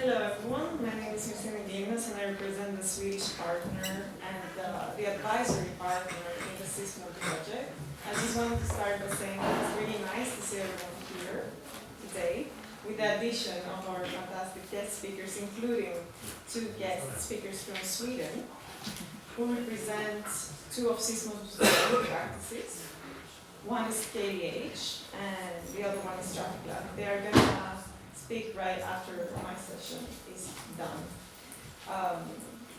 Hello everyone, my name is Christina Glimas and I represent the Swedish partner and the advisory partner in the Cismob project. I just wanted to start by saying it's really nice to see everyone here today with the addition of our fantastic guest speakers, including two guest speakers from Sweden who represent two of Cismob's practices. One is KDH and the other one is Traffic Lab. They are going to speak right after my session is done.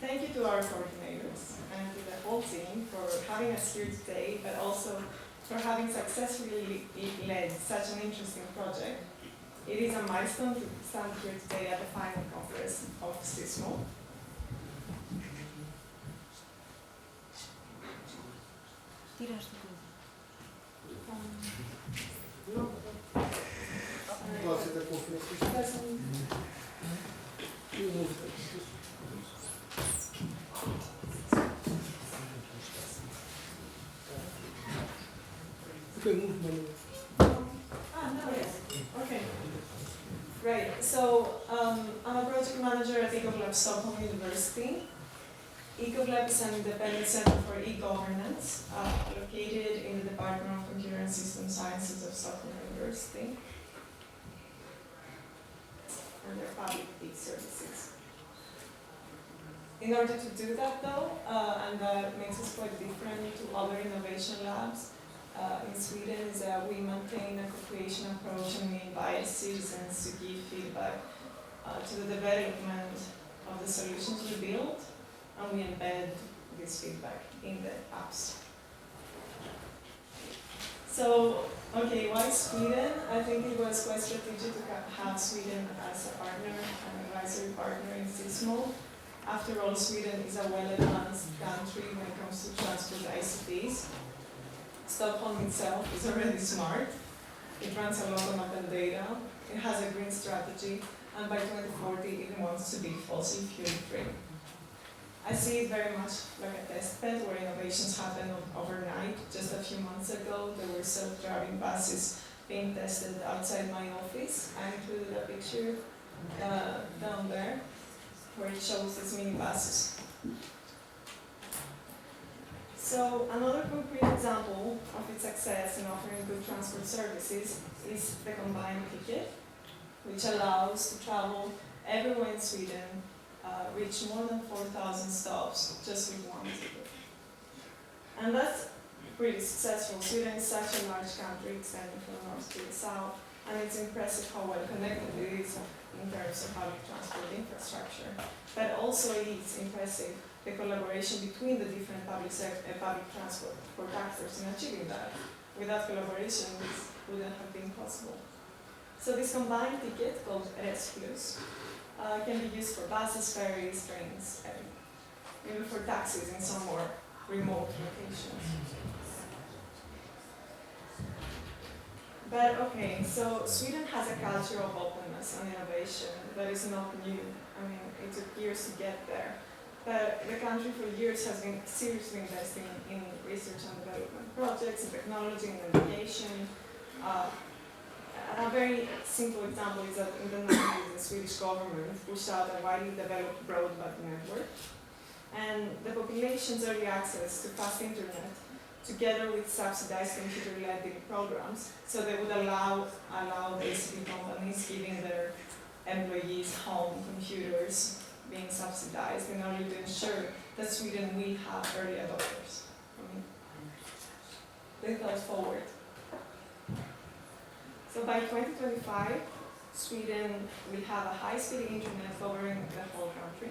Thank you to our coordinators and to the whole team for having us here today, but also for having successfully led such an interesting project. It is a milestone to stand here today at the final conference of Cismob. Okay. Right. So I'm a project manager at EcoLab Stockholm University. EcoLab is an independent center for e-governance located in the Department of Computer and System Sciences of Stockholm University for their public e-services. In order to do that though, and that makes us quite different to other innovation labs in Sweden, is that we maintain a co-creation approach and we invite citizens to give feedback to the development of the solutions we build, and we embed this feedback in the apps. So, okay, why Sweden? I think it was quite strategic to have Sweden as a partner, an advisory partner in Cismob. After all, Sweden is a well-advanced country when it comes to transport ICTs. Stockholm itself is already smart. It runs a lot on open data. It has a green strategy, and by 2040 it wants to be fossil fuel free. I see it very much like a test bed where innovations happen overnight. Just a few months ago, there were self-driving buses being tested outside my office. I included a picture down there where it shows these mini buses. So another concrete example of its success in offering good transport services is the combined ticket, which allows to travel everywhere in Sweden, reach more than 4,000 stops just with one ticket. And that's pretty successful. Sweden is such a large country extending from north to the south, and it's impressive how well connected it is in terms of public transport infrastructure. But also it's impressive the collaboration between the different public transport actors in achieving that. Without collaboration, this wouldn't have been possible. So this combined ticket, called RES Plus, can be used for buses, ferries, trains, and even for taxis in some more remote locations. But okay, so Sweden has a culture of openness and innovation that is not new. I mean, it took years to get there. But the country for years has been seriously investing in research and development projects, in technology, in education. A very simple example is that in the 90s, the Swedish government pushed out a widely developed broadband network. And the population's early access to fast internet, together with subsidized computer lending programs, so they would allow the ICT companies giving their employees home computers being subsidized in order to ensure that Sweden will have early adopters. They thought forward. So by 2025, Sweden will have a high-speed internet covering the whole country.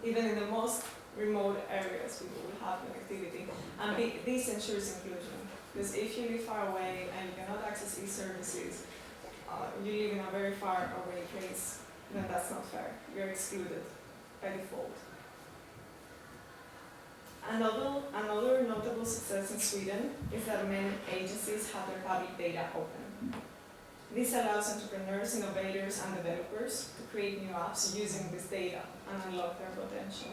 Even in the most remote areas, people will have connectivity. And this ensures inclusion. Because if you live far away and you cannot access these services, you live in a very far away place, then that's not fair. You're excluded by default. Another notable success in Sweden is that many agencies have their public data open. This allows entrepreneurs, innovators, and developers to create new apps using this data and unlock their potential.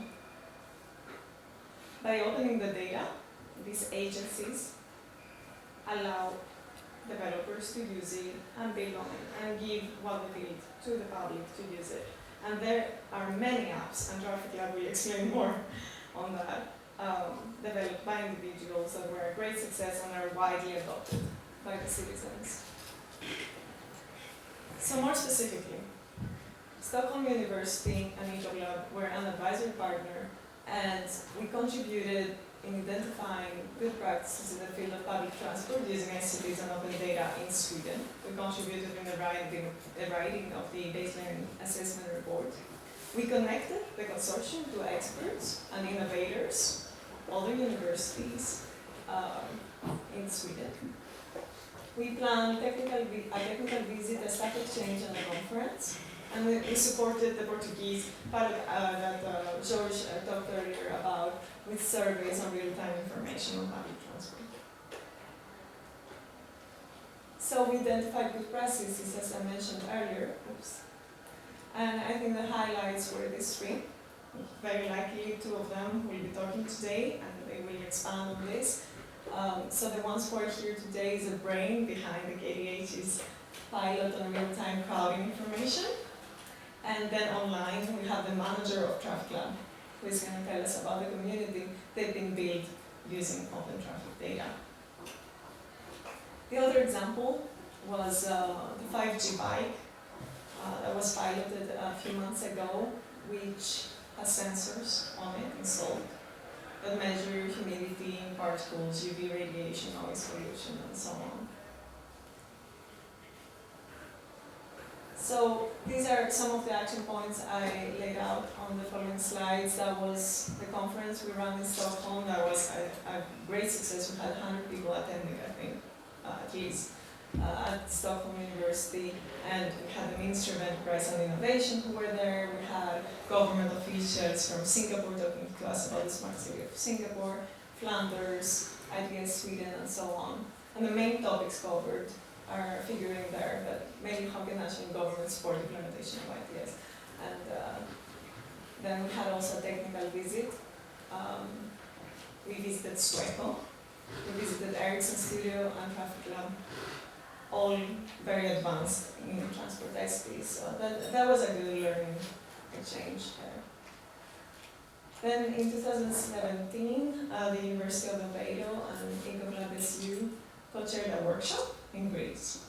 By opening the data, these agencies allow developers to use it and build on it and give what they build to the public to use it. And there are many apps, and Traffic Lab will explain more on that, developed by individuals that were a great success and are widely adopted by the citizens. So more specifically, Stockholm University and Ecolab were an advisory partner, and we contributed in identifying good practices in the field of public transport using ICTs and open data in Sweden. We contributed in the writing of the baseline assessment report. We connected the consortium to experts and innovators, other universities in Sweden. We planned a technical visit, a staff exchange, and a conference. And we supported the Portuguese pilot that George talked earlier about, with surveys and real-time information on public transport. So we identified good practices, as I mentioned earlier. Oops. And I think the highlights were these three. Very likely 2 of them will be talking today, and they will expand on this. So the ones who are here today is the brain behind the KDH's pilot on real-time crowding information. And then online, we have the manager of Traffic Lab, who is going to tell us about the community they've been built using open traffic data. The other example was the 5G bike that was piloted a few months ago, which has sensors on it installed that measure humidity, particles, UV radiation, noise pollution, and so on. So these are some of the action points I laid out on the following slides. That was the conference we ran in Stockholm. That was a great success. We had 100 people attending, I think, at least, at Stockholm University. And we had the Ministry of Enterprise and Innovation who were there. We had government officials from Singapore talking to us about the smart city of Singapore, Flanders, ITS Sweden, and so on. And the main topics covered are figuring there, but mainly how can national governments support implementation of ITS. And then we had also a technical visit. We visited Sweco, we visited Ericsson Studio and Traffic Lab, all very advanced in transport ICT. So that was a good learning exchange there. Then in 2017, the University of Aveiro and Ecolab SU co-chaired a workshop in Greece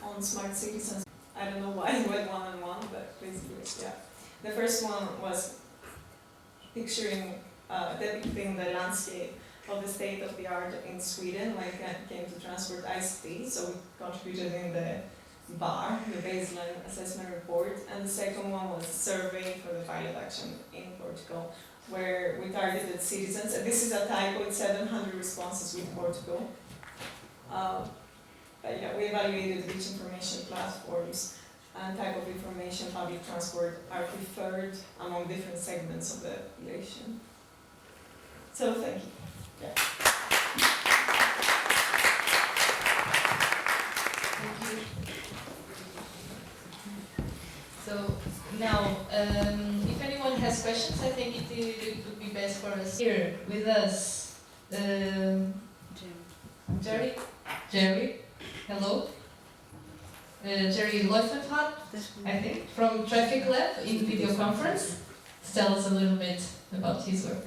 on smart cities. And I don't know why it went 1 and 1, but basically, yeah. The first one was depicting the landscape of the state of the art in Sweden when it came to transport ICT. So we contributed in the BAR, the baseline assessment report, and the second one was a survey for the pilot action in Portugal, where we targeted citizens. And this is a typo, it's 700 responses with Portugal. But yeah, we evaluated which information platforms and type of information public transport are preferred among different segments of the population. So thank you. Yeah. Thank you. So now, if anyone has questions, I think it would be best for us here with us. Jerry, hello. Jerry Leutenfeld, I think, from Traffic Lab in video conference. Tell us a little bit about his work.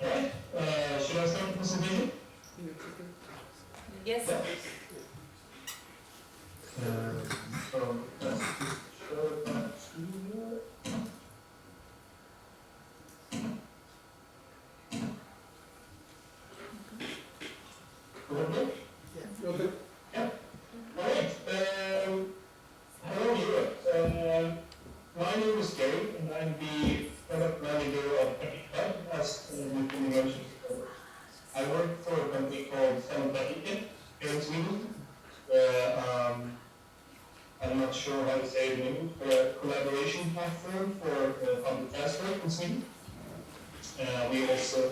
Alright, should I start the presentation? Yes. Yeah. Okay. Yeah. Alright. Hello Europe. My name is Gary, and I'm the product manager of Traffic Lab, as you mentioned. I work for a company called Cismob here in Sweden. I'm not sure how to say it in English, but a collaboration platform for public transport in Sweden. We also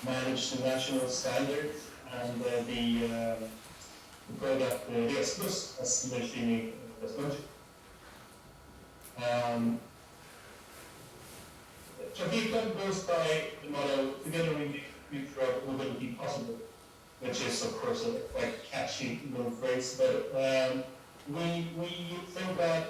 manage the national standards and the product Resplus, as Virginie just mentioned. Traffic Lab goes by the motto, together we make the future of mobility possible, which is of course a quite catchy little phrase, but we think that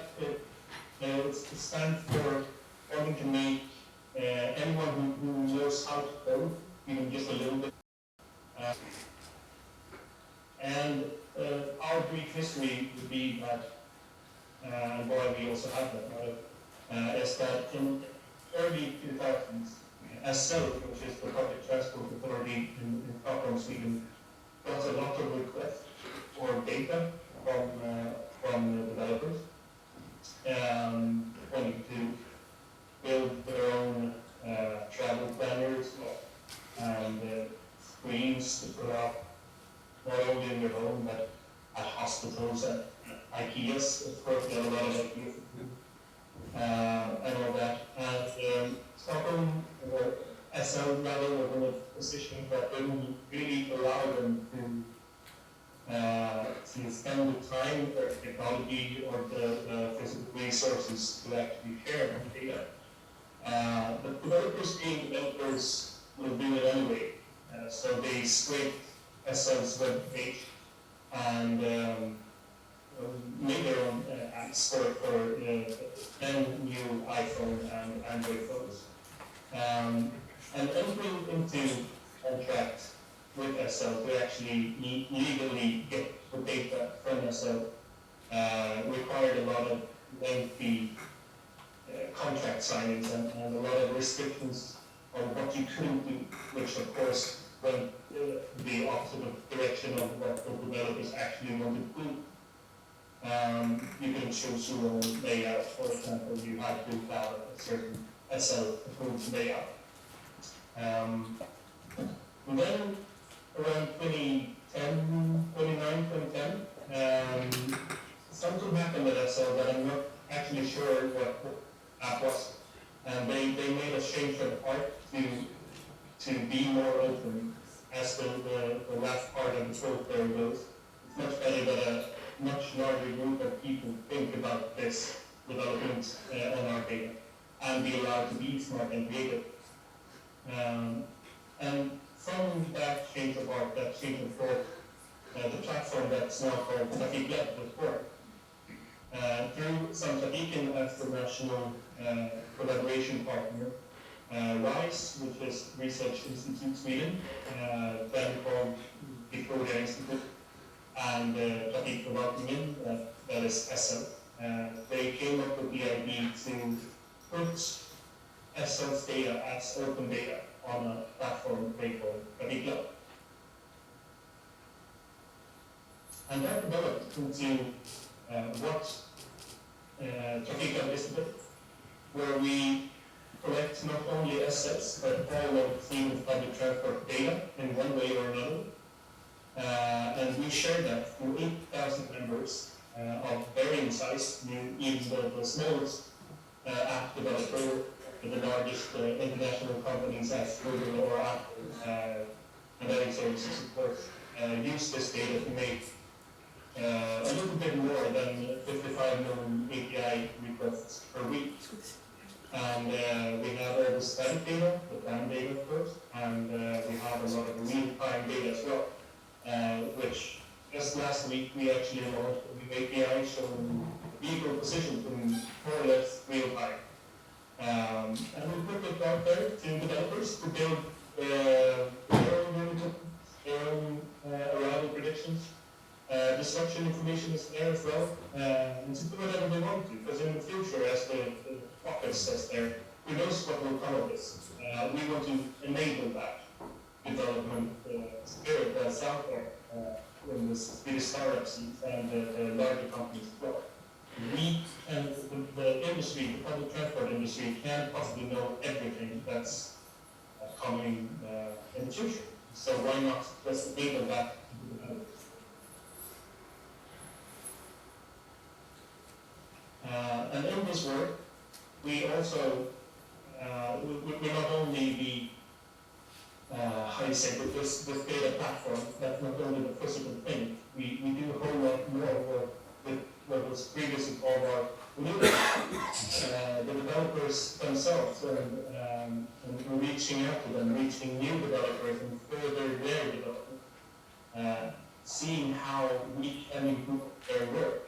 we also have that model, is that in early 2000s, SL, which is the Public Transport Authority in Stockholm, Sweden, got a lot of requests for data from developers wanting to build their own travel planners and screens to put up not only in your home but at hospitals and IKEAs. Of course, we have a lot of IKEAs and all that. And Stockholm or SL rather were in a position that didn't really allow them to spend the time or technology or the physical resources to actually share the data. But developers being developers will do it anyway. So they scraped SL's web page and made their own apps for then new iPhone and Android phones. And entering into contract with SL to actually legally get the data from SL required a lot of lengthy contract signings and a lot of restrictions on what you couldn't do, which of course went the opposite direction of what the developers actually wanted to do. You couldn't choose your own layout, for example, you had to have a certain SL approved layout. And then around 2010, something happened at SL that I'm not actually sure what the app was. And they made a change of heart to be more open, as the last part of the quote there goes. It's much better that a much larger group of people think about this development on our data and be allowed to be smart and creative. And from that change of heart, that change of thought, the platform that's now called Trafiklab was born. Through Samtrafiken as the national collaboration partner, RISE, which is Research Institute Sweden, then called Victoria Institute, and Trafikförvaltningen, that is SL. They came up with the idea to put SL's data as open data on a platform they call Trafiklab. And that developed into what Trafiklab is about, where we collect not only assets, but all of Sweden's public transport data in one way or another. And we share that through 8,000 members of varying size, even the smallest app developer, the largest international companies as Google or Apple, and other services, of course, use this data to make a little bit more than 55 million API requests per week. And we have all the static data, the plan data, of course, and we have a lot of real-time data as well, which just last week we actually launched a new API showing vehicle positions in more or less real time. And we put it out there to developers to build their own arrival predictions. Disruption information is there as well, and to do whatever they want to, because in the future, as the topic says there, who knows what will come of this. We want to enable that development spirit that's out there in the Swedish startups and the larger companies as well. We and the industry, the public transport industry, can't possibly know everything that's coming in the future. So why not just enable that to the developers? And in this work, we also, we not only the, how you say, with this data platform, that's not only the physical thing, we do a whole lot more work with what was previously called our community. The developers themselves, and reaching out to them, reaching new developers and further their development, seeing how we can improve their work.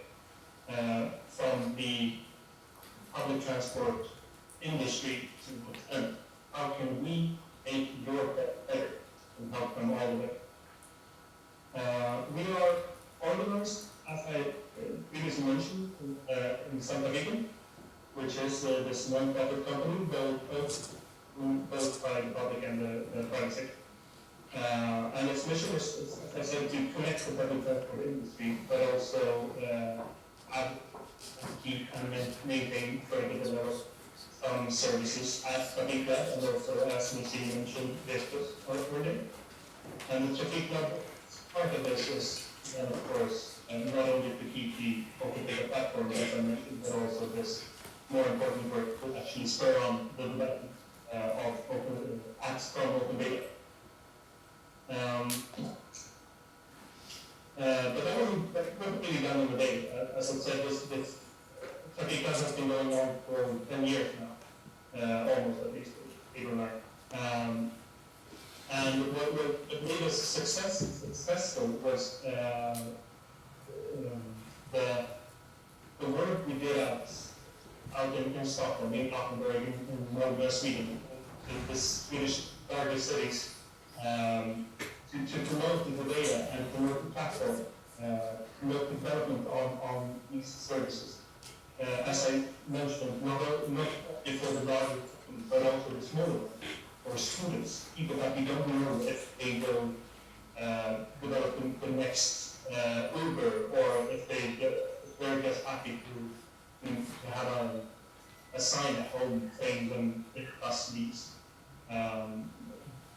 From the public transport industry to the end. How can we make Europe better and help them all the way? We are organized as I previously mentioned, in Santa Vigen, which is this non-profit company both by the public and the private sector. And its mission is, as I said, to connect the public transport industry, but also have, keep and maintain further develop some services at Trafiklab, and also, as Lucy mentioned, Vestas already. And the Trafiklab part of this is, of course, not only to keep the open data platform, as I mentioned, but also this more important work to actually spur on the development of open apps from open data. But that wasn't really done in the day. As I said, this Trafiklab has been going on for 10 years now, almost at least, 8 or 9. And what made us successful was the work we did out in Stockholm, in Gothenburg, in northwest Sweden, in the Swedish larger cities, to promote the data and promote the platform, promote development on these services. As I mentioned, not for the larger, but also the smaller ones, or students, people that we don't know if they will develop the next Uber, or if they're just happy to have a sign at home saying when the bus leaves.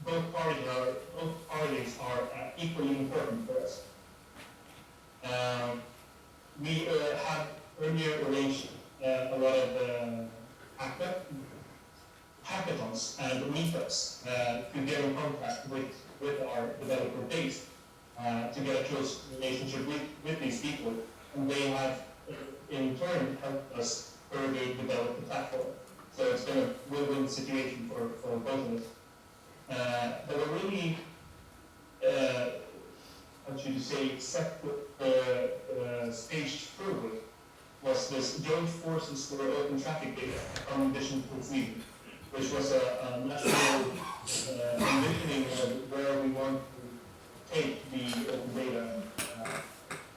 Both parties are equally important for us. We have earlier arranged a lot of hackathons and meetups to get in contact with our developer base, to get a close relationship with these people, and they have in turn helped us further develop the platform. So it's been a win-win situation for both of us. But what really, how should you say, set the stage forward was this Joint Forces for Open Traffic Data from Vision for Sweden, which was a national envisioning of where we want to take the open data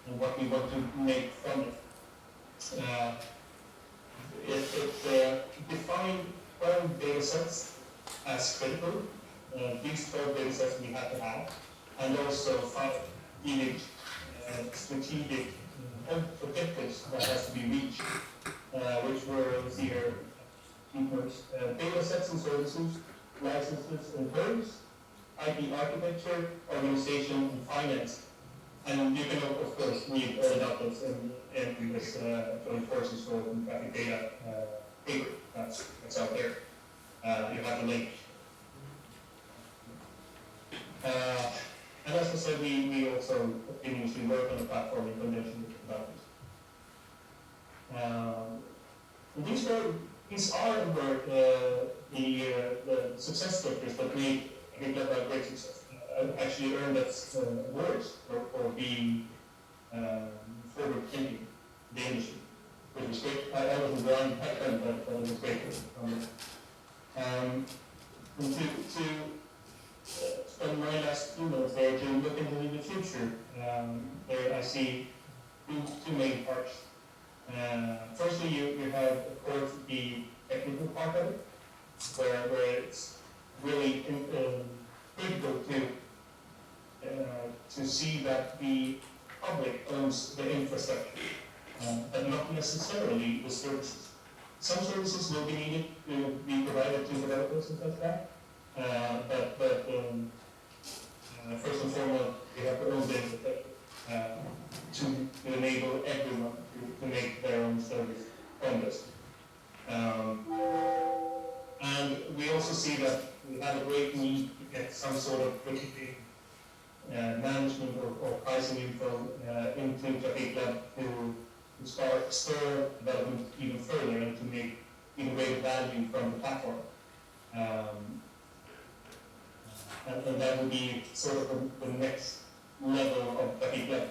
and what we want to make from it. It defined 12 data sets as critical. These 12 data sets we have to have, and also 5 needed strategic objectives that has to be reached, which were here data sets and services, licenses and terms, IT architecture, organization, and finance. And you can, of course, read all about this in this Joint Forces for Open Traffic Data paper that's out there. You have the link. And as I said, we also continuously work on the platform in conjunction with the developers. These are the success factors that made Trafiklab a great success. I actually earned that awards for being forward-thinking in the industry, which was great. I wasn't around back then, but it was great. And to spend my last 2 minutes there to look into the future, there I see two main parts. Firstly, you have, of course, the technical part of it, where it's really critical to see that the public owns the infrastructure, but not necessarily the services. Some services will be needed to be provided to developers and such like that, but first and foremost, we have to own the infrastructure to enable everyone to make their own service from this. And we also see that we have a great need to get some sort of predictive management or pricing info into Trafiklab to spur development even further and to make even greater value from the platform. And that would be sort of the next level of Trafiklab.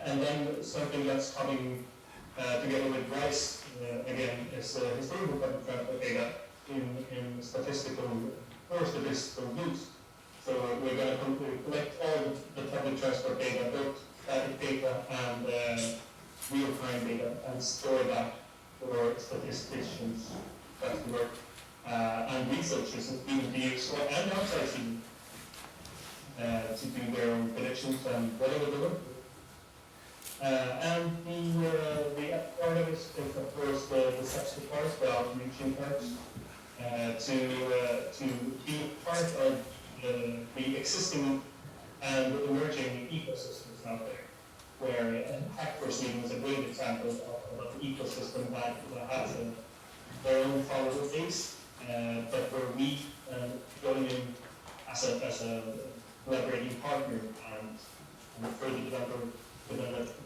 And then something that's coming together with RISE, again, is historical public transport data in statistical use. So we're going to collect all the public transport data, both static data and real-time data and store that for statisticians, that's the work, and researchers even to use, and outside even, to do their own predictions and whatever they want. And the part of it is, of course, the sexual parts, the outreaching parts, to be part of the existing and emerging ecosystems out there, where Hack for Sweden is a great example of an ecosystem that has their own follower base, but where we join in as a collaborating partner and further develop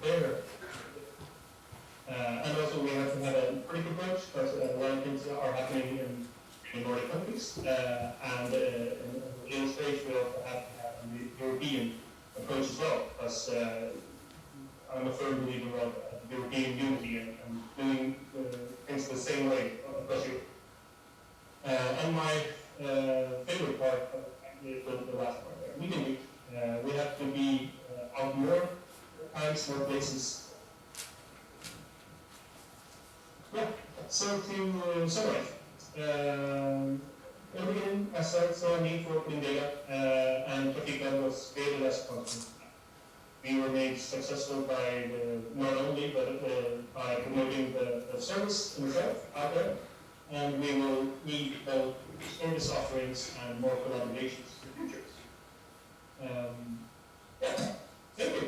their. And also we have to have a critical approach, because a lot of things are happening in Nordic countries, and in space we also have to have the European approach as well, because I'm a firm believer of European unity and doing things the same way across Europe. And my favorite part is the last part there. We can we have to be out more times, more places. Yeah, so to summarize. In the beginning, I saw a need for opening data, and Portugal was created as a consequence. We were made successful by not only but by promoting the service in itself out there, and we will need both service offerings and more collaborations in the future. Yeah, thank you.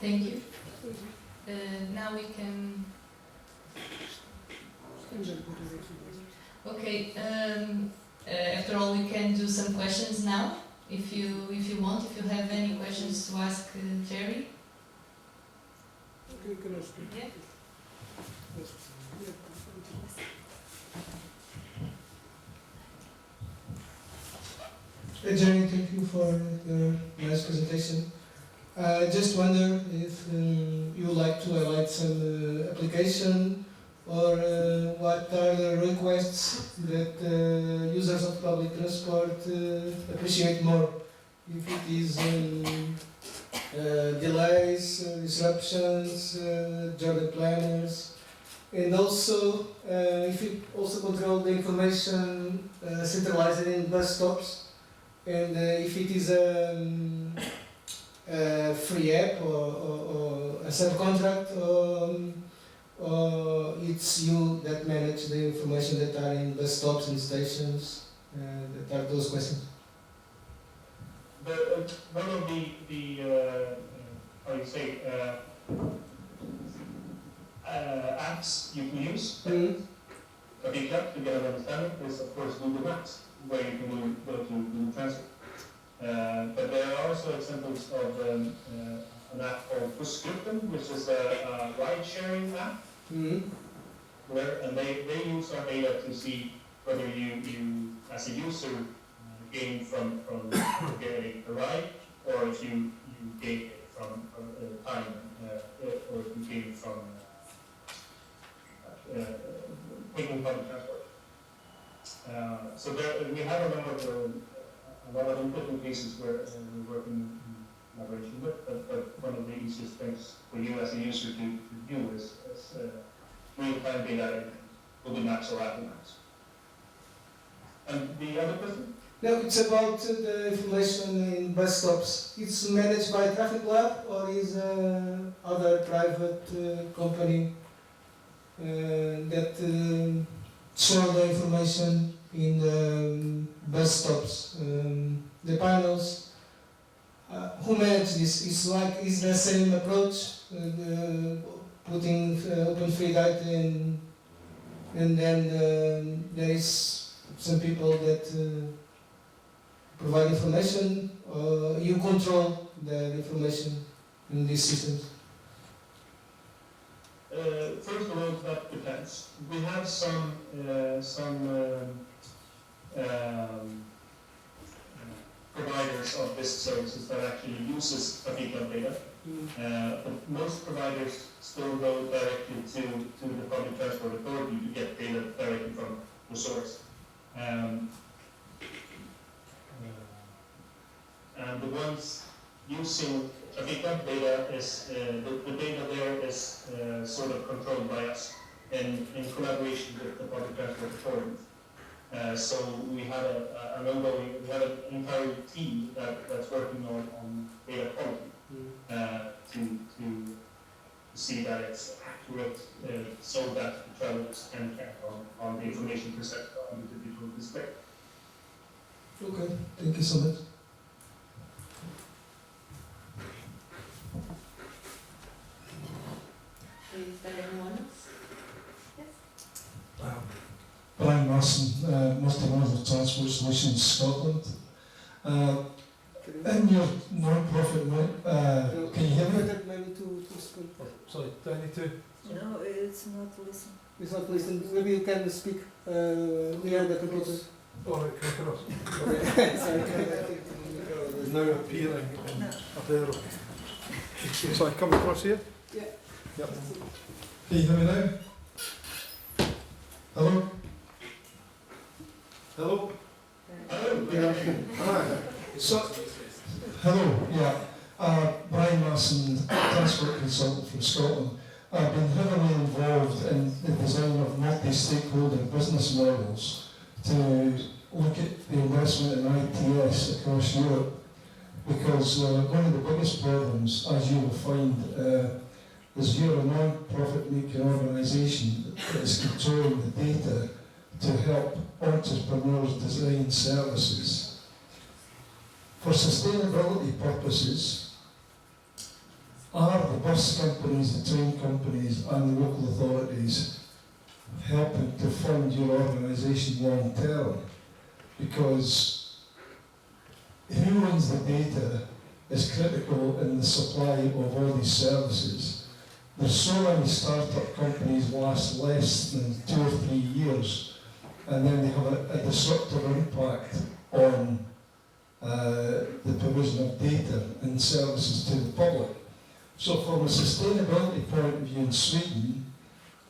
Thank you. Now we can. Okay. After all, we can do some questions now. If you want, if you have any questions to ask Jerry. Okay, can I speak? Yeah. Jerry, thank you for your nice presentation. I just wonder if you would like to highlight some application or what are the requests that users of public transport appreciate more. If it is delays, disruptions, journey planners, and also if you also control the information centralized in bus stops, and if it is a free app or a subcontract, or it's you that manage the information that are in bus stops and stations, that are those questions. One of the how do you say, apps you can use to get an understanding is of course Google Maps, where you can go to Google Translate. But there are also examples of an app called Bussgruppen, which is a ride-sharing app, where they use our data to see whether you as a user gain from getting a ride, or if you gain from time, or if you gain from taking public transport. So there, we have a number of a lot of important cases where we're working in collaboration with, but one of the easiest things for you as a user to view is real-time data in Google Maps or Apple Maps. And the other question? No, it's about the information in bus stops. It's managed by Traffic Lab, or is other private company that store the information in the bus stops, the panels. Who manages this? Is the same approach, putting open free data in, and then there is some people that provide information, or you control the information in these systems? First of all, that depends. We have some providers of this services that actually uses Trafikland data. But most providers still go directly to the public transport authority to get data directly resource. And the ones using traffic lab data is, the data there is sort of controlled by us in collaboration with the public transport authorities. So we have an entire team that's working on data quality to see that it's accurate, so that the travelers can count on the information presented on the digital display. Okay, thank you so much. Is there anyone else? Yes. Brian Marson, Multimodal Transport Solutions Scotland. In your non-profit, can you hear me? Maybe to speak. Sorry, do I need to? No, it's not listening. It's not listening. Maybe you can speak near the computer. Oh, right, can I cross? Sorry. It's now appearing in No. Aveiro. So I come across here? Yeah. Yep. Can you hear me now? Hello? Hello? So, hello, yeah. Brian Marson, transport consultant from Scotland. I've been heavily involved in the design of multi-stakeholder business models to look at the investment in ITS across Europe, because one of the biggest problems, as you will find, is you're a non-profit making organisation that is controlling the data to help entrepreneurs design services. For sustainability purposes, are the bus companies, the train companies and the local authorities helping to fund your organisation long term? Because who owns the data is critical in the supply of all these services. There's so many startup companies last less than 2 or 3 years, and then they have a disruptive impact on the provision of data and services to the public. So from a sustainability point of view in Sweden,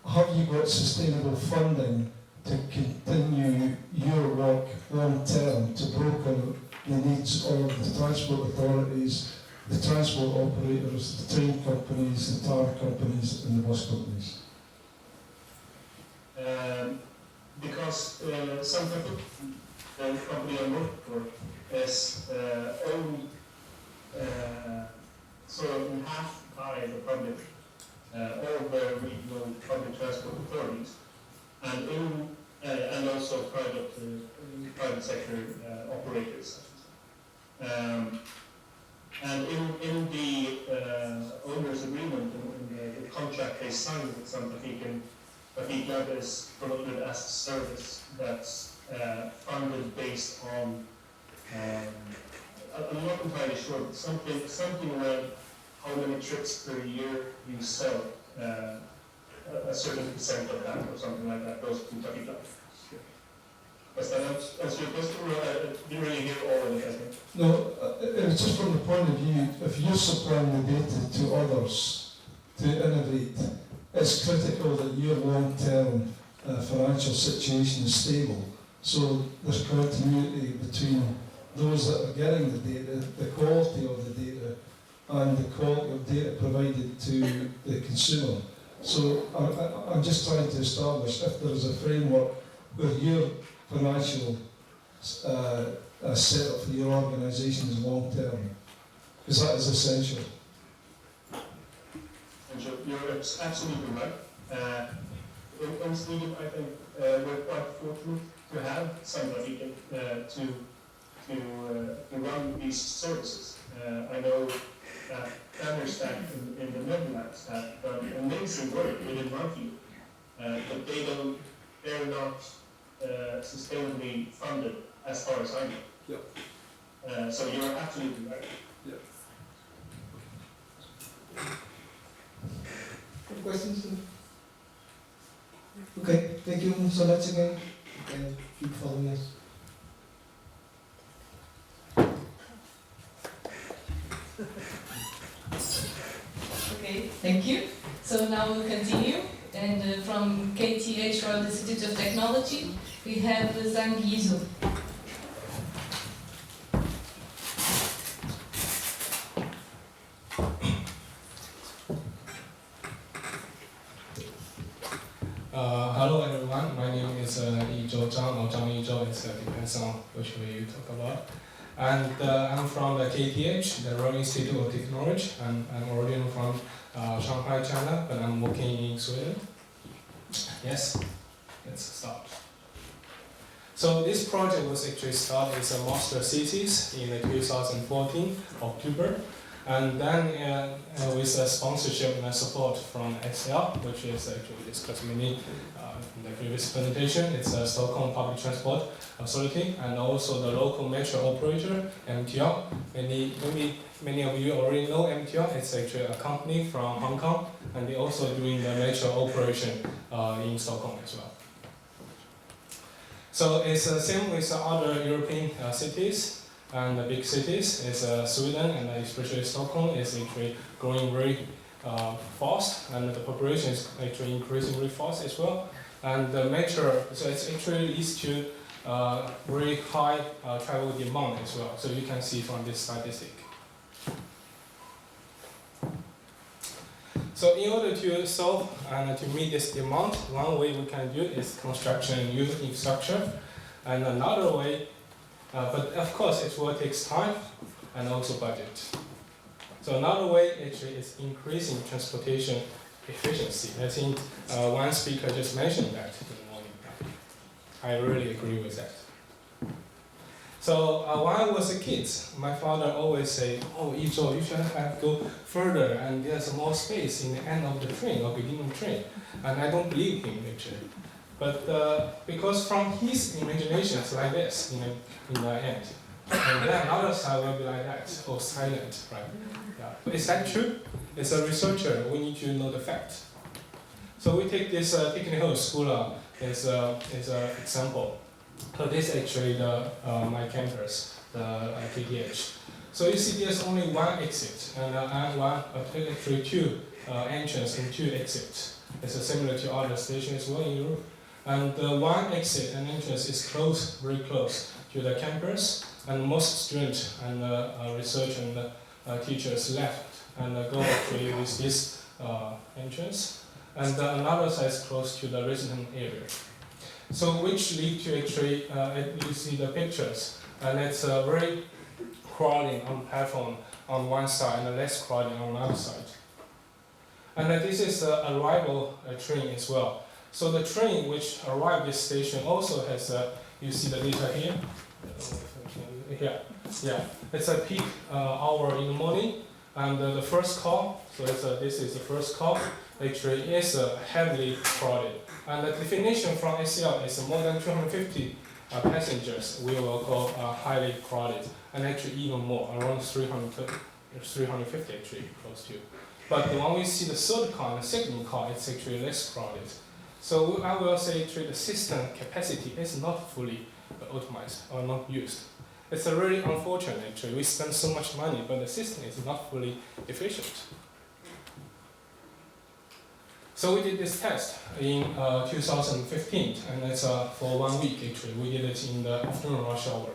have you got sustainable funding to continue your work long term to broker the needs of the transport authorities, the transport operators, the train companies, the tar companies and the bus companies? Because some traffic, the company I work for, is owned sort of in half by the public, all the regional public transport authorities, and also private sector operators. And in the owner's agreement, in the contract they signed with some Trafik Lab is promoted as a service that's funded based on, I'm not entirely sure, but something around how many trips per year you sell, a certain percent of that or something like that goes to Trafik Lab. Does that answer your question? I didn't really hear all of it, I think. No, it's just from the point of view, if you're supplying the data to others to innovate, it's critical that your long-term financial situation is stable. So there's continuity between those that are getting the data, the quality of the data, and the quality of data provided to the consumer. So I'm just trying to establish if there is a framework where your financial setup for your organisation is long term, because that is essential. And so you're absolutely right. In Sweden, I think we're quite fortunate to have somebody to run these services. I know that Amsterdam in the Netherlands have done amazing work within my field, but they're not sustainably funded as far as I know. Yep. So you're absolutely right. Yep. Any questions? Okay, thank you so much again, and keep following us. Okay, thank you. So now we'll continue. And from KTH Royal Institute of Technology, we have Zhang Yizu. Hello everyone, my name is Yizhou Zhang, or Zhang Yizhou, it depends on which way you talk about. And I'm from the KTH, the Royal Institute of Technology, and I'm originally from Shanghai, China, but I'm working in Sweden. Yes, let's start. So this project was actually started as a master thesis in 2014, October. And then with sponsorship and support from SL, which is actually discussed many in the previous presentation, it's a Stockholm Public Transport Authority, and also the local metro operator, MTR. Many of you already know MTR. It's actually a company from Hong Kong, and they're also doing the metro operation in Stockholm as well. So it's the same with other European cities. And the big cities is Sweden, and especially Stockholm is actually growing very fast, and the population is actually increasing very fast as well. And the metro, so it's actually leads to very high travel demand as well. So you can see from this statistic. So in order to solve and to meet this demand, one way we can do is construction new infrastructure, and another way. But of course, it will take time and also budget. So another way actually is increasing transportation efficiency. I think one speaker just mentioned that in the morning. I really agree with that. So when I was a kid, my father always said, "Oh, Yizhou, you should have to go further, and there's more space in the end of the train or beginning of the train." And I don't believe him actually. But because from his imagination it's like this in the end. And then another side will be like that, or silent, right? Yeah. But is that true? As a researcher, we need to know the fact. So we take this technical school as an example. So this is actually my campus, the KTH. So you see there's only one exit, and actually two entrances and two exits. It's similar to other stations as well in Europe. And one exit and entrance is close, very close to the campus, and most students and research and teachers left and go actually with this entrance. And another side is close to the resident area. So which lead to actually, you see the pictures, and it's very crowded on platform on one side and less crowded on the other side. And this is the arrival train as well. So the train which arrived this station also has, you see the data here? Yeah. It's a peak hour in the morning, and the first call, so this is the first call, actually is heavily crowded. And the definition from ACL is more than 250 passengers we will call highly crowded, and actually even more, around 350 actually, close to. But when we see the third car and the second car, it's actually less crowded. So I will say actually the system capacity is not fully optimized or not used. It's really unfortunate actually. We spend so much money, but the system is not fully efficient. So we did this test in 2015, and it's for 1 week actually. We did it in the afternoon rush hour.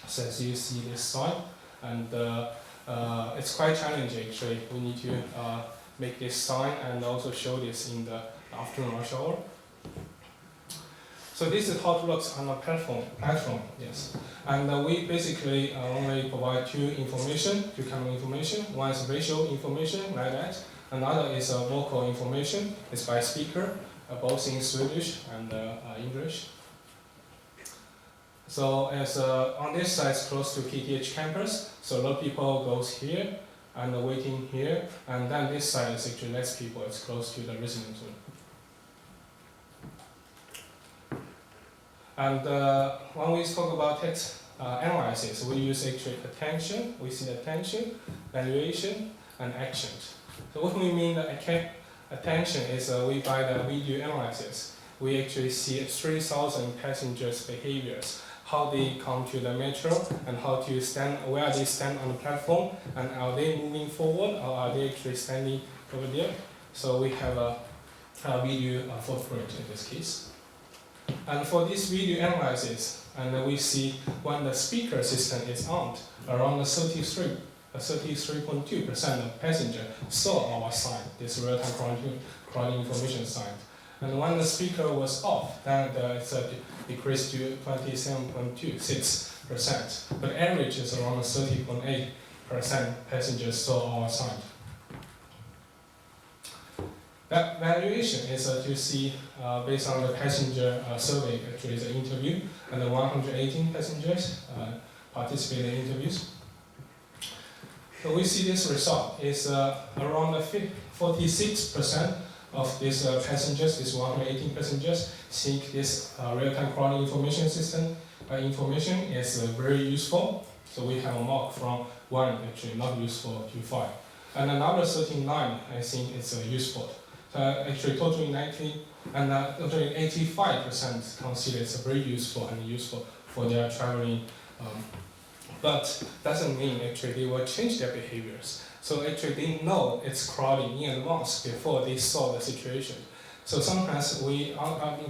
So as you see this sign, and it's quite challenging actually. We need to make this sign and also show this in the afternoon rush hour. So this is how it looks on a platform, yes. And we basically only provide two kind of information. One is visual information, like that. Another is vocal information. It's by speaker, both in Swedish and English. So as on this side, it's close to KTH campus. So a lot of people goes here and waiting here. And then this side is actually less people. It's close to the residence room. And when we talk about text analysis, we use actually attention. We see attention, valuation, and action. So what we mean by attention is by the video analysis, we actually see 3,000 passengers' behaviors, how they come to the metro, and how to stand, where they stand on the platform, and are they moving forward, or are they actually standing over there? So we have a video footprint in this case. And for this video analysis, and we see when the speaker system is on, around 33.2% of passengers saw our sign, this real-time crowding information sign. And when the speaker was off, then it's decreased to 27.26%. But average is around 30.8% passengers saw our sign. That valuation is to see based on the passenger survey, actually the interview, and the 118 passengers participated in interviews. So we see this result is around 46% of these passengers, these 118 passengers, think this real-time crowding information system information is very useful. So we have a mark from 1, actually not useful, to 5. And another 39, I think it's useful. Actually, totally 90 and totally 85% consider it's very useful and useful for their traveling. But doesn't mean actually they will change their behaviors. So actually they know it's crowding in advance before they saw the situation. So sometimes during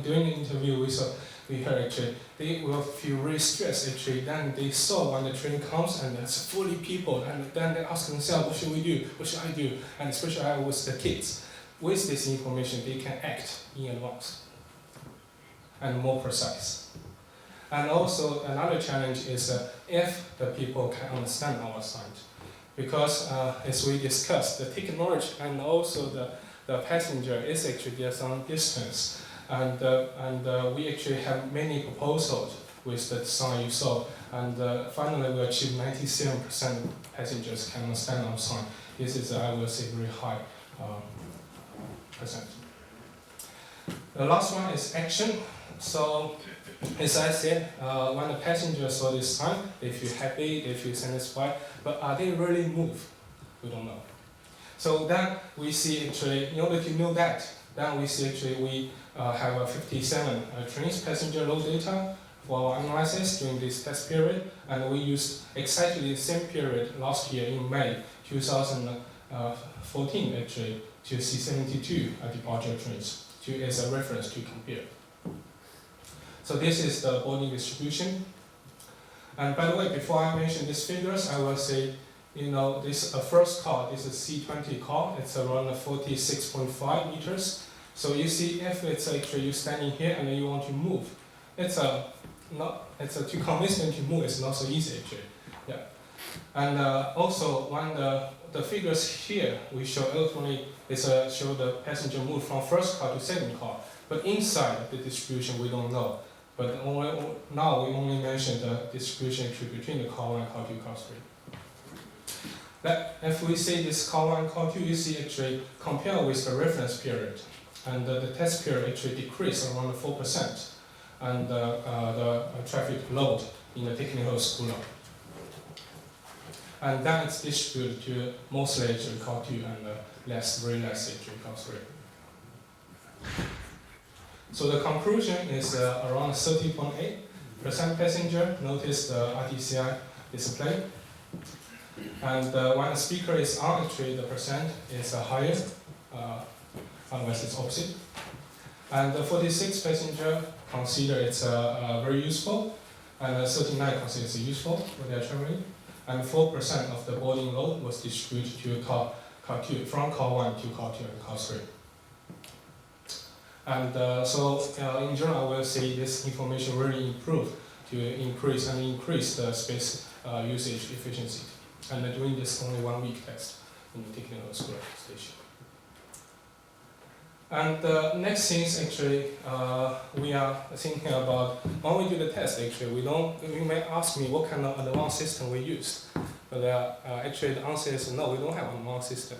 the interview we heard actually they will feel really stressed actually. Then they saw when the train comes and it's fully people, and then they ask themselves, what should we do? What should I do? And especially with the kids. With this information, they can act in advance and more precise. And also another challenge is if the people can understand our sign. Because as we discussed, the technology and also the passenger is actually there's some distance. And we actually have many proposals with the sign you saw. And finally we achieved 97% of passengers can understand our sign. This is, I will say, very high percent. The last one is action. So, as I said, when the passenger saw this sign, they feel happy, they feel satisfied, but are they really moved? We don't know. So then we see actually, in order to know that, then we see actually we have 57 trains passenger load data for our analysis during this test period, and we used exactly the same period last year in May 2014 actually to see 72 departure trains as a reference to compare. So this is the boarding distribution. And by the way, before I mention these figures, I will say, this first car, this is C20 car, it's around 46.5 meters. So you see, if it's actually you standing here and then you want to move, to convince them to move, it's not so easy actually. Yeah. And also, when the figures here we show ultimately show the passenger move from first car to second car, but inside the distribution we don't know. But now we only mention the distribution between the car 1, car 2, car 3. That if we say this car 1, car 2, you see actually compare with the reference period, and the test period actually decreased around 4%, and the traffic load in the technical school. And then it's distributed to mostly actually car 2 and very less actually car 3. So the conclusion is around 30.8% passenger notice the RTCI display. And when the speaker is on, actually the percent is higher, otherwise it's opposite. And 46 passenger consider it's very useful, and 39 consider it's useful for their traveling. And 4% of the boarding load was distributed to car 2, from car 1 to car 2 and car 3. And in general, I will say this information really improved to increase the space usage efficiency. And doing this only 1 week test in the technical school station. And the next thing is actually we are thinking about when we do the test. Actually, you may ask me what kind of advanced system we used, but actually the answer is no. We don't have an advanced system.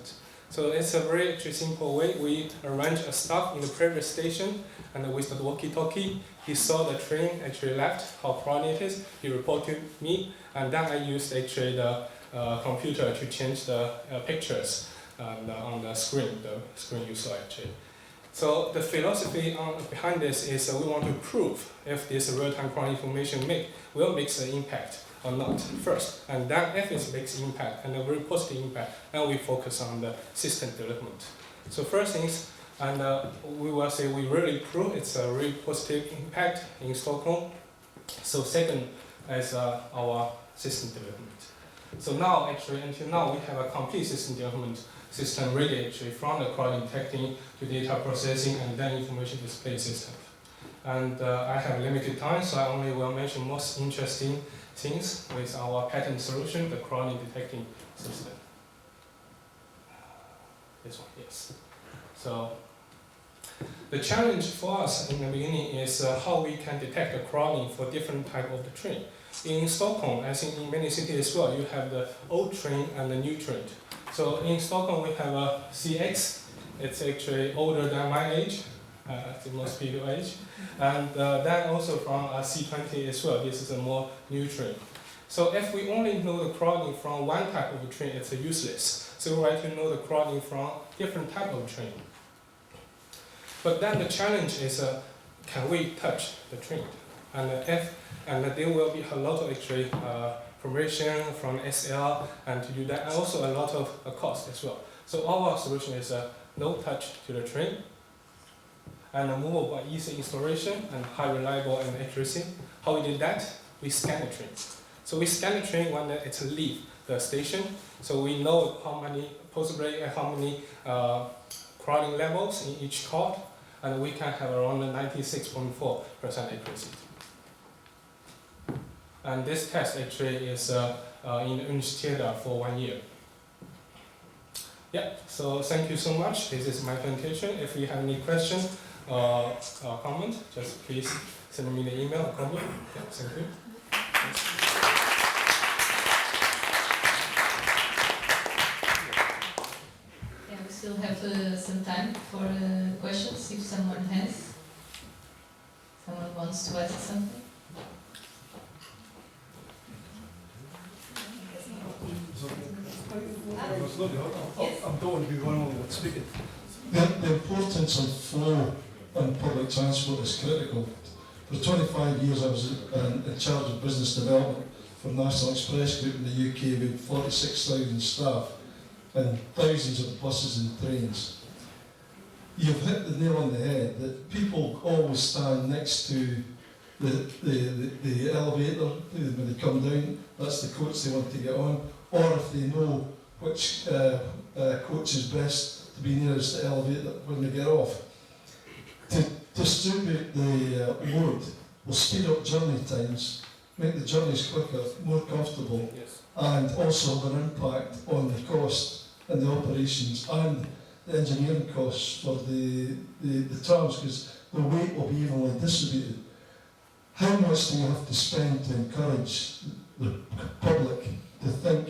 So it's a very actually simple way. We arrange a staff in the previous station, and with the walkie-talkie, he saw the train actually left, how crowded it is. He reported to me, and then I used actually the computer to change the pictures on the screen you saw actually. So the philosophy behind this is we want to prove if this real-time crowding information will make an impact or not first, and then if it makes impact and a very positive impact, then we focus on the system development. So first thing is And we will say we really prove it's a really positive impact in Stockholm. So second is our system development. So now actually until now we have a complete system development system ready actually from the crowd detecting to data processing and then information display system. And I have limited time, so I only will mention most interesting things with our patent solution, the crowd detecting system. This one, yes. So the challenge for us in the beginning is how we can detect the crowding for different type of the train. In Stockholm, I think in many cities as well, you have the old train and the new train. So in Stockholm, we have a CX. It's actually older than my age, the most people age. And then also from C20 as well, this is a more new train. So if we only know the crowding from one type of train, it's useless. So we have to know the crowding from different type of train. But then the challenge is, can we touch the train? And there will be a lot of actually permission from SL and to do that, and also a lot of cost as well. So our solution is no touch to the train, and a movable easy installation and high reliable and accuracy. How we did that? We scan the train. So we scan the train when it leaves the station, so we know how many possibly how many crowding levels in each car, and we can have around 96.4% accuracy. And this test actually is in Universität for 1 year. Yeah, so thank you so much. This is my presentation. If you have any questions or comment, just please send me the email or comment. Yeah, thank you. Yeah, we still have some time for questions if someone has. Someone wants to ask something. I don't want to be one of them speaking. The importance of flow on public transport is critical. For 25 years I was in charge of business development for National Express Group in the UK with 46,000 staff and thousands of buses and trains. You've hit the nail on the head that people always stand next to the elevator when they come down. That's the coach they want to get on, or if they know which coach is best to be nearest the elevator when they get off. To distribute the load will speed up journey times, make the journeys quicker, more comfortable, Yes. and also have an impact on the cost and the operations and the engineering costs for the trams, because the weight will be evenly distributed. How much do you have to spend to encourage the public to think,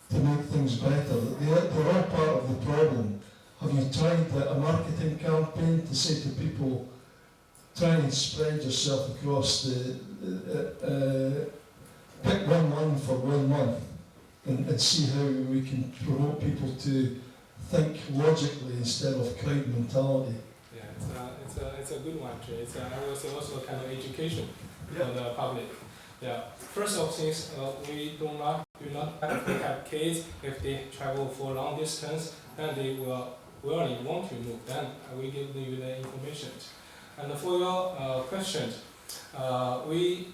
to make things better? They're all part of the problem. Have you tried a marketing campaign to say to people, try and spread yourself across pick one line for 1 month and see how we can promote people to think logically instead of crowd mentality? Yeah, it's a good one actually. It's I would say also kind of education for the public. Yeah. First of things, we do not have to have kids if they travel for long distance, then they will really want to move. Then we give you the information. And for your question, we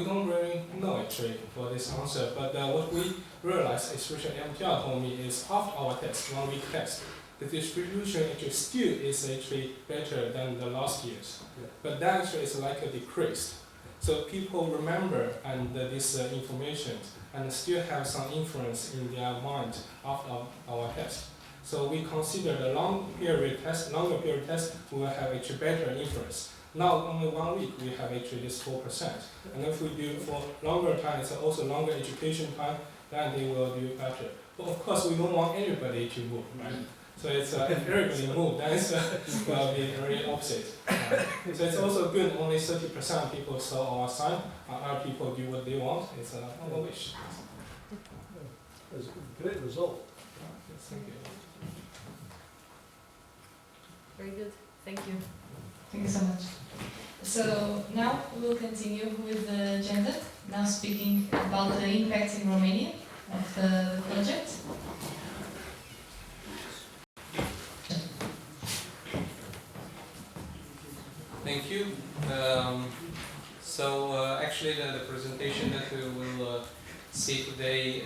don't really know actually for this answer. But what we realized, especially MTR told me, is after our test, 1 week test, the distribution actually still is actually better than the last year's. Yeah. But that actually is like a decreased. So people remember and this information and still have some influence in their mind after our test. So we consider the longer period test, we will have actually better influence. Now only 1 week we have actually this 4%. And if we do for longer time, it's also longer education time, then they will do better. But of course we don't want everybody to move, right? So it's if everybody move, then it will be very opposite. So it's also good. Only 30% of people saw our sign. Other people do what they want. It's a wish. It's a great result. Thank you. Very good. Thank you. Thank you so much. So now we will continue with the agenda. Now speaking about the impact in Romania of the project. Actually, the presentation that we will see today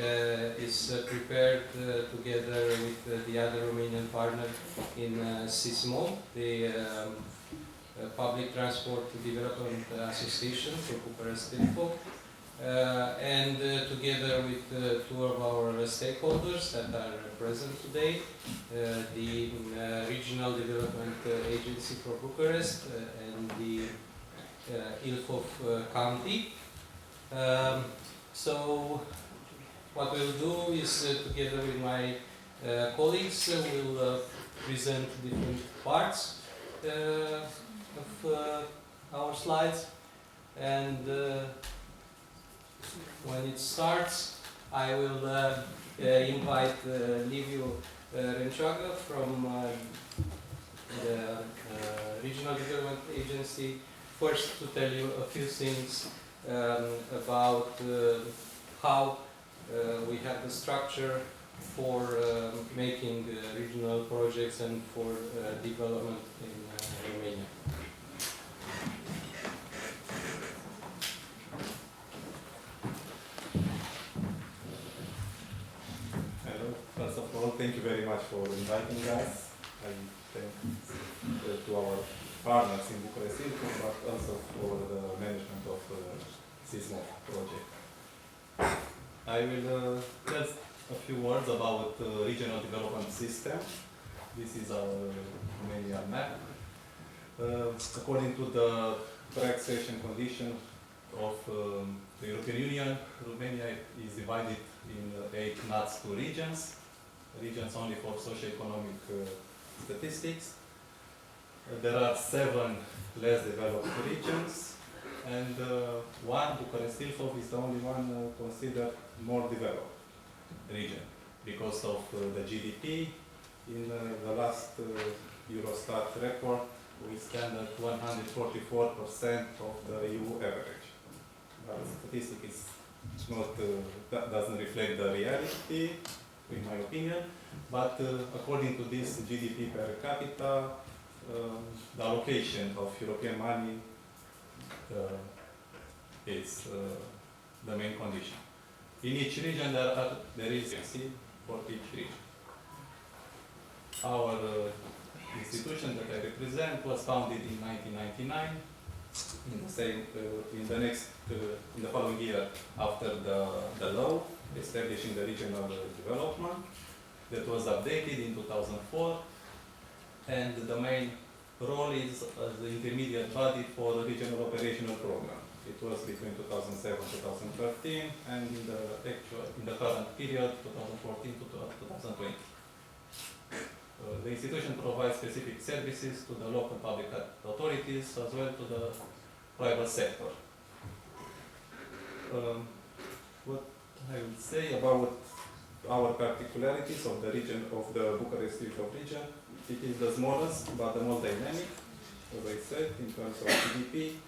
is prepared together with the other Romanian partner in Cismob, the Public Transport Development Association for Bucharest Info, and together with two of our stakeholders that are present today, the Regional Development Agency for Bucharest and the Ilfov County. So what we'll do is together with my colleagues we'll present different parts of our slides, and when it starts I will invite Liviu Renchoagă from the Regional Development Agency first to tell you a few things about how we have the structure for making regional projects and for development in Romania. Hello. First of all, thank you very much for inviting us. I thank to our partners in Bucharest, but also for the management of Cismob project. I will tell a few words about regional development system. This is our Romanian map. According to the taxation condition of the European Union, Romania is divided in 8 NUTS 2 regions. Regions only for socio-economic statistics. There are 7 less developed regions, and one, Bucharest Ilfov, is the only one considered more developed region because of the GDP. In the last Eurostat report, we stand at 144% of the EU average. The statistic is not, doesn't reflect the reality, in my opinion, but according to this GDP per capita, the allocation of European money is the main condition. In each region there is a C for each region. Our institution that I represent was founded in 1999. In the following year after the law establishing the regional development, that was updated in 2004, and the main role is as the intermediate body for the regional operational program. It was between 2007-2013, and in the current period, 2014 to 2020. The institution provides specific services to the local public authorities as well to the private sector. What I would say about our particularities of the region of the Bucharest Ilfov region, it is the smallest but the most dynamic, as I said, in terms of GDP.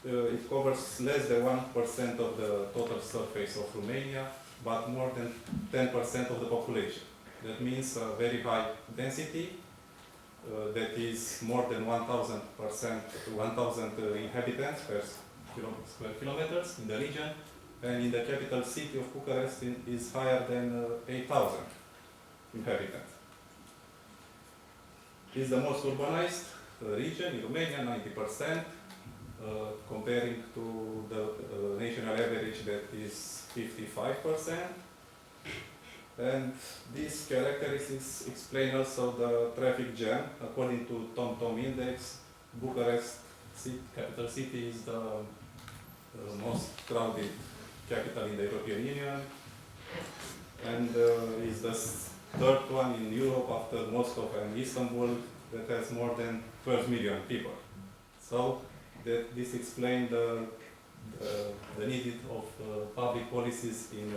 It covers less than 1% of the total surface of Romania, but more than 10% of the population. That means a very high density, that is more than 1,000 inhabitants per square kilometers in the region, and in the capital city of Bucharest is higher than 8,000 inhabitants. It's the most urbanized region in Romania, 90%, comparing to the national average that is 55%. And these characteristics explain also the traffic jam. According to TomTom index, Bucharest capital city is the most crowded capital in the European Union, and is the third one in Europe after Moscow and Istanbul, that has more than 12 million people. So this explains the need of public policies in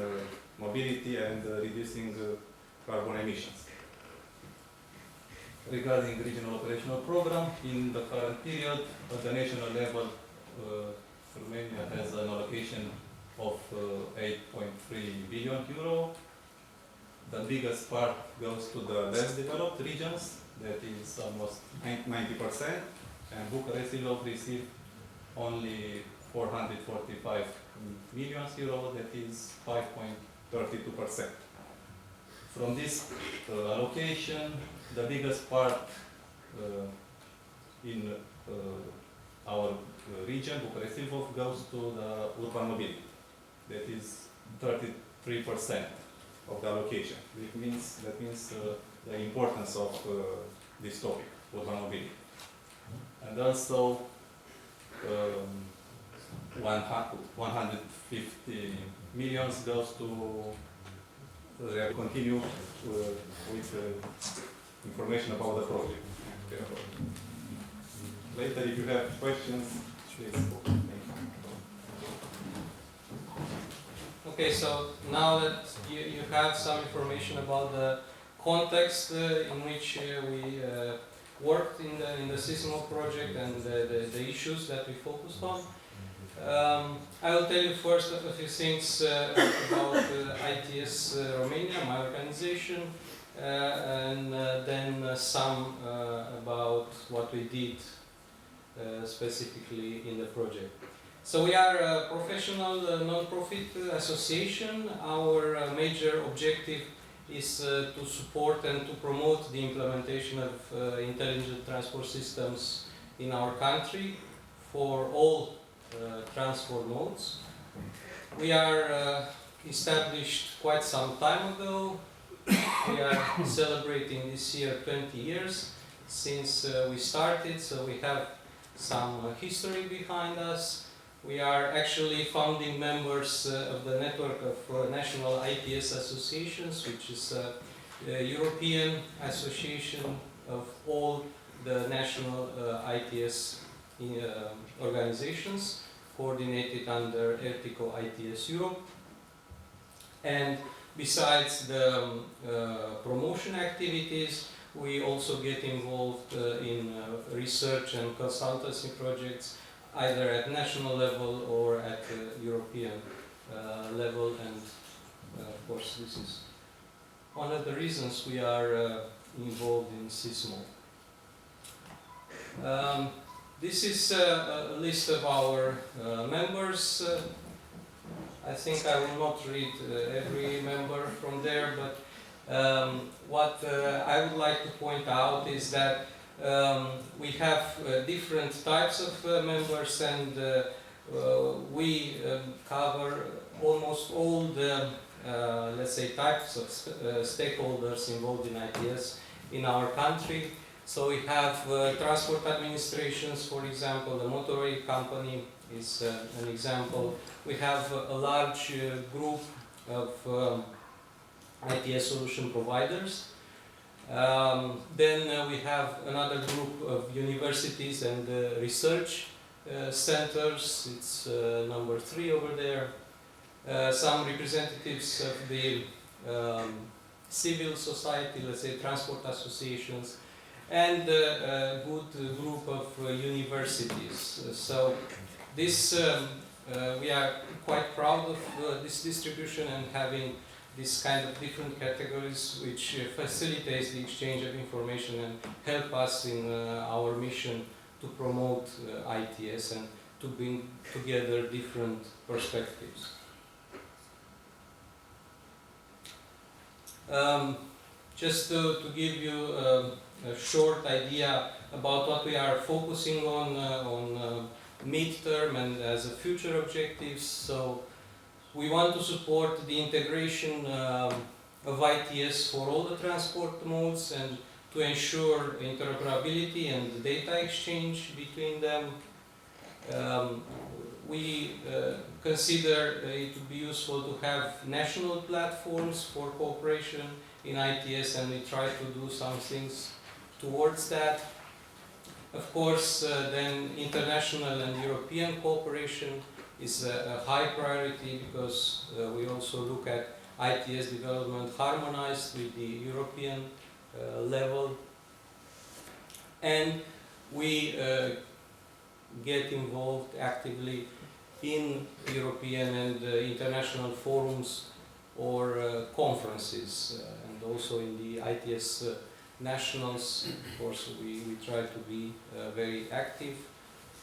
mobility and reducing carbon emissions. Regarding regional operational program, in the current period, at the national level, Romania has an allocation of 8.3 billion euro. The biggest part goes to the less developed regions, that is almost 90%, and Bucharest Ilfov received only 445 million euro, that is 5.32%. From this allocation, the biggest part in our region, Bucharest-Ilfov, goes to the urban mobility. That is 33% of the allocation. That means the importance of this topic, urban mobility. And also 150 million goes to continue with information about the project. Later, if you have questions, please. Okay, so now that you have some information about the context in which we worked in the Cismob project and the issues that we focused on, I will tell you first a few things about ITS Romania, my organization, and then some about what we did specifically in the project. So we are a professional non-profit association. Our major objective is to support and to promote the implementation of intelligent transport systems in our country for all transport modes. We are established quite some time ago. We are celebrating this year 20 years since we started, so we have some history behind us. We are actually founding members of the network of national ITS associations, which is a European association of all the national ITS organizations coordinated under Ertico ITS Europe. And besides the promotion activities, we also get involved in research and consultancy projects, either at national level or at European level, and of course this is one of the reasons we are involved in Cismob. This is a list of our members. I think I will not read every member from there, but what I would like to point out is that we have different types of members, and we cover almost all the, let's say, types of stakeholders involved in ITS in our country. So we have transport administrations, for example, the motorway company is an example. We have a large group of ITS solution providers. Then we have another group of universities and research centers. It's number 3 over there. Some representatives of the civil society, let's say transport associations, and a good group of universities. So this we are quite proud of this distribution and having this kind of different categories, which facilitates the exchange of information and help us in our mission to promote ITS and to bring together different perspectives. Just to give you a short idea about what we are focusing on mid-term and as a future objectives. So we want to support the integration of ITS for all the transport modes and to ensure interoperability and data exchange between them. We consider it to be useful to have national platforms for cooperation in ITS, and we try to do some things towards that. Of course, then international and European cooperation is a high priority, because we also look at ITS development harmonized with the European level. And we get involved actively in European and international forums or conferences, and also in the ITS nationals. Of course, we try to be very active.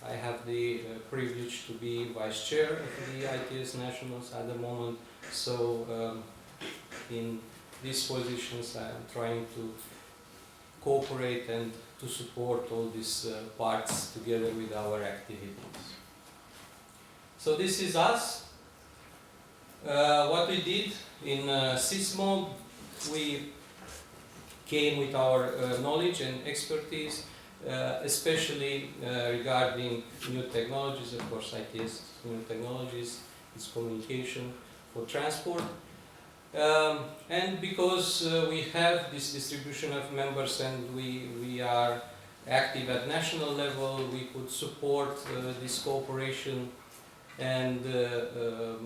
I have the privilege to be vice chair of the ITS Nationals at the moment, so in these positions I am trying to cooperate and to support all these parts together with our activities. So this is us. What we did in Cismob, we came with our knowledge and expertise, especially regarding new technologies. Of course, ITS new technologies, its communication for transport. And because we have this distribution of members and we are active at national level, we could support this cooperation and the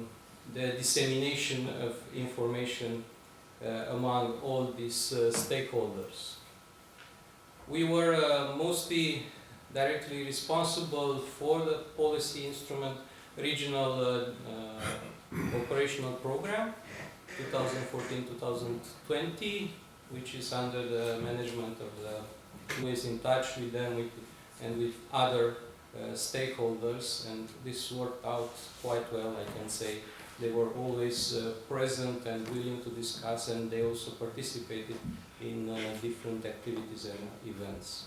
dissemination of information among all these stakeholders. We were mostly directly responsible for the policy instrument regional operational program 2014-2020, which is under the management of the who is in touch with them and with other stakeholders, and this worked out quite well, I can say. They were always present and willing to discuss, and they also participated in different activities and events.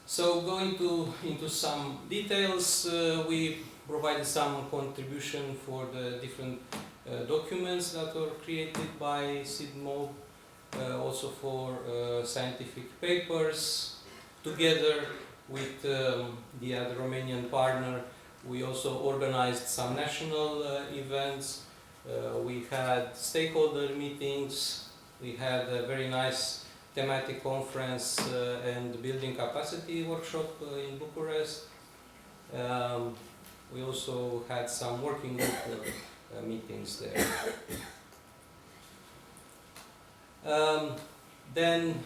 So going into some details, we provided some contribution for the different documents that were created by Cismob, also for scientific papers. Together with the other Romanian partner, we also organized some national events. We had stakeholder meetings. We had a very nice thematic conference and building capacity workshop in Bucharest. We also had some working group meetings there. Then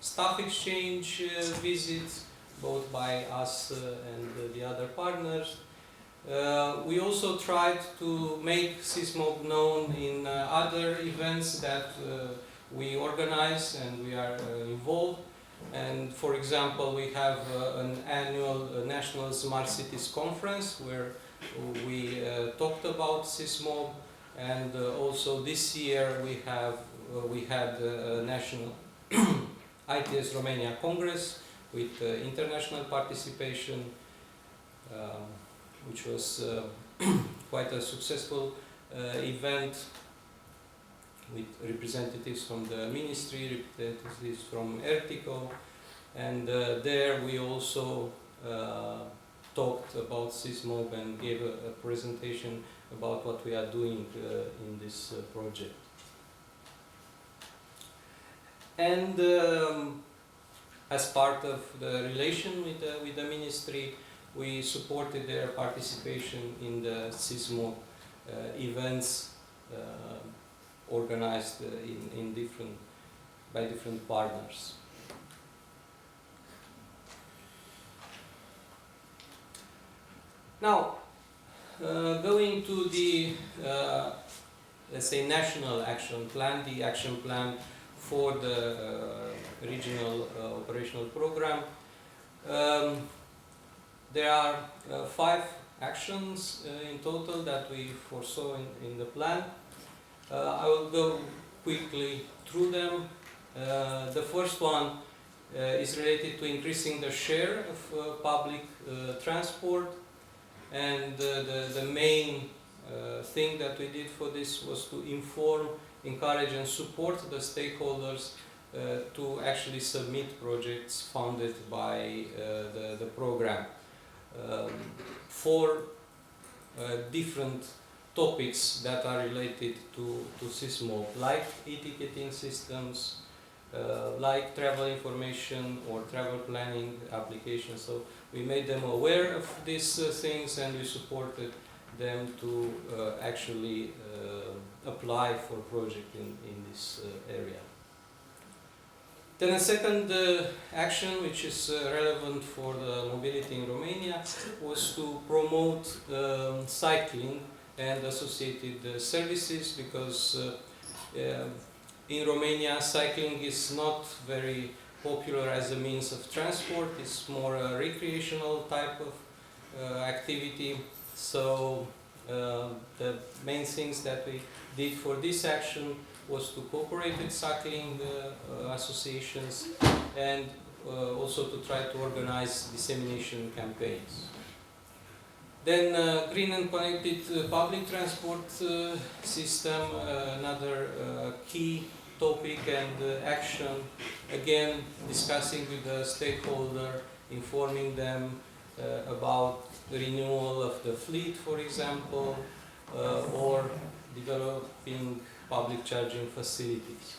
staff exchange visits, both by us and the other partners. We also tried to make Cismob known in other events that we organize and we are involved. And for example, we have an annual National Smart Cities Conference where we talked about Cismob, and also this year we had a national ITS Romania Congress with international participation, which was quite a successful event with representatives from the ministry, representatives from Ertico, and there we also talked about Cismob and gave a presentation about what we are doing in this project. And as part of the relation with the ministry, we supported their participation in the Cismob events organized by different partners. Now, going to the let's say national action plan, the action plan for the regional operational program. There are 5 actions in total that we foresaw in the plan. I will go quickly through them. The first one is related to increasing the share of public transport, and the main thing that we did for this was to inform, encourage and support the stakeholders to actually submit projects funded by the program for different topics that are related to Cismob, like e-ticketing systems, like travel information or travel planning applications. So we made them aware of these things, and we supported them to actually apply for a project in this area. Then a second action, which is relevant for the mobility in Romania, was to promote cycling and associated services, because in Romania cycling is not very popular as a means of transport. It's more a recreational type of activity. So the main things that we did for this action was to cooperate with cycling associations and also to try to organize dissemination campaigns. Then green and connected public transport system, another key topic and action, again discussing with the stakeholder, informing them about the renewal of the fleet, for example, or developing public charging facilities.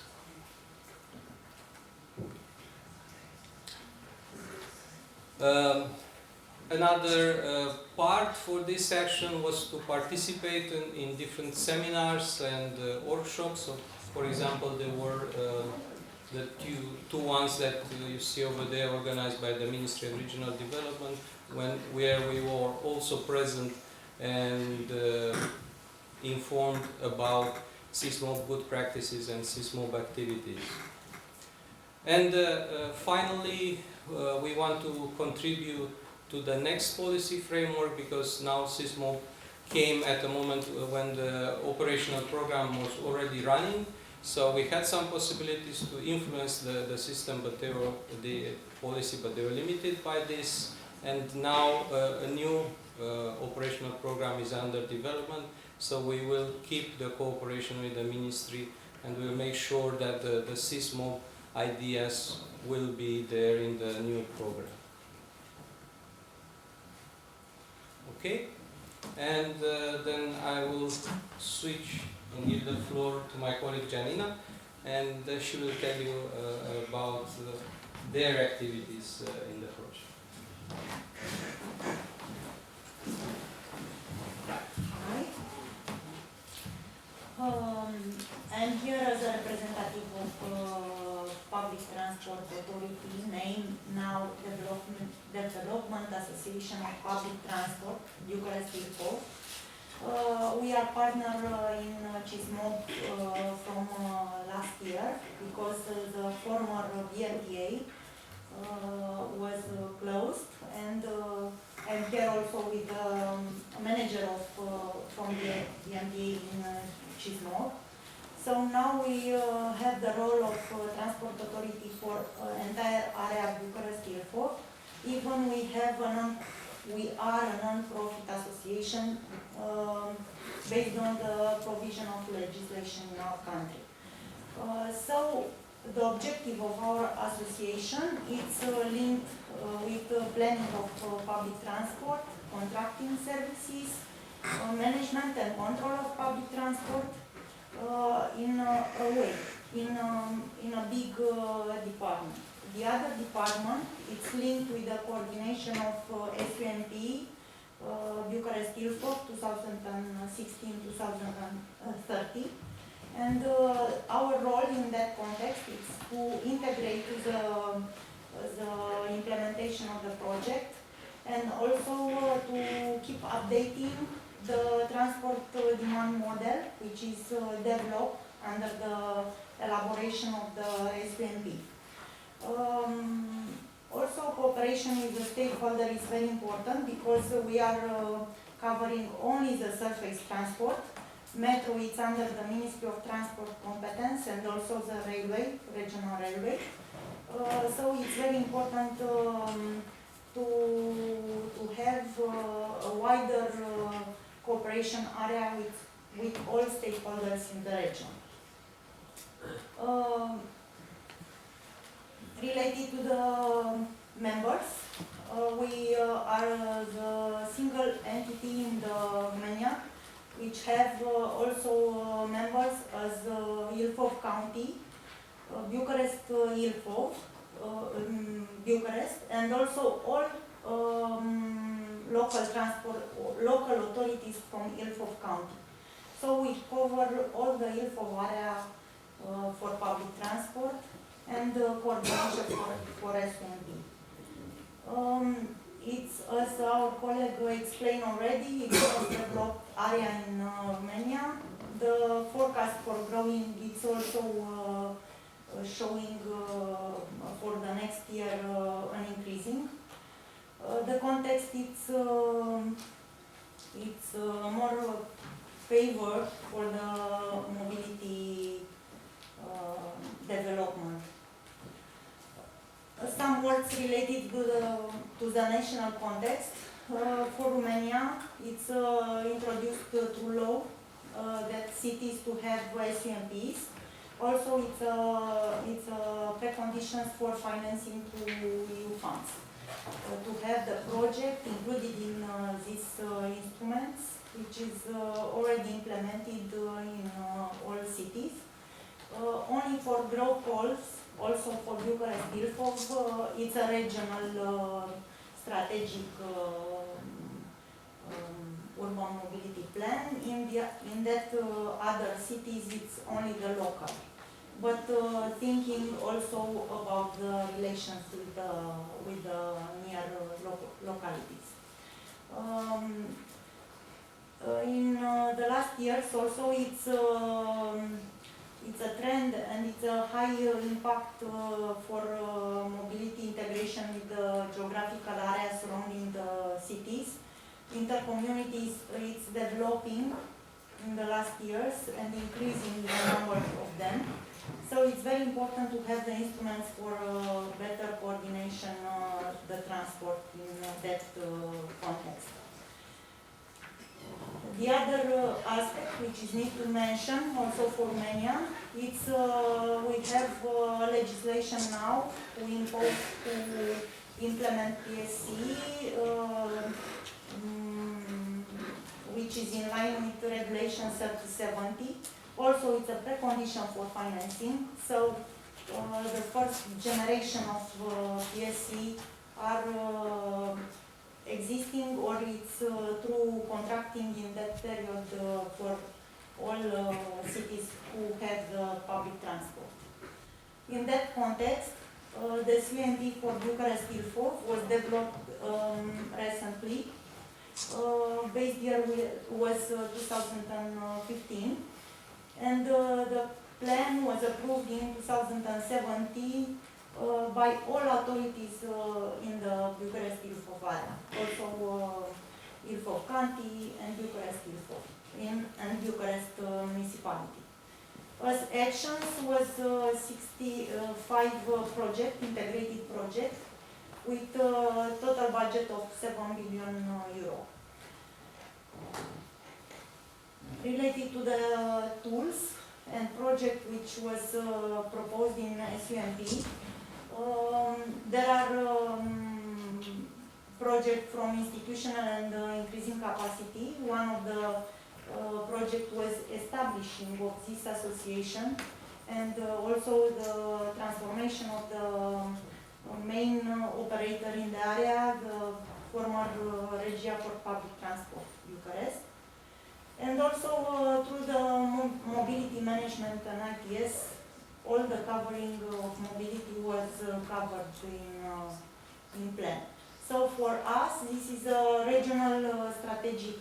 Another part for this action was to participate in different seminars and workshops. So, for example, there were the two ones that you see over there organized by the Ministry of Regional Development, where we were also present and informed about Cismob good practices and Cismob activities. And finally, we want to contribute to the next policy framework, because now Cismob came at a moment when the operational program was already running. So we had some possibilities to influence the system, but they were the policy, but they were limited by this. And now a new operational program is under development. So we will keep the cooperation with the ministry, and we will make sure that the Cismob ideas will be there in the new program. Okay, and then I will switch and give the floor to my colleague Janina, and she will tell you about their activities in the project. Hi. I'm here as a representative of Public Transport Authority, named now Development Association of Public Transport, Bucharest Ilfov. We are partner in Cismob from last year, because the former BMTA was closed, and I'm here also with the manager from the BMTA in Cismob. So now we have the role of Transport Authority for entire area Bucharest Ilfov. Even we are a non-profit association based on the provision of legislation in our country. So the objective of our association is linked with the planning of public transport, contracting services, management and control of public transport, in a way, in a big department. The other department is linked with the coordination of SUMP, Bucharest Ilfov 2016-2030. And our role in that context is to integrate the implementation of the project, and also to keep updating the transport demand model, which is developed under the elaboration of the SPNP. Also, cooperation with the stakeholder is very important, because we are covering only the surface transport. Metro is under the Ministry of Transport competence, and also the railway, regional railway. So it's very important to have a wider cooperation area with all stakeholders in the region. Related to the members, we are the single entity in the Romania, which have also members as Ilfov County, Bucharest Ilfov, Bucharest, and also all local authorities from Ilfov County. So we cover all the Ilfov area for public transport and coordination for SMB. It's, as our colleague explained already, it's a developed area in Romania. The forecast for growing is also showing for the favor for the mobility development. Some words related to the national context. For Romania, it's introduced through law that cities to have SUMPs. Also, it's preconditions for financing to EU funds. To have the project included in these instruments, which is already implemented in all cities. Only for growth calls, also for Bucharest Ilfov, it's a regional strategic urban mobility plan. In that other cities, it's only the local. But thinking also about the relations with the near localities. In the last years also it's a trend and it's a high impact for mobility integration with the geographical areas surrounding the cities. Intercommunities, it's developing in the last years and increasing the number of them. So it's very important to have the instruments for better coordination the transport in that context. The other aspect which is need to mention also for Romania, it's we have legislation now to impose to implement PSC, which is in line with Regulation 3070. Also, it's a precondition for financing. So, the first generation of PSC are existing, or it's through contracting in that period for all cities who have public transport. In that context, the CND for Bucharest Ilfov was developed recently. Base year was 2015, and the plan was approved in 2017 by all authorities in the Bucharest Ilfov area, also Ilfov County and Bucharest Ilfov, and Bucharest municipality. As actions was 65 integrated project, with a total budget of 7 billion euro. Related to the tools and project which was proposed in SUMP, there are projects from institutional and increasing capacity. One of the project was establishing of this association, and also the transformation of the main operator in the area, the former Regia for Public Transport, Bucharest. And also through the mobility management and ITS, all the covering of mobility was covered in plan. So for us, this is a regional strategic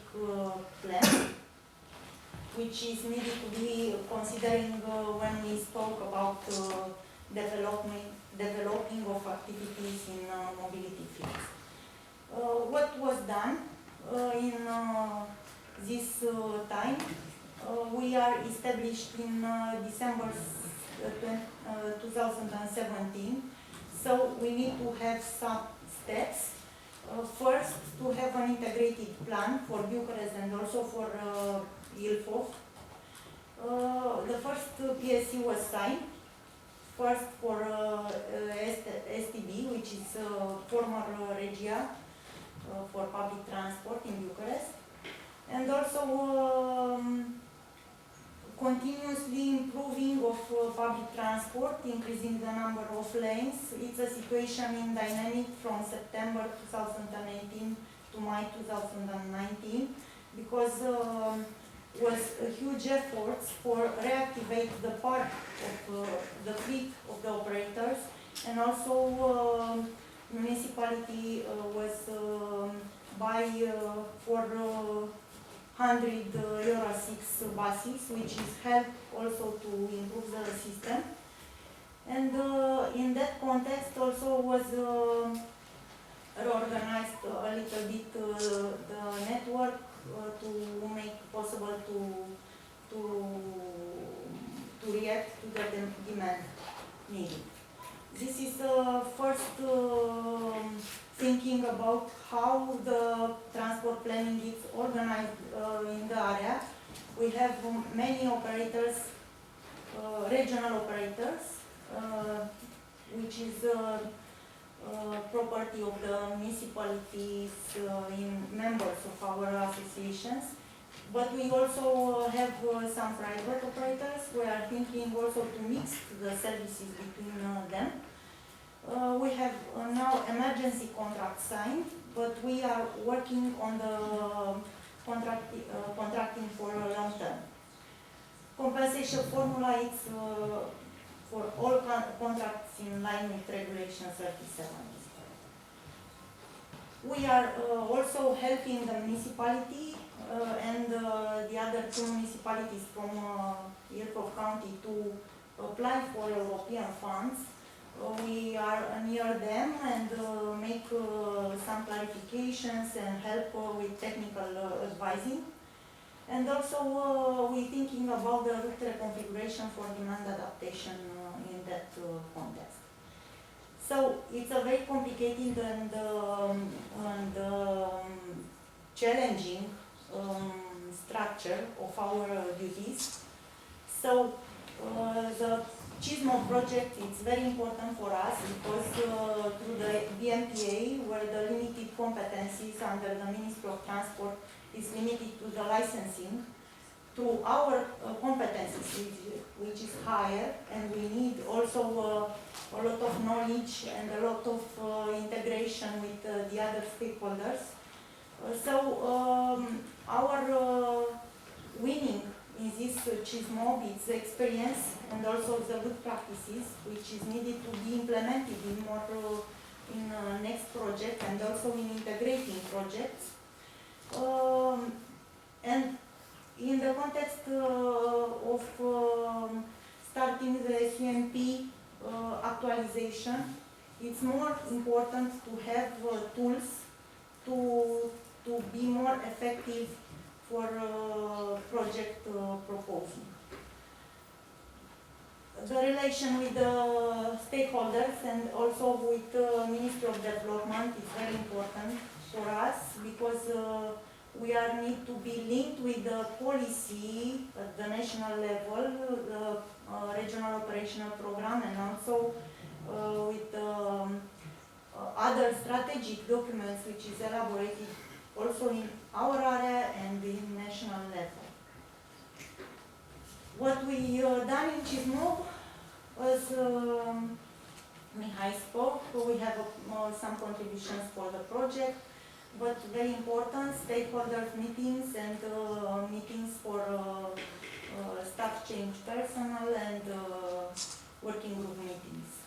plan, which is needed to be considering when we spoke about developing of activities in mobility fields. What was done in this time? We are established in December 2017, so we need to have some steps. First, to have an integrated plan for Bucharest and also for Ilfov. The first PSC was signed. First for STB, which is former Regia for public transport in Bucharest, and also continuously improving of public transport, increasing the number of lanes. It's a situation in dynamic from September 2018 to May 2019, because was a huge efforts for reactivate the part of the fleet of the operators, and also municipality was buy for 100 Euro 6 buses, which is help also to improve the system. And in that context also was reorganized a little bit the network to make possible to react to the demand needed. This is first thinking about how the transport planning is organized in the area. We have many operators, regional operators, which is property of the municipalities in members of our associations. But we also have some private operators. We are thinking also to mix the services between them. We have now emergency contract signed, but we are working on the contracting for a long term. Compensation formula is for all contracts in line with Regulation 37. We are also helping the municipality and the other two municipalities from Ilfov County to apply for European funds. We are near them and make some clarifications and help with technical advising. And also we're thinking about the route reconfiguration for demand adaptation in that context. So it's a very complicated and challenging structure of our duties. So the Cismob project is very important for us because through the BMPA, where the limited competencies under the Ministry of Transport is limited to the licensing, through our competencies, which is higher, and we need also a lot of knowledge and a lot of integration with the other stakeholders. So our winning in this Cismob is the experience and also the good practices, which is needed to be implemented in more in next project and also in integrating projects. And in the context of starting the SUMP actualization, it's more important to have tools to be more effective for project proposing. The relation with the stakeholders and also with the Ministry of Development is very important for us because we are need to be linked with the policy at the national level, the regional operational program, and also with other strategic documents which is elaborated also in our area and in national level. What we done in Cismob was Mihai spoke. We have some contributions for the project, but very important stakeholders meetings and meetings for staff change personnel and working group meetings.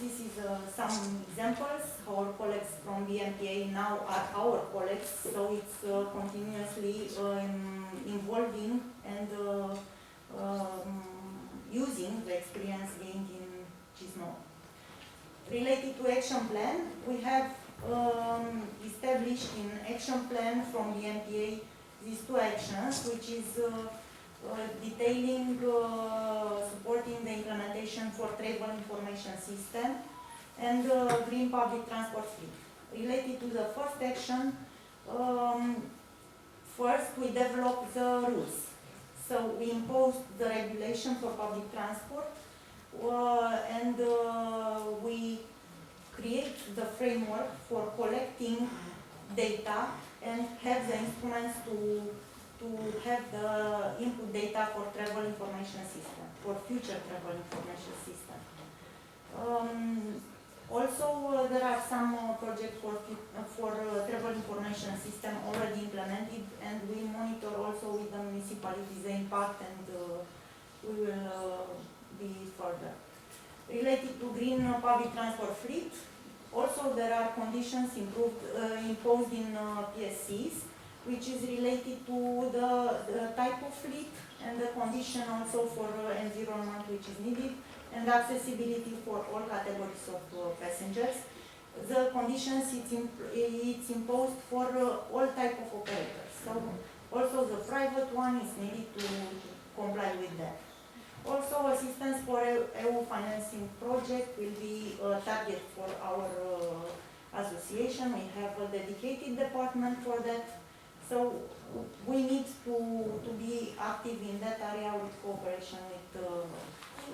This is some examples. Our colleagues from BMPA now are our colleagues, so it's continuously involving and using the experience gained in Cismob. Related to action plan, we have established in action plan from BMPA these two actions, which is detailing supporting the implementation for travel information system and green public transport fleet. Related to the first action, first we developed the rules. So we imposed the regulation for public transport and we create the framework for collecting data and have the instruments to have the input data for travel information system, for future travel information system. Also, there are some projects for travel information system already implemented, and we monitor also with the municipalities the impact, and we will be further. Related to green public transport fleet, also there are conditions imposed in PSCs, which is related to the type of fleet and the condition also for environment which is needed and accessibility for all categories of passengers. the conditions it's imposed for all type of operators. So also the private one is needed to comply with that. Also, assistance for EU financing project will be a target for our association. We have a dedicated department for that. So we need to be active in that area with cooperation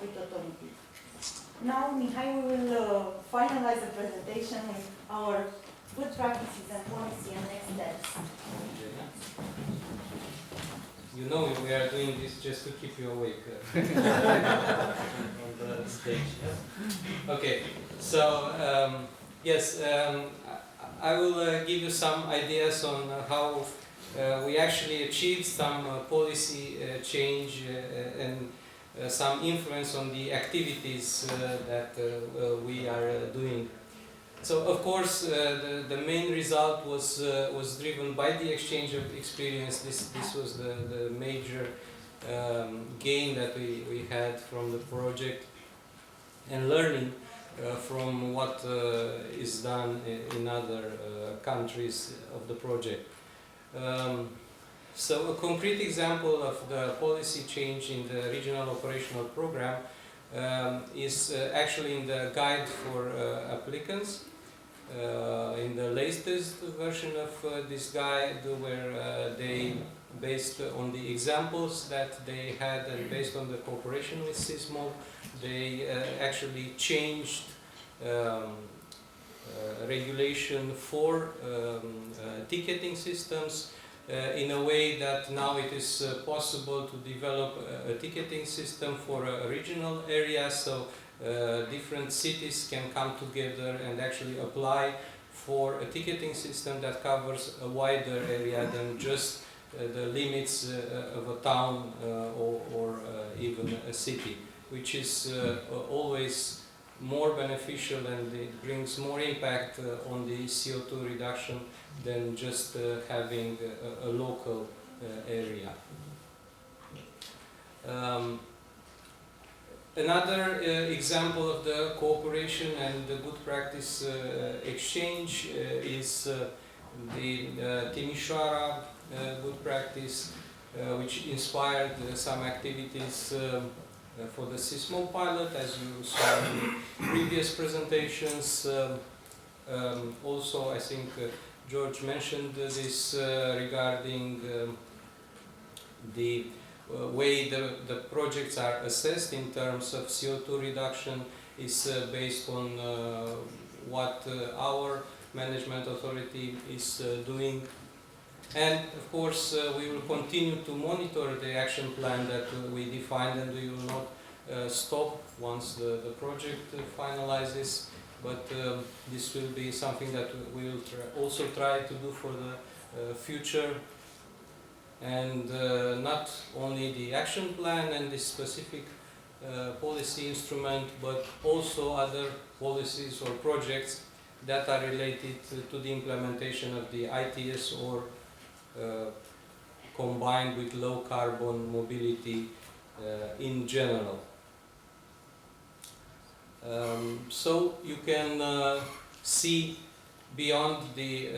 with authority. Now, Mihai, we will finalize the presentation with our good practices and policy and next steps. You know we are doing this just to keep you awake on the stage. Yeah? Okay, so yes, I will give you some ideas on how we actually achieved some policy change and some influence on the activities that we are doing. So of course the main result was driven by the exchange of experience. This was the major gain that we had from the project, and learning from what is done in other countries of the project. So a concrete example of the policy change in the regional operational program is actually in the guide for applicants. In the latest version of this guide, where they, based on the examples that they had and based on the cooperation with Cismob, they actually changed regulation for ticketing systems in a way that now it is possible to develop a ticketing system for a regional area, so different cities can come together and actually apply for a ticketing system that covers a wider area than just the limits of a town or even a city, which is always more beneficial, and it brings more impact on the CO2 reduction than just having a local area. Another example of the cooperation and the good practice exchange is the Timișoara good practice, which inspired some activities for the Cismob pilot, as you saw in previous presentations. Also, I think George mentioned this regarding the way the projects are assessed in terms of CO2 reduction is based on what our management authority is doing. And of course we will continue to monitor the action plan that we defined, and we will not stop once the project finalizes, but this will be something that we will also try to do for the future. And not only the action plan and the specific policy instrument, but also other policies or projects that are related to the implementation of the ITS or combined with low carbon mobility in general. So you can see beyond the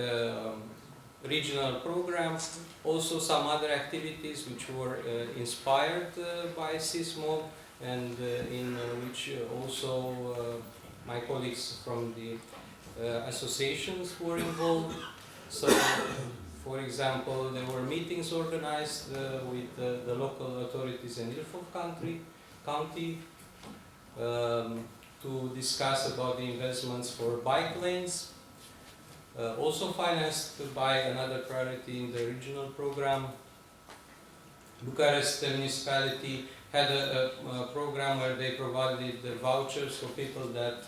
regional program also some other activities which were inspired by Cismob, and in which also my colleagues from the associations were involved. So, for example, there were meetings organized with the local authorities in Ilfov County to discuss about the investments for bike lanes. Also financed by another priority in the regional program. Bucharest municipality had a program where they provided the vouchers for people that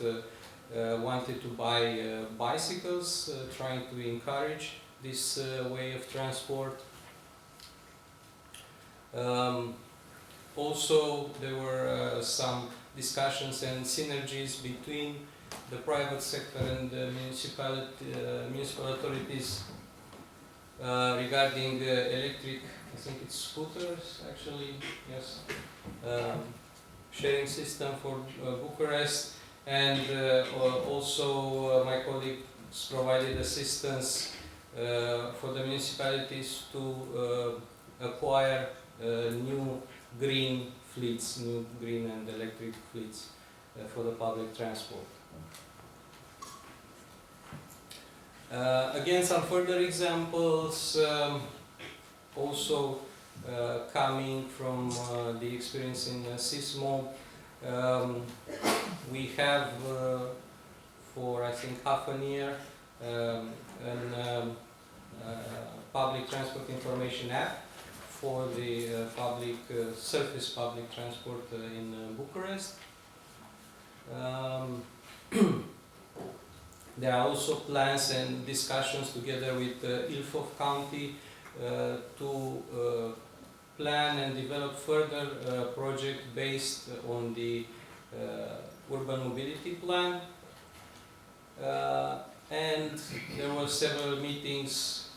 wanted to buy bicycles, trying to encourage this way of transport. Also, there were some discussions and synergies between the private sector and the municipal authorities regarding electric, I think it's scooters actually, yes, sharing system for Bucharest, and also my colleagues provided assistance for the municipalities to acquire new green fleets, new green and electric fleets for the public transport. Again, some further examples, also coming from the experience in Cismob. We have for I think half a year public transport information app for the surface public transport in Bucharest. There are also plans and discussions together with Ilfov County to plan and develop further project based on the urban mobility plan. And there were several meetings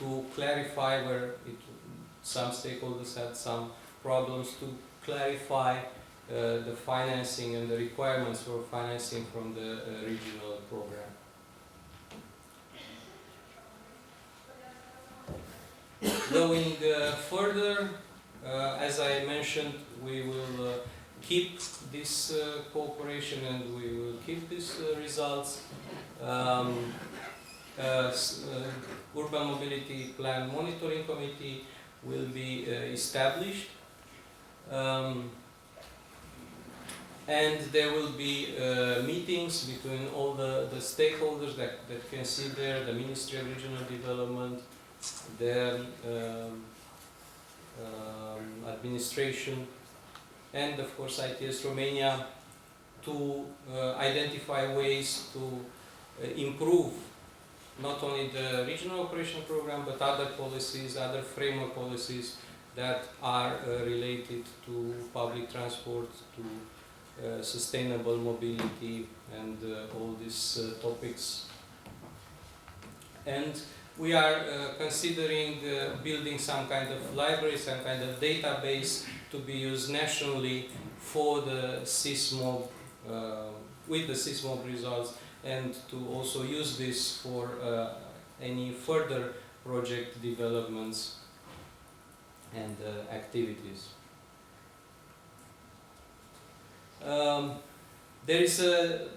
to clarify where some stakeholders had some problems to clarify the financing and the requirements for financing from the regional program. Going further, as I mentioned, we will keep this cooperation and we will keep these results. Urban Mobility Plan Monitoring Committee will be established, and there will be meetings between all the stakeholders that can see there, the Ministry of Regional Development, the administration, and of course ITS Romania, to identify ways to improve not only the regional operation program but other policies, other framework policies that are related to public transport, to sustainable mobility and all these topics. And we are considering building some kind of library, some kind of database to be used nationally for the Cismob, with the Cismob results, and to also use this for any further project developments and activities. There is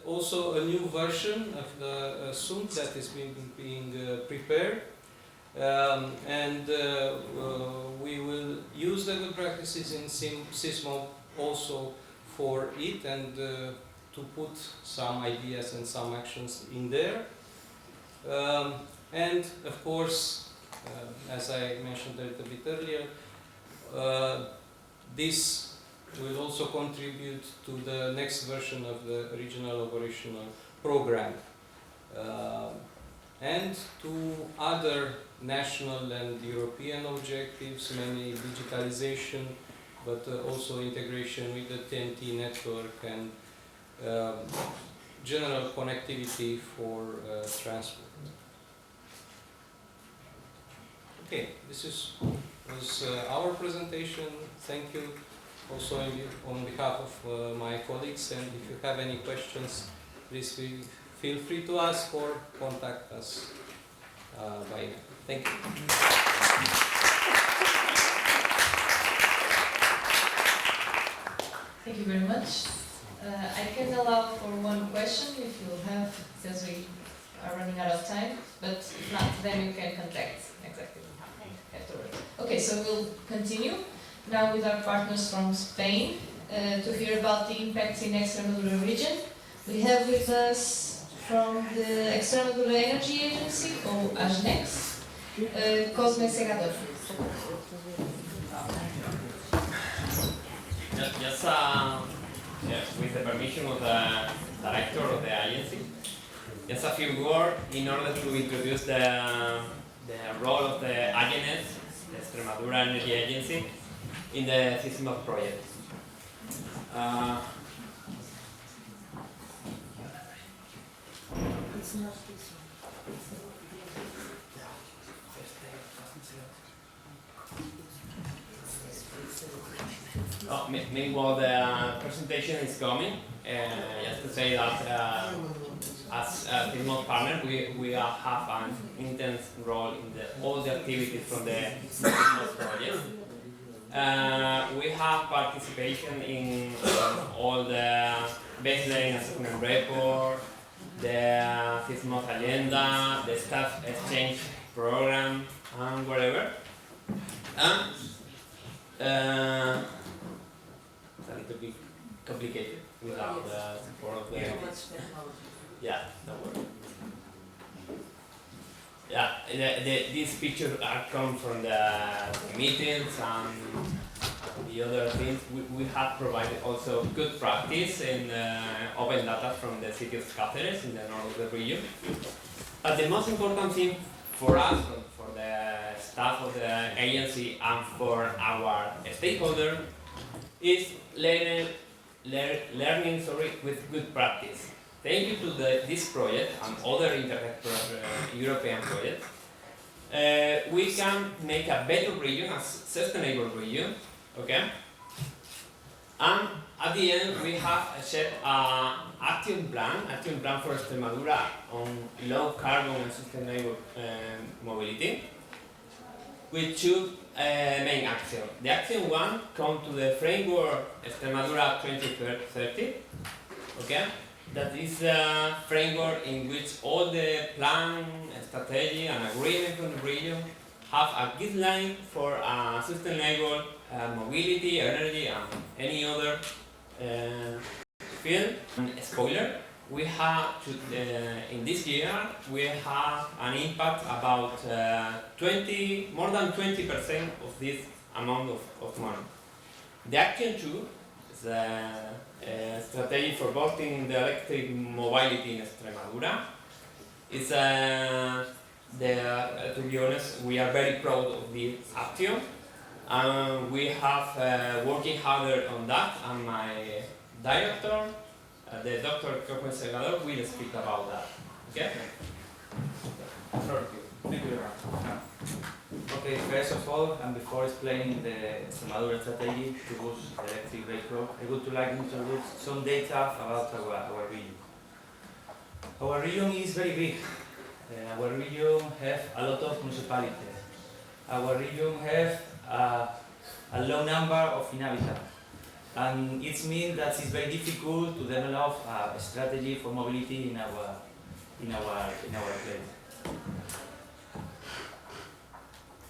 also a new version of the SUNT that is being prepared, and we will use the good practices in Cismob also for it, and to put some ideas and some actions in there. And of course, as I mentioned a little bit earlier, this will also contribute to the next version of the regional operational program, and to other national and European objectives, mainly digitalization, but also integration with the TEN-T network and general connectivity for transport. Okay, this was our presentation. Thank you also on behalf of my colleagues, and if you have any questions, please feel free to ask or contact us by email. Thank you. Thank you very much. I can allow for one question if you have, because we are running out of time, but if not, then you can contact exactly afterwards. Okay, so we'll continue now with our partners from Spain to hear about the impacts in Extremadura region. We have with us from the Extremadura Energy Agency, or ASNEX, Cosme Segador. Yes, with the permission of the director of the agency, just a few words in order to introduce the role of the AGENES, the Extremadura Energy Agency, in the Cismob project. Meanwhile, the presentation is coming. Just to say that as a Cismob partner, we have an intense role in all the activities from the Cismob project. We have participation in all the baseline assessment report, the Cismob agenda, the staff exchange program, and whatever. And it's a little bit complicated without the support of the... Yeah, don't worry. Yeah, these pictures are come from the meetings and the other things. We have provided also good practice in open data from the city of Cáceres in the north of the region. But the most important thing for us, for the staff of the agency and for our stakeholder, is learning with good practice. Thank you to this project and other European projects, we can make a better region, a sustainable region, okay? And at the end, we have set an action plan for Extremadura on low carbon and sustainable mobility, with two main actions. The action one comes to the framework Extremadura 2030, okay? That is a framework in which all the plan, strategy, and agreement from the region have a guideline for sustainable mobility, energy, and any other field. And spoiler, we have in this year we have an impact about more than 20% of this amount of money. The action 2 is a strategy for boosting the electric mobility in Extremadura. It's to be honest, we are very proud of this action, and we have working harder on that. And my director, the Dr. Coco Segador, will speak about that. Okay. Thank you very much. Okay, first of all, and before explaining the Extremadura strategy to boost the electric vehicle, I would like to introduce some data about our region. Our region is very big. Our region has a lot of municipalities. Our region has a low number of inhabitants. And it means that it's very difficult to develop a strategy for mobility in our place.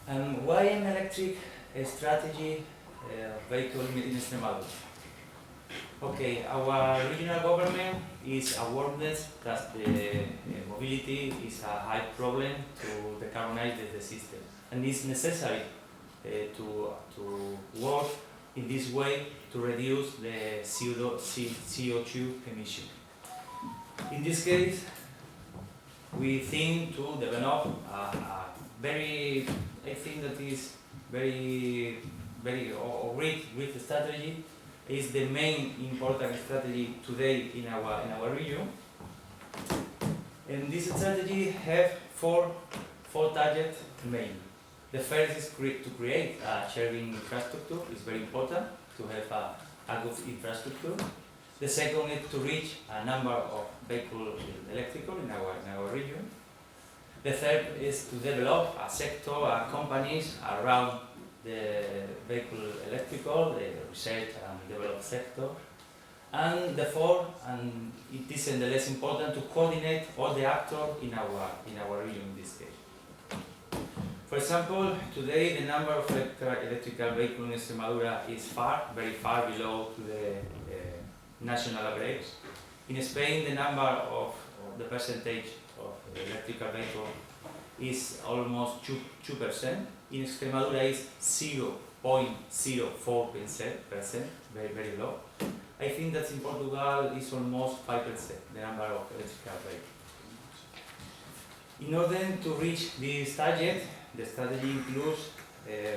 And why an electric strategy vehicle in Extremadura? Okay, our regional government is aware that the mobility is a high problem to decarbonize the system, and it's necessary to work in this way to reduce the CO2 emission. In this case, we think to develop I think that is very with strategy is the main important strategy today in our region. And this strategy have four targets main. The first is to create a sharing infrastructure. It's very important to have a good infrastructure. The second is to reach a number of vehicles electrical in our region. The third is to develop a sector, companies around the vehicle electrical, the research and development sector. And the fourth, and it isn't the less important, to coordinate all the actors in our region in this case. For example, today the number of electrical vehicles in Extremadura is very far below to the national average. In Spain, the number of the percentage of electrical vehicles is almost 2%. In Extremadura is 0.04%, very low. I think that in Portugal is almost 5%, the number of electrical vehicles. In order to reach this target, the strategy includes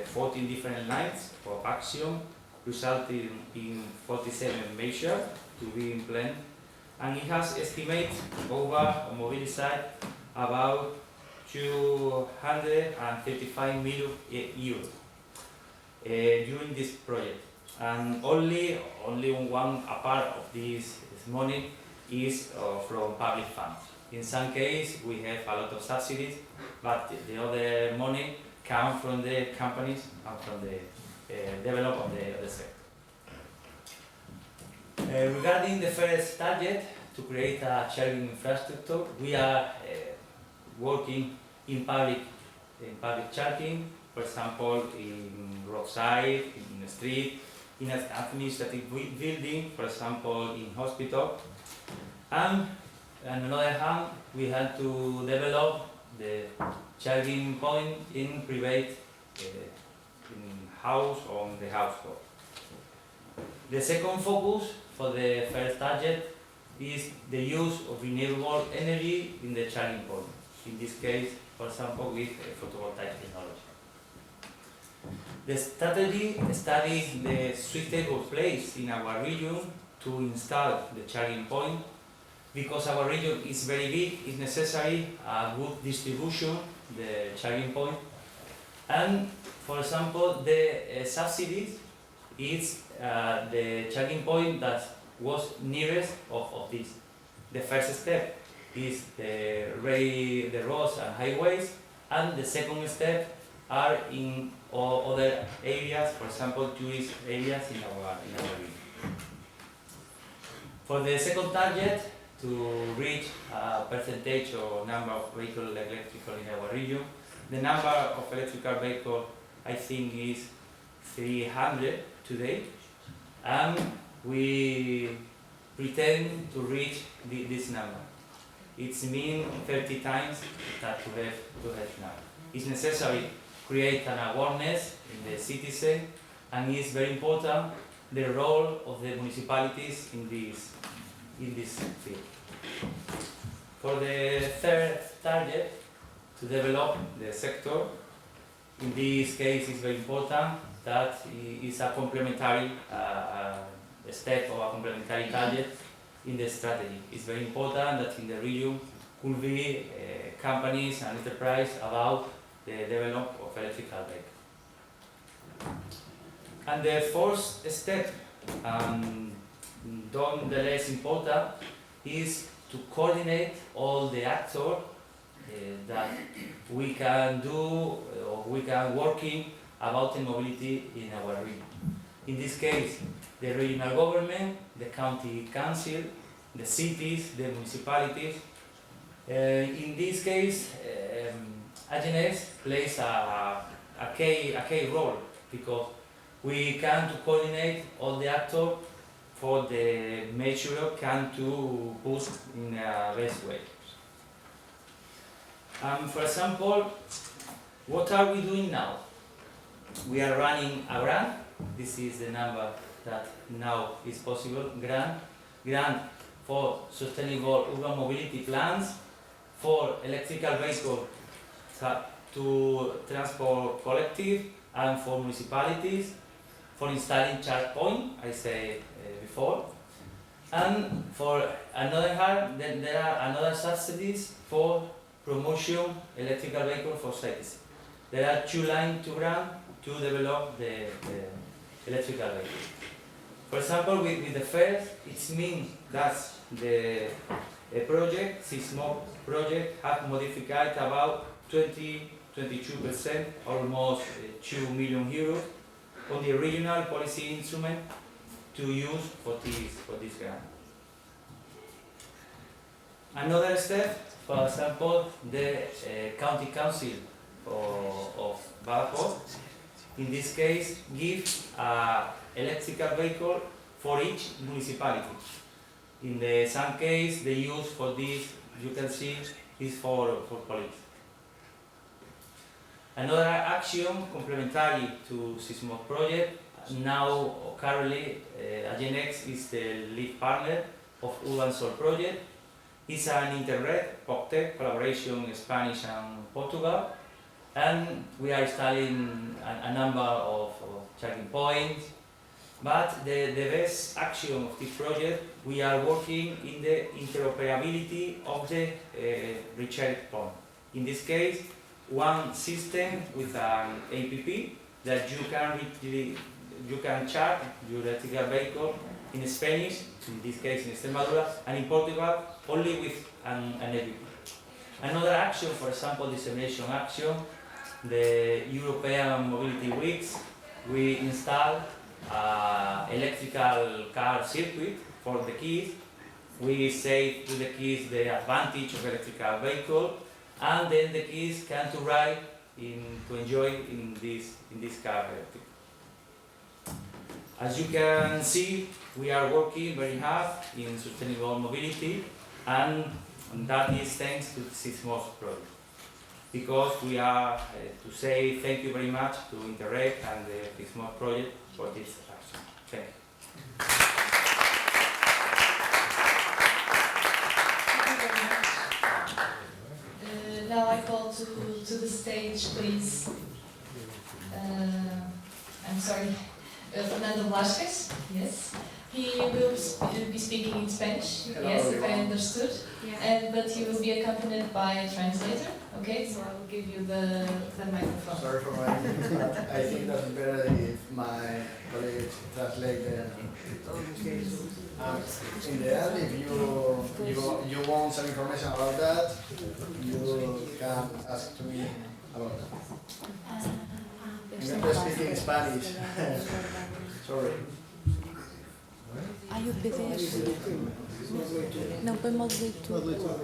14 different lines of action, resulting in 47 measures to be implemented, and it has estimated over mobility about 235 million euros during this project. And only one a part of this money is from public funds. In some cases, we have a lot of subsidies, but the other money comes from the companies and from the development of the sector. Regarding the first target, to create a charging infrastructure, we are working in public charging, for example, in roadside, in the street, in an administrative building, for example, in hospital. And on the other hand, we had to develop the charging point in private in house or on the household. The second focus for the first target is the use of renewable energy in the charging point. In this case, for example, with photovoltaic technology. The strategy studies the suitable place in our region to install the charging point. Because our region is very big, it's necessary a good distribution, the charging point. And for example, the subsidies is the charging point that was nearest of this. The first step is the roads and highways, and the second step are in other areas, for example, tourist areas in our region. For the second target, to reach a percentage or number of vehicles electrical in our region, the number of electrical vehicles I think is 300 today, and we pretend to reach this number. It means 30 times that we have now. It's necessary to create an awareness in the citizen, and it's very important the role of the municipalities in this field. For the third target, to develop the sector, in this case it's very important that it is a complementary step or a complementary target in the strategy. It's very important that in the region could be companies and enterprise about the development of electrical vehicles. And the fourth step, not the less important, is to coordinate all the actors that we can do or we can working about the mobility in our region. In this case, the regional government, the county council, the cities, the municipalities. In this case, AGNS plays a key role because we can to coordinate all the actors for the measure can to boost in a best way. For example, what are we doing now? We are running a grant. This is the number that now is possible. Grant for sustainable urban mobility plans for electrical vehicles to transport collective and for municipalities for installing charge point, I said before. And for another hand, then there are another subsidies for promotion electrical vehicle for cities. There are two lines to grant to develop the electrical vehicle. For example, with the first, it means that the project, Cismob project, have modified about 22%, almost 2 million euros on the regional policy instrument to use for this grant. Another step, for example, the county council of Badajoz, in this case, gives an electrical vehicle for each municipality. In some case, the use for this, you can see, is for police. Another action complementary to Cismob project, now currently AGNX is the lead partner of Urban Sol project. It's an Interreg POCTEC collaboration in Spanish and Portugal, and we are installing a number of charging points. But the best action of this project, we are working in the interoperability of the recharge point. In this case, one system with an APP that you can you can charge your electrical vehicle in Spanish, in this case in Extremadura, and in Portugal only with an EV. Another action, for example, dissemination action, the European Mobility Weeks, we install electrical car circuit for the kids. We say to the kids the advantage of electrical vehicle, and then the kids can to ride to enjoy in this car. As you can see, we are working very hard in sustainable mobility, and that is thanks to the Cismob project. Because we are to say thank you very much to Interreg and the Cismob project for this action. Thank you. Now I call to the stage, please. I'm sorry, Fernando Blasquez. Yes, he will be speaking in Spanish. Hello, yes, everyone. if I understood. Yeah. But he will be accompanied by a translator. Okay, so I will give you the microphone. Sorry for my English, but I think that's better if my colleagues translate in the end, if you want some information about that, you can ask to me about that. I'm going to speak in Spanish. Sorry. Ai, o PDF. Não, põe modo de leitura.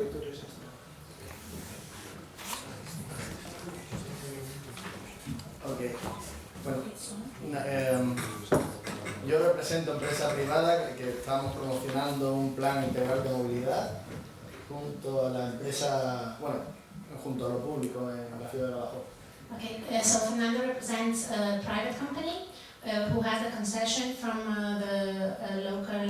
Ok. Bueno, yo represento empresa privada que estamos promocionando un plan integral de movilidad junto a la empresa, bueno, junto a lo público en la ciudad de Badajoz. Okay, so Fernando represents a private company who has a concession from the local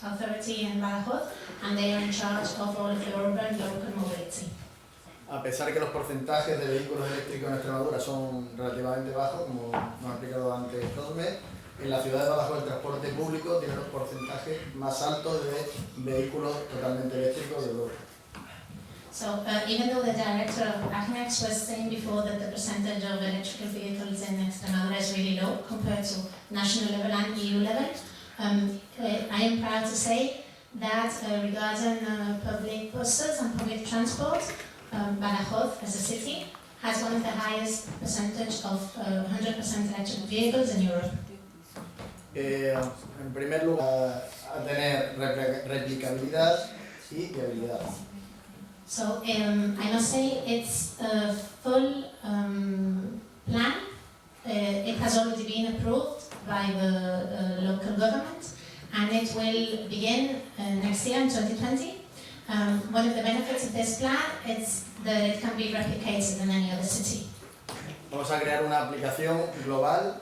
authority in Badajoz, and they are in charge of all of the urban local mobility. A pesar que los porcentajes de vehículos eléctricos en Extremadura son relativamente bajos, como nos ha explicado antes Cosme, en la ciudad de Badajoz el transporte público tiene los porcentajes más altos de vehículos totalmente eléctricos de Europa. So even though the director of ACNEX was saying before that the percentage of electrical vehicles in Extremadura is really low compared to national level and EU level, I am proud to say that regarding public buses and public transport, Badajoz as a city has one of the highest percentage of 100% electric vehicles in Europe. En primer lugar, a tener replicabilidad y viabilidad. So I must say it's a full plan. It has already been approved by the local government, and it will begin next year in 2020. One of the benefits of this plan is that it can be replicated in any other city. Vamos a crear una aplicación global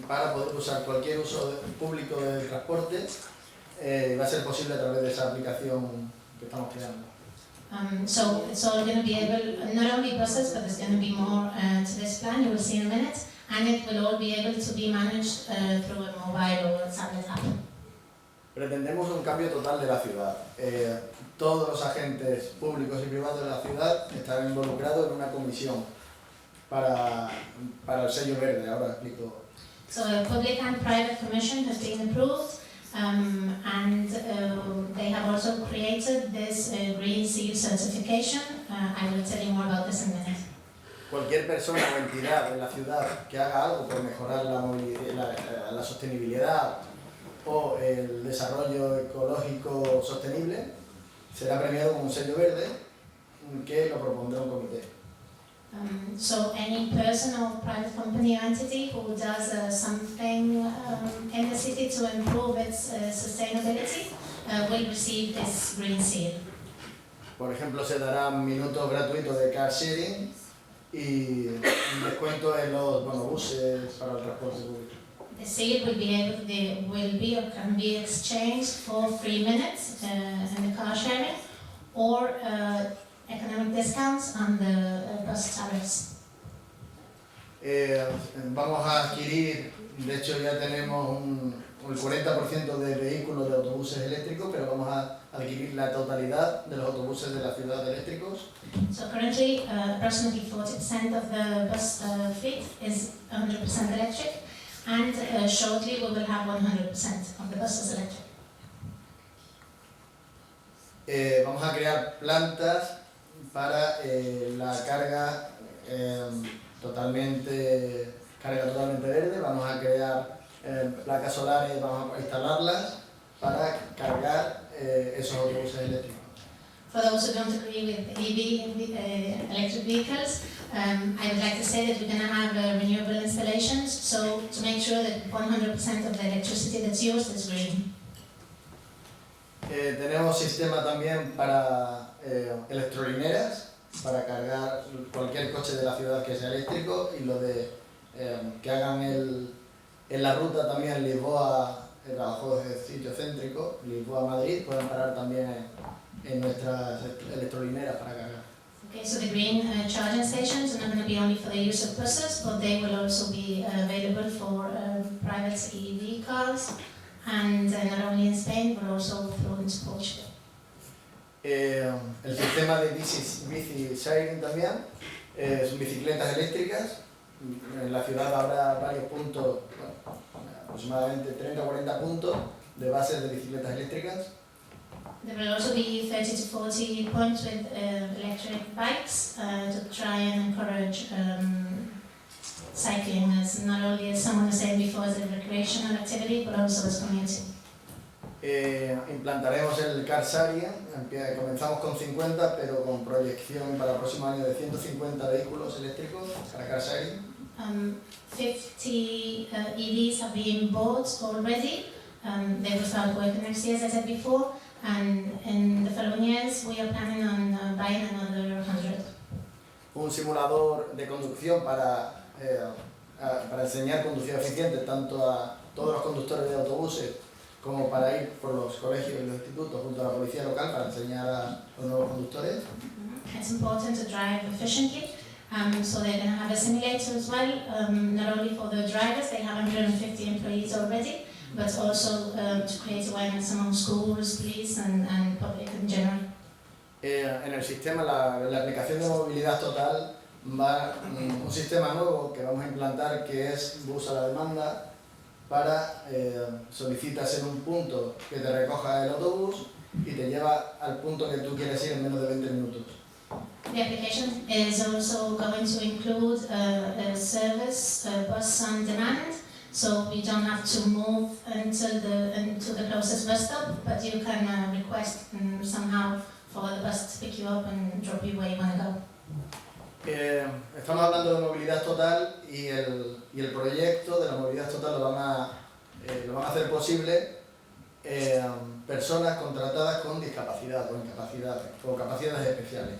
para poder usar cualquier uso público del transporte. Va a ser posible a través de esa aplicación que estamos creando. So it's all going to be able, not only buses, but there's going to be more to this plan, you will see in a minute, and it will all be able to be managed through a mobile or tablet app. Pretendemos un cambio total de la ciudad. Todos los agentes públicos y privados de la ciudad estarán involucrados en una comisión para el sello verde. Ahora explico. So a public and private commission has been approved, and they have also created this Green Seal certification. I will tell you more about this in a minute. Cualquier persona o entidad en la ciudad que haga algo por mejorar la sostenibilidad o el desarrollo ecológico sostenible será premiado con un sello verde que lo propondrá un comité. So any person or private company or entity who does something in the city to improve its sustainability will receive this Green Seal. Por ejemplo, se darán minutos gratuitos de car sharing y un descuento en los buses para el transporte público. The seal will can be exchanged for 3 minutes in the car sharing or economic discounts on the bus tariffs. Vamos a adquirir, de hecho ya tenemos el 40% de vehículos de autobuses eléctricos, pero vamos a adquirir la totalidad de los autobuses de la ciudad eléctricos. So currently, approximately 40% of the bus fleet is 100% electric. and shortly we will have 100% of the buses electric. Vamos a crear plantas para la carga totalmente verde. Vamos a crear placas solares, vamos a instalarlas para cargar esos autobuses eléctricos. For those who don't agree with EV, electric vehicles, I would like to say that we're going to have renewable installations, so to make sure that 100% of the electricity that's used is green. Tenemos sistema también para electrolineras, para cargar cualquier coche de la ciudad que sea eléctrico, y lo de que hagan en la ruta también Lisboa, bajo el sitio céntrico, Lisboa-Madrid, pueden parar también en nuestras electrolineras para cargar. Okay, so the green charging stations are not going to be only for the use of buses, but they will also be available for private EV cars, and not only in Spain, but also through into Portugal. El sistema de bici sharing también, son bicicletas eléctricas. En la ciudad habrá varios puntos, aproximadamente 30 o 40 puntos de bases de bicicletas eléctricas. There will also be 30 to 40 points with electric bikes to try and encourage cycling as not only, as someone was saying before, as a recreational activity, but also as community. Implantaremos el car sharing, comenzamos con 50, pero con proyección para el próximo año de 150 vehículos eléctricos para car sharing. 50 EVs have been bought already. They will start working next year, as I said before, and in the following years we are planning on buying another 100. Un simulador de conducción para enseñar conducción eficiente tanto a todos los conductores de autobuses como para ir por los colegios y los institutos junto a la policía local para enseñar a los nuevos conductores. It's important to drive efficiently, so they're going to have a simulator as well, not only for the drivers, they have 150 employees already, but also to create awareness among schools, police and public in general. En el sistema, la aplicación de movilidad total va un sistema nuevo que vamos a implantar que es bus a la demanda. Para solicitas en un punto que te recoja el autobús y te lleva al punto que tú quieres ir en menos de 20 minutos. The application is also going to include a service, a bus on demand, so you don't have to move into the closest bus stop, but you can request somehow for the bus to pick you up and drop you where you want to go. Estamos hablando de movilidad total y el proyecto de la movilidad total lo van a hacer posible personas contratadas con discapacidad o incapacidades o capacidades especiales.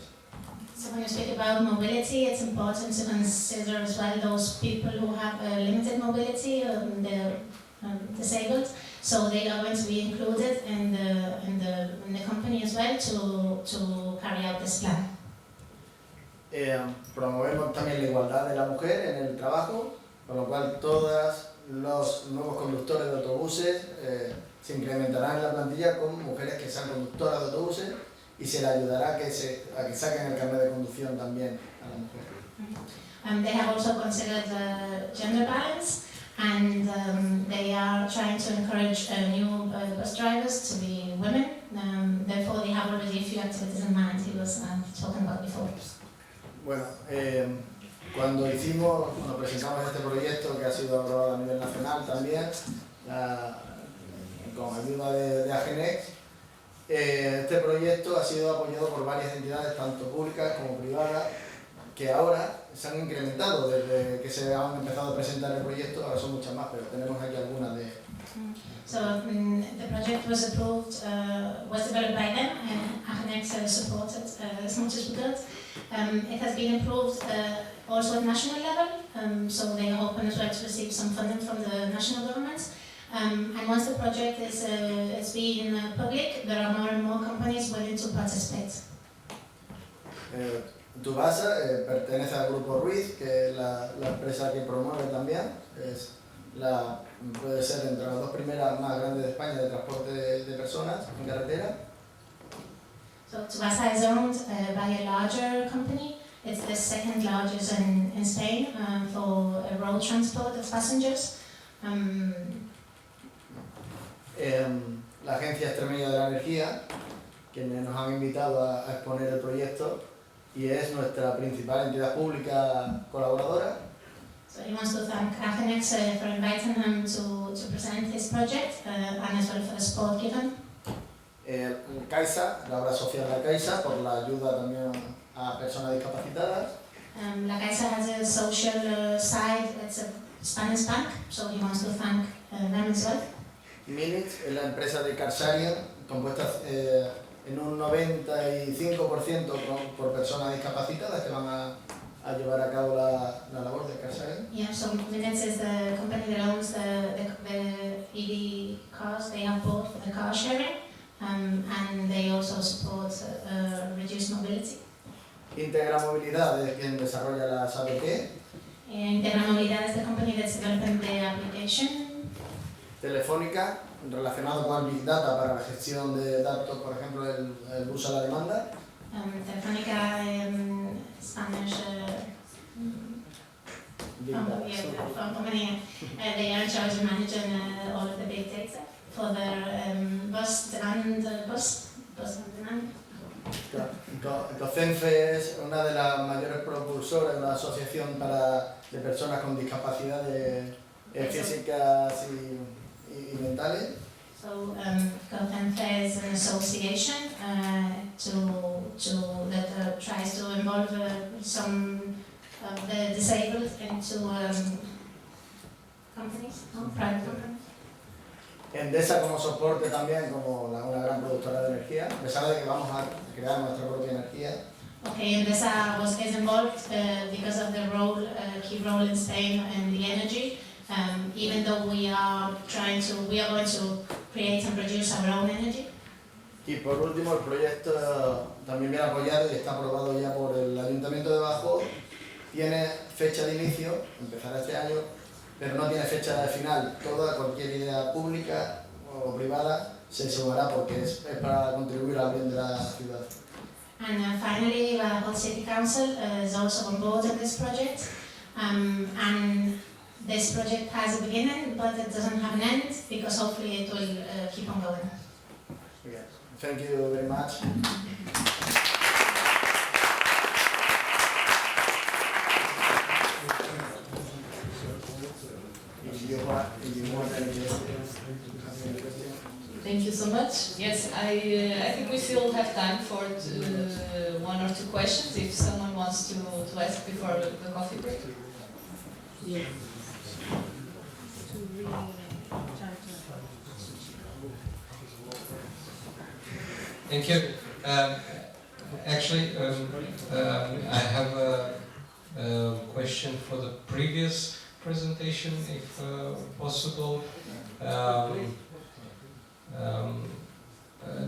So when you speak about mobility, it's important to consider as well those people who have limited mobility, they're disabled, so they are going to be included in the company as well to carry out this plan. Promovemos también la igualdad de la mujer en el trabajo, con lo cual todos los nuevos conductores de autobuses se incrementarán en la plantilla con mujeres que sean conductoras de autobuses y se le ayudará a que saquen el carnet de conducción también a la mujer. They have also considered gender balance, and they are trying to encourage new bus drivers to be women. Therefore, they have already a few activities in mind he was talking about before. Bueno, cuando presentamos este proyecto que ha sido aprobado a nivel nacional también, con ayuda de Agenex, este proyecto ha sido apoyado por varias entidades, tanto públicas como privadas, que ahora se han incrementado desde que se han empezado a presentar el proyecto, ahora son muchas más, pero tenemos aquí algunas de ellas. So the project was approved, was developed by them, and Agenex supported as much as we could. It has been approved also at national level, so they are hoping as well to receive some funding from the national government. And once the project is being public, there are more and more companies willing to participate. Tubasa pertenece al grupo Ruiz, que es la empresa que promueve también, puede ser entre las dos primeras más grandes de España de transporte de personas en carretera. So Tubasa is owned by a larger company. It's the second largest in Spain for road transport of passengers. La Agencia Extremeña de la Energía, quienes nos han invitado a exponer el proyecto y es nuestra principal entidad pública colaboradora. So he wants to thank Athenex for inviting him to present his project and as well for the support given. CAISA, la obra social de la CAISA, por la ayuda también a personas discapacitadas. La Caixa has a social side, it's a Spanish bank, so he wants to thank them as well. Minit es la empresa de Carsarian, compuesta en un 95% por personas discapacitadas que van a llevar a cabo la labor de Carsarian. Yeah, so Minutes is the company that owns the EV cars they have bought for the car sharing, and they also support reduced mobility. Integra Movilidad es quien desarrolla las app. Integra Movilidad is the company that's developing the application. Telefónica, relacionado con el Big Data para la gestión de datos, por ejemplo, el uso a la demanda. Telefónica, Spanish company, they are in charge of managing all of the big data for their bus and bus on demand. COCENFE es una de las mayores propulsoras de una asociación de personas con discapacidades físicas y mentales. So COCENFE is an association that tries to involve some of the disabled into companies, private companies. Endesa como soporte también, como una gran productora de energía, a pesar de que vamos a crear nuestra propia energía. Okay, Endesa is involved because of the key role in Spain in the energy. Even though we are going to create and produce our own energy. Y por último, el proyecto también viene apoyado y está aprobado ya por el Ayuntamiento de Badajoz. Tiene fecha de inicio, empezará este año, pero no tiene fecha de final. Cualquier idea pública o privada se sumará porque es para contribuir al bien de la ciudad. And finally, Badajoz City Council is also on board in this project. And this project has a beginning, but it doesn't have an end, because hopefully it will keep on going. Okay. Thank you very much. Thank you so much. Yes, I think we still have time for one or two questions if someone wants to ask before the coffee break. Yes. Thank you. Actually, I have a question for the previous presentation, if possible,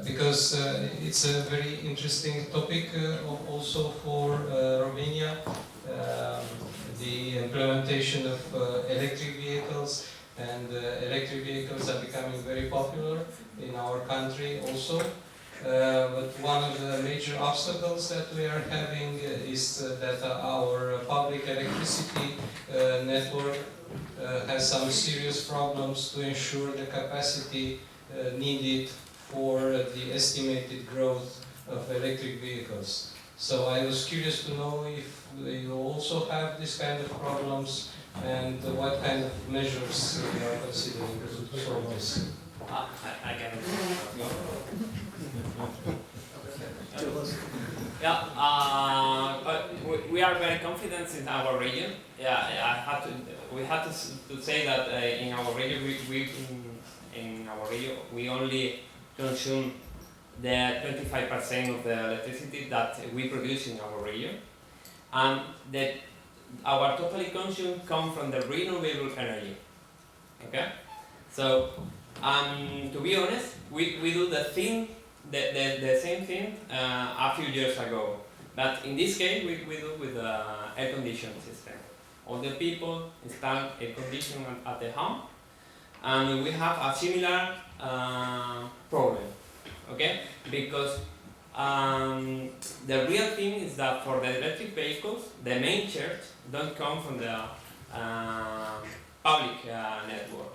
because it's a very interesting topic also for Romania, the implementation of electric vehicles, and electric vehicles are becoming very popular in our country also. But one of the major obstacles that we are having is that our public electricity network has some serious problems to ensure the capacity needed for the estimated growth of electric vehicles. So I was curious to know if you also have this kind of problems and what kind of measures you are considering to solve this. I can go. Yeah, but we are very confident in our region. Yeah, we have to say that in our region we only consume the 25% of the electricity that we produce in our region, and that our total consumption comes from the renewable energy. Okay, so to be honest, we do the same thing a few years ago, but in this case we do with the air conditioning system. All the people install air conditioning at the home, and we have a similar problem. Okay, because the real thing is that for the electric vehicles, the main charge don't come from the public network.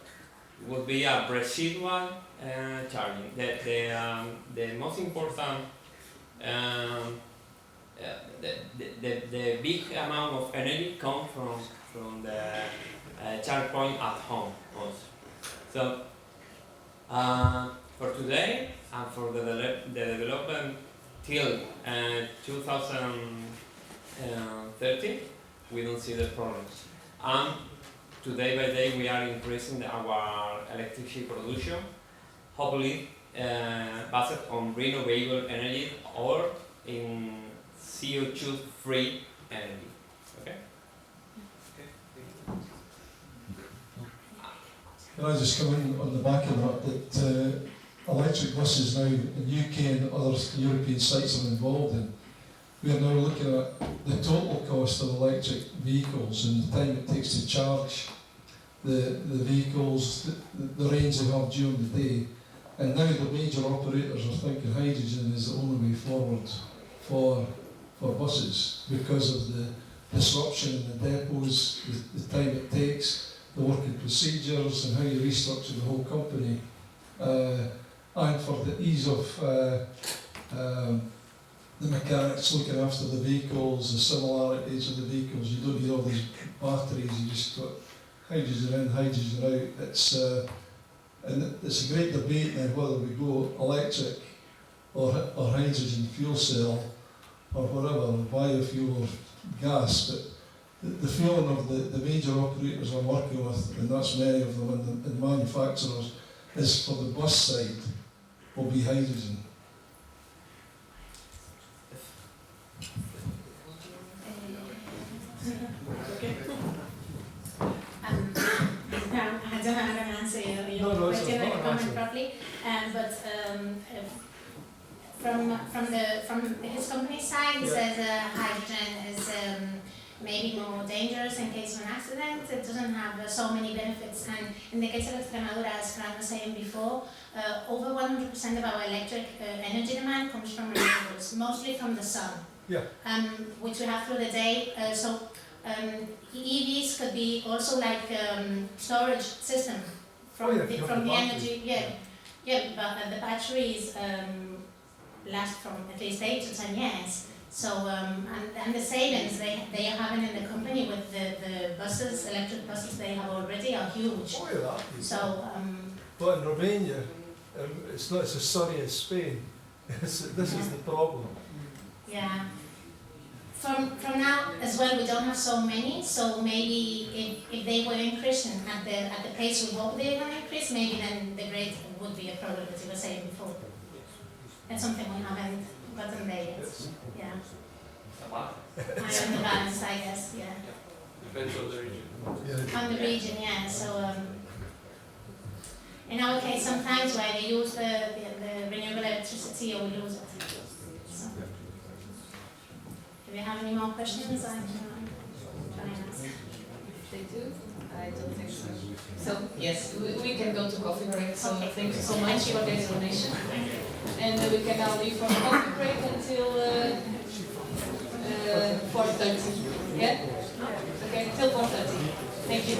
would be a residual charging. The most important, the big amount of energy comes from the charge point at home also. So for today and for the development till 2030, we don't see the problems. And today by day we are increasing our electricity production, hopefully based on renewable energy or in CO2 free energy. Okay? Can I just come in on the back of that, electric buses now in the UK and other European sites I'm involved in, we are now looking at the total cost of electric vehicles and the time it takes to charge the vehicles, the range they have during the day. And now the major operators are thinking hydrogen is the only way forward for buses because of the disruption in the depots, the time it takes, the working procedures and how you restructure the whole company, and for the ease of the mechanics looking after the vehicles, the similarities of the vehicles. You don't need all these batteries, you just got hydrogen in, hydrogen out. And it's a great debate now whether we go electric or hydrogen fuel cell or whatever, biofuel or gas, but the feeling of the major operators I'm working with, and that's many of them, and manufacturers, is for the bus side will be hydrogen. I don't have an answer your question or comment properly, but from his company's side, he says hydrogen is maybe more dangerous in case of an accident. It doesn't have so many benefits, and in the case of Extremadura, as Fran was saying before, over 100% of our electric energy demand comes from renewables, mostly from the sun, which we have through the day. EVs could be also like storage system from the energy. But the batteries last from at least 8 to 10 years. So and the savings they are having in the company with the buses, electric buses they have already are huge. So but in Romania, it's not as sunny as Spain. This is the problem. Yeah. From now as well, we don't have so many. So maybe if they were increasing at the pace we hope they're going to increase, maybe then the rate would be a problem, as you were saying before. That's something we haven't gotten there yet. Yeah. I on the balance, I guess. Yeah. Depends on the region. On the region, yeah. So in our case, sometimes where they use the renewable electricity, or we lose it. So. Do we have any more questions? I can try and ask. They do? I don't think so. So, yes, we can go to coffee break. So, thank you so much for the explanation. And we can now leave for coffee break until 4:30. Yeah? Okay, till 4:30. Thank you.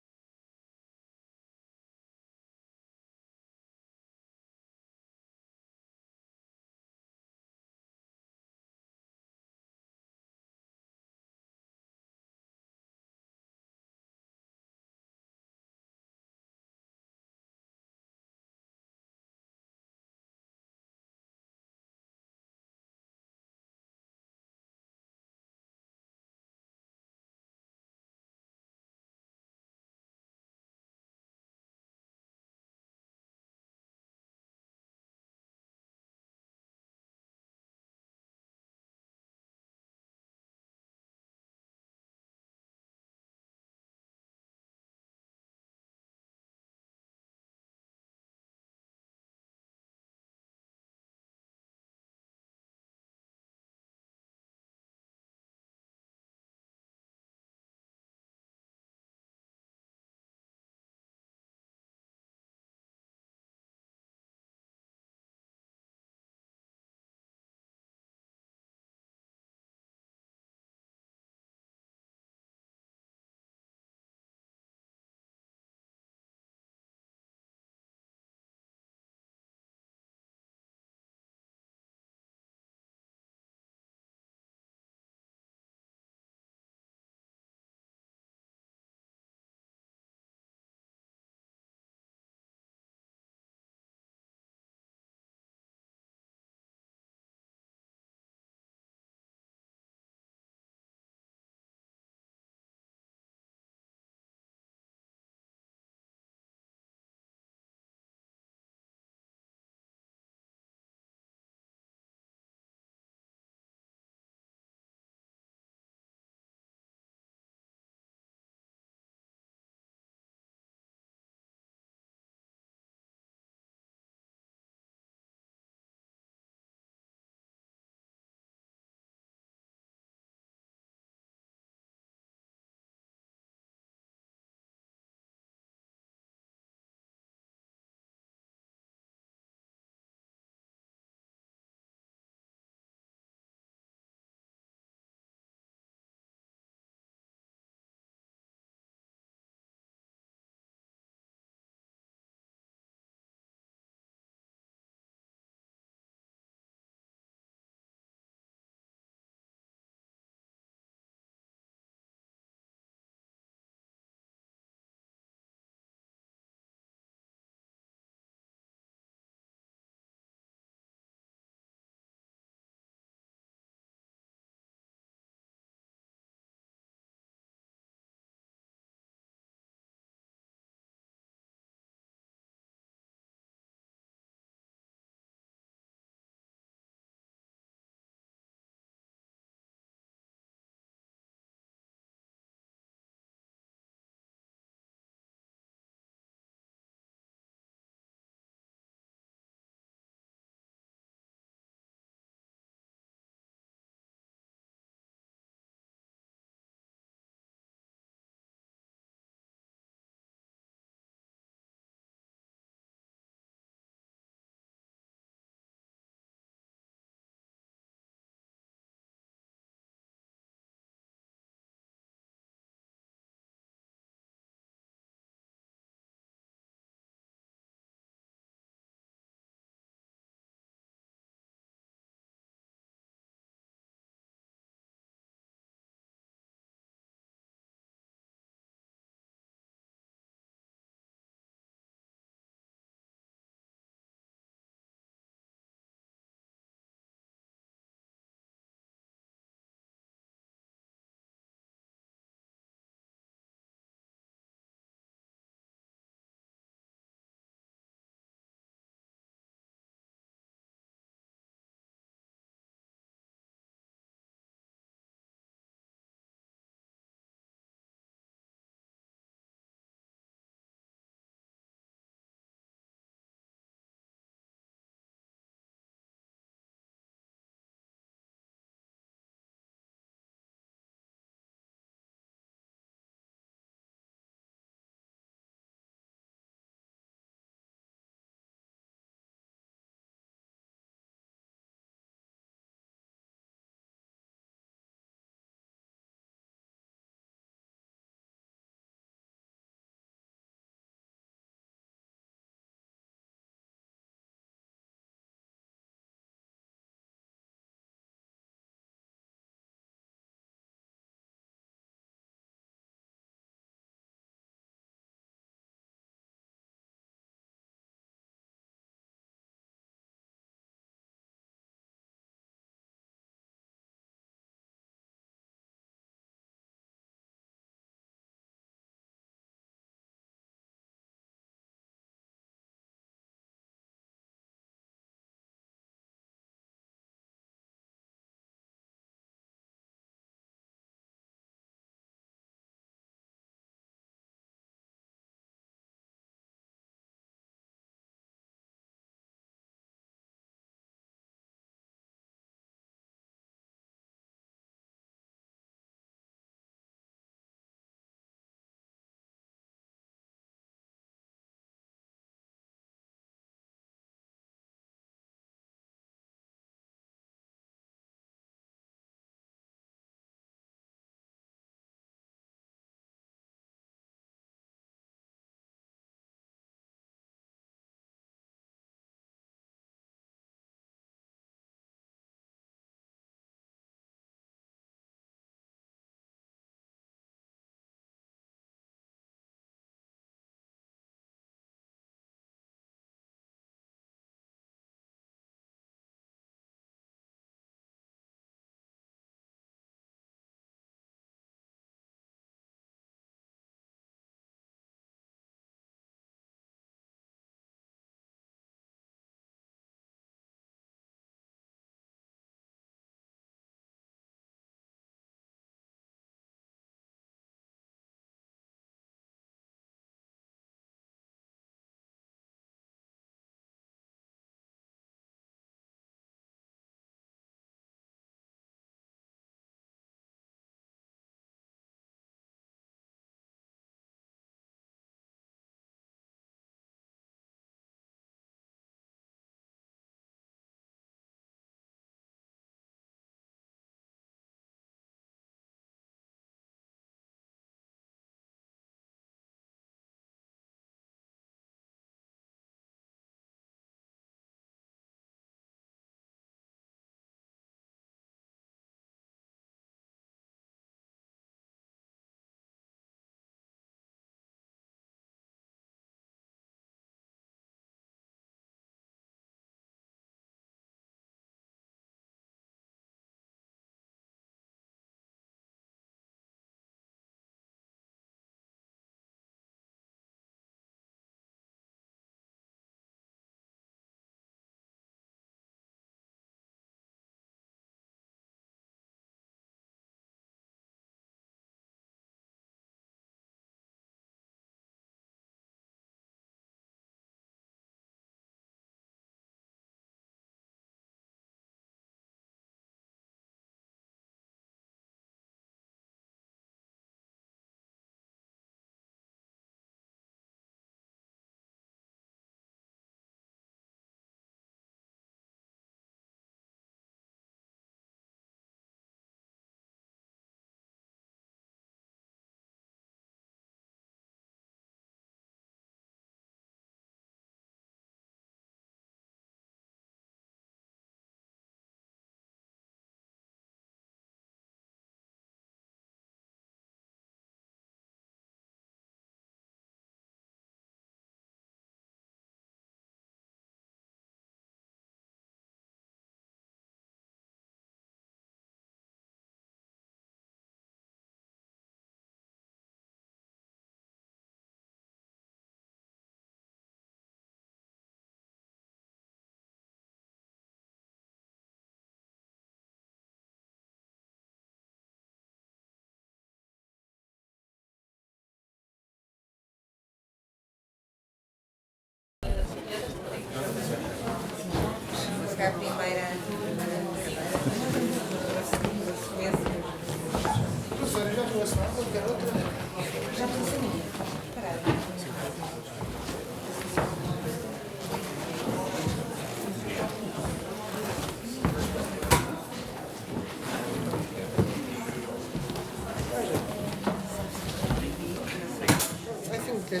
It's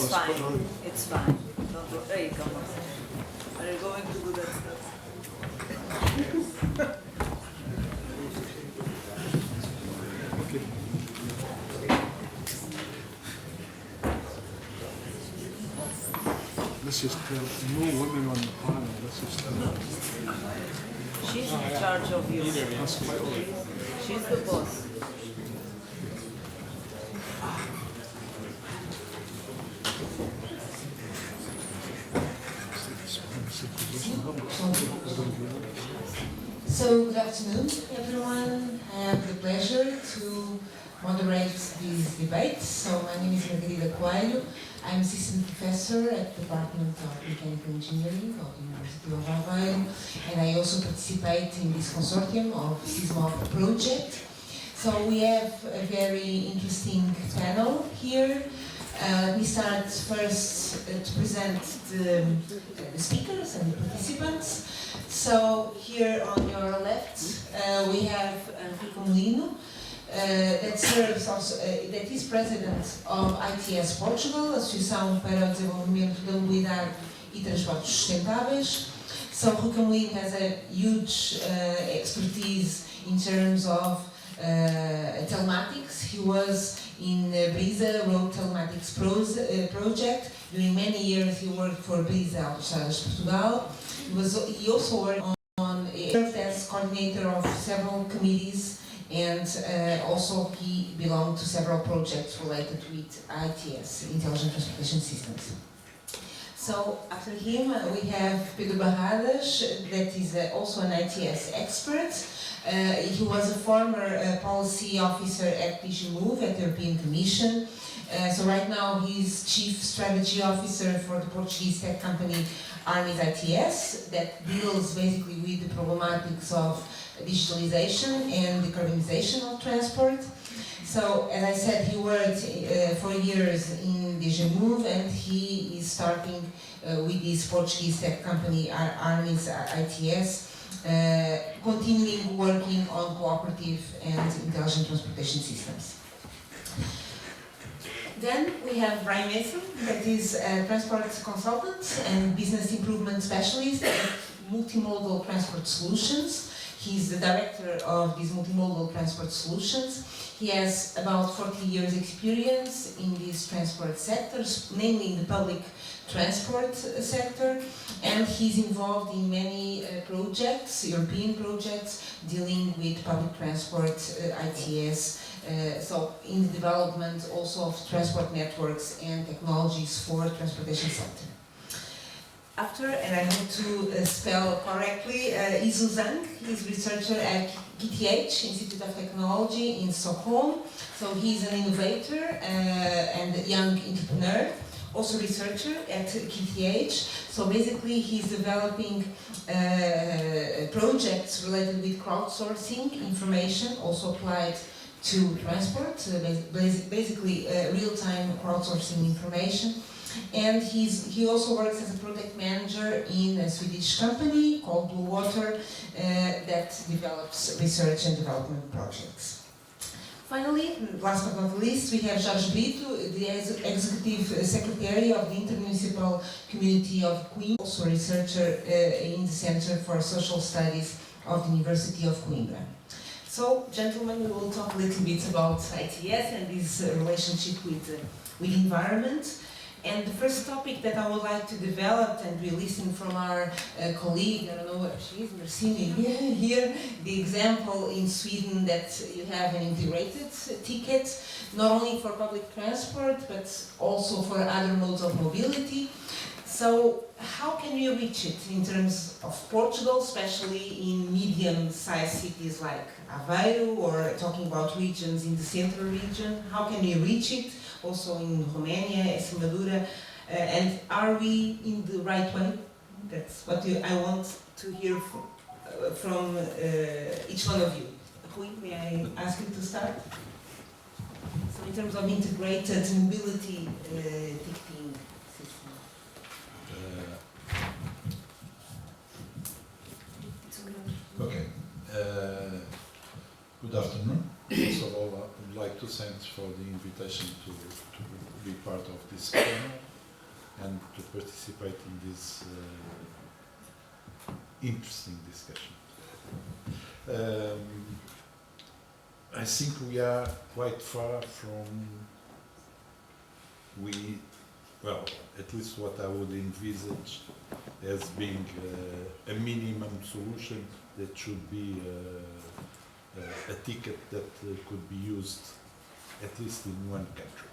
fine. It's fine. Don't worry. Hey, come on. Are you going to do that stuff? Let's just tell no women on the panel. Let's just tell. She's in charge of you. That's quite all right. She's the boss. So, good afternoon, everyone. I have the pleasure to moderate this debate. So, my name is Margarida Coelho. I'm assistant professor at the Department of Mechanical Engineering of the University of Aveiro, and I also participate in this consortium of Cismob project. So, we have a very interesting panel here. Let me start first to present the speakers and the participants. So here on your left we have Enrico Molino, that serves also, that is president of ITS Portugal, Associação para o Desenvolvimento da Mobilidade e Transportes Sustentáveis. So Enrico Molino has a huge expertise in terms of telematics. He was in Brisa Road Telematics project. During many years he worked for Brisa Autostradas Portugal. He also worked he served as coordinator of several committees, and also he belonged to several projects related with ITS, Intelligent Transportation Systems. So after him we have Pedro Barradas, that is also an ITS expert. He was a former policy officer at Cismob at the European Commission. So right now he's Chief Strategy Officer for the Portuguese tech company Armis ITS, that deals basically with the problematics of digitalization and decarbonization of transport. So, as I said, he worked for years in Cismob, and he is starting with this Portuguese tech company Armis ITS, continuing working on cooperative and intelligent transportation systems. Then we have Brian Mason, that is a transport consultant and business improvement specialist at Multimodal Transport Solutions. He's the director of these multimodal transport solutions. He has about 40 years experience in these transport sectors, namely in the public transport sector, and he's involved in many projects, European projects, dealing with public transport, ITS, so in the development also of transport networks and technologies for transportation sector. After, and I hope to spell correctly, Isu Zhang, he's researcher at KTH, Institute of Technology in Stockholm. So he's an innovator and a young entrepreneur, also researcher at KTH. So basically he's developing projects related with crowdsourcing information, also applied to transport, basically real-time crowdsourcing information. And he also works as a project manager in a Swedish company called Blue Water that develops research and development projects. Finally, last but not least, we have Jorge Brito, the Executive Secretary of the Intermunicipal Community of Coimbra, also a researcher in the Center for Social Studies of the University of Coimbra. So, gentlemen, we will talk a little bit about ITS and this relationship with environment. And the first topic that I would like to develop, and we listen from our colleague, I don't know where she is, Marcini, here, the example in Sweden that you have an integrated ticket, not only for public transport, but also for other modes of mobility. So how can we reach it in terms of Portugal, especially in medium-sized cities like Aveiro, or talking about regions in the central region? How can we reach it? Also in Romania, Extremadura, and are we in the right way? That's what I want to hear from each one of you. Rui, may I ask you to start? So in terms of integrated mobility ticketing system. Okay. Good afternoon. First of all, I would like to thank for the invitation to be part of this panel and to participate in this interesting discussion. I think we are quite far from well, at least what I would envisage as being a minimum solution that should be a ticket that could be used at least in one country.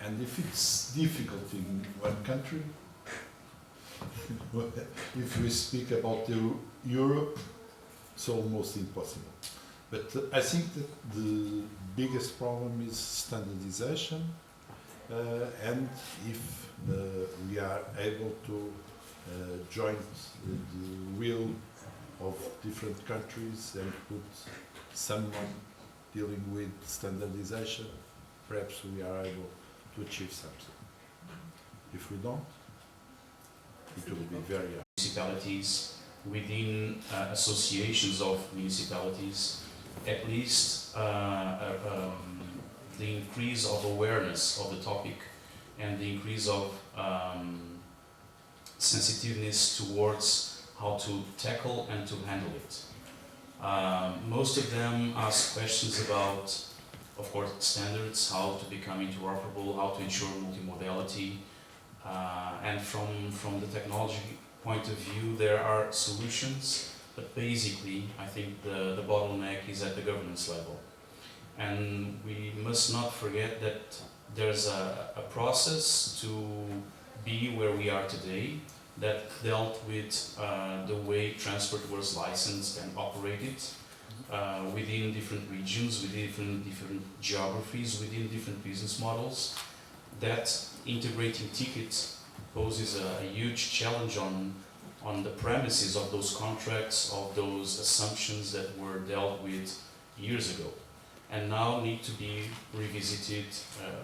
And if it's difficult in one country, if we speak about Europe, it's almost impossible. But I think that the biggest problem is standardization, and if we are able to join the will of different countries and put someone dealing with standardization, perhaps we are able to achieve something. If we don't, it will be very hard. Municipalities within associations of municipalities, at least the increase of awareness of the topic and the increase of sensitiveness towards how to tackle and to handle it. Most of them ask questions about, of course, standards, how to become interoperable, how to ensure multimodality, and from the technology point of view, there are solutions, but basically, I think the bottleneck is at the governance level. And we must not forget that there's a process to be where we are today that dealt with the way transport was licensed and operated within different regions, within different geographies, within different business models. That integrating tickets poses a huge challenge on the premises of those contracts, of those assumptions that were dealt with years ago, and now need to be revisited,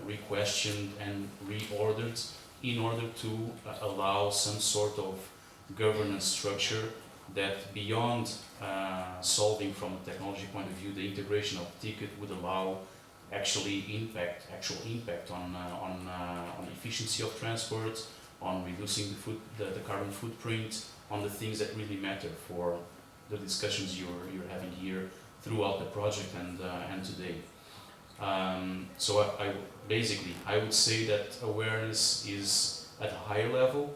re-questioned and reordered in order to allow some sort of governance structure that, beyond solving from a technology point of view, the integration of ticket would allow actual impact on efficiency of transport, on reducing the carbon footprint, on the things that really matter for the discussions you're having here throughout the project and today. So I would say that awareness is at a higher level,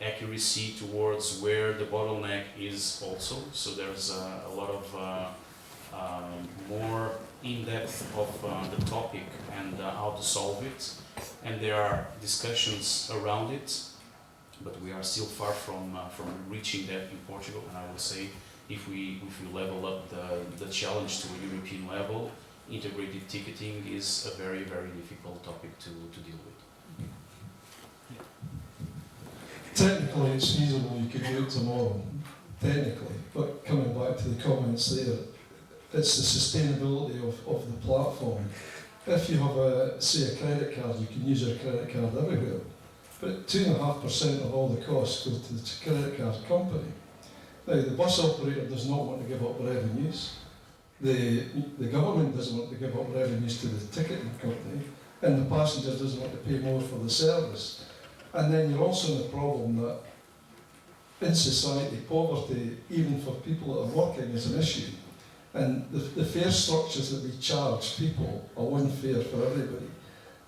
accuracy towards where the bottleneck is also, so there's a lot of more in-depth of the topic and how to solve it, and there are discussions around it, but we are still far from reaching that in Portugal. And I would say if we level up the challenge to a European level, integrated ticketing is a very, very difficult topic to deal with. Technically it's feasible, you could do it tomorrow, technically, but coming back to the comments there, it's the sustainability of the platform. If you have say a credit card, you can use your credit card everywhere, but 2.5% of all the costs go to the credit card company. Now, the bus operator does not want to give up revenues, the government doesn't want to give up revenues to the ticketing company, and the passenger doesn't want to pay more for the service. And then you're also in the problem that in society, poverty, even for people that are working, is an issue. And the fare structures that we charge people are one fare for everybody.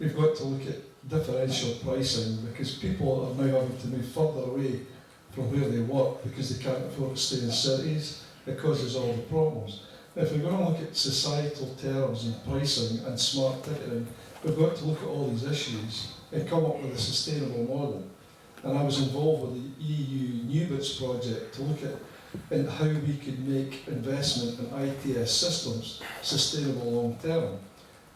We've got to look at differential pricing because people are now having to move further away from where they work because they can't afford to stay in cities. It causes all the problems. If we're going to look at societal terms and pricing and smart ticketing, we've got to look at all these issues and come up with a sustainable model. And I was involved with the EU New Bits project to look at and how we could make investment in ITS systems sustainable long term.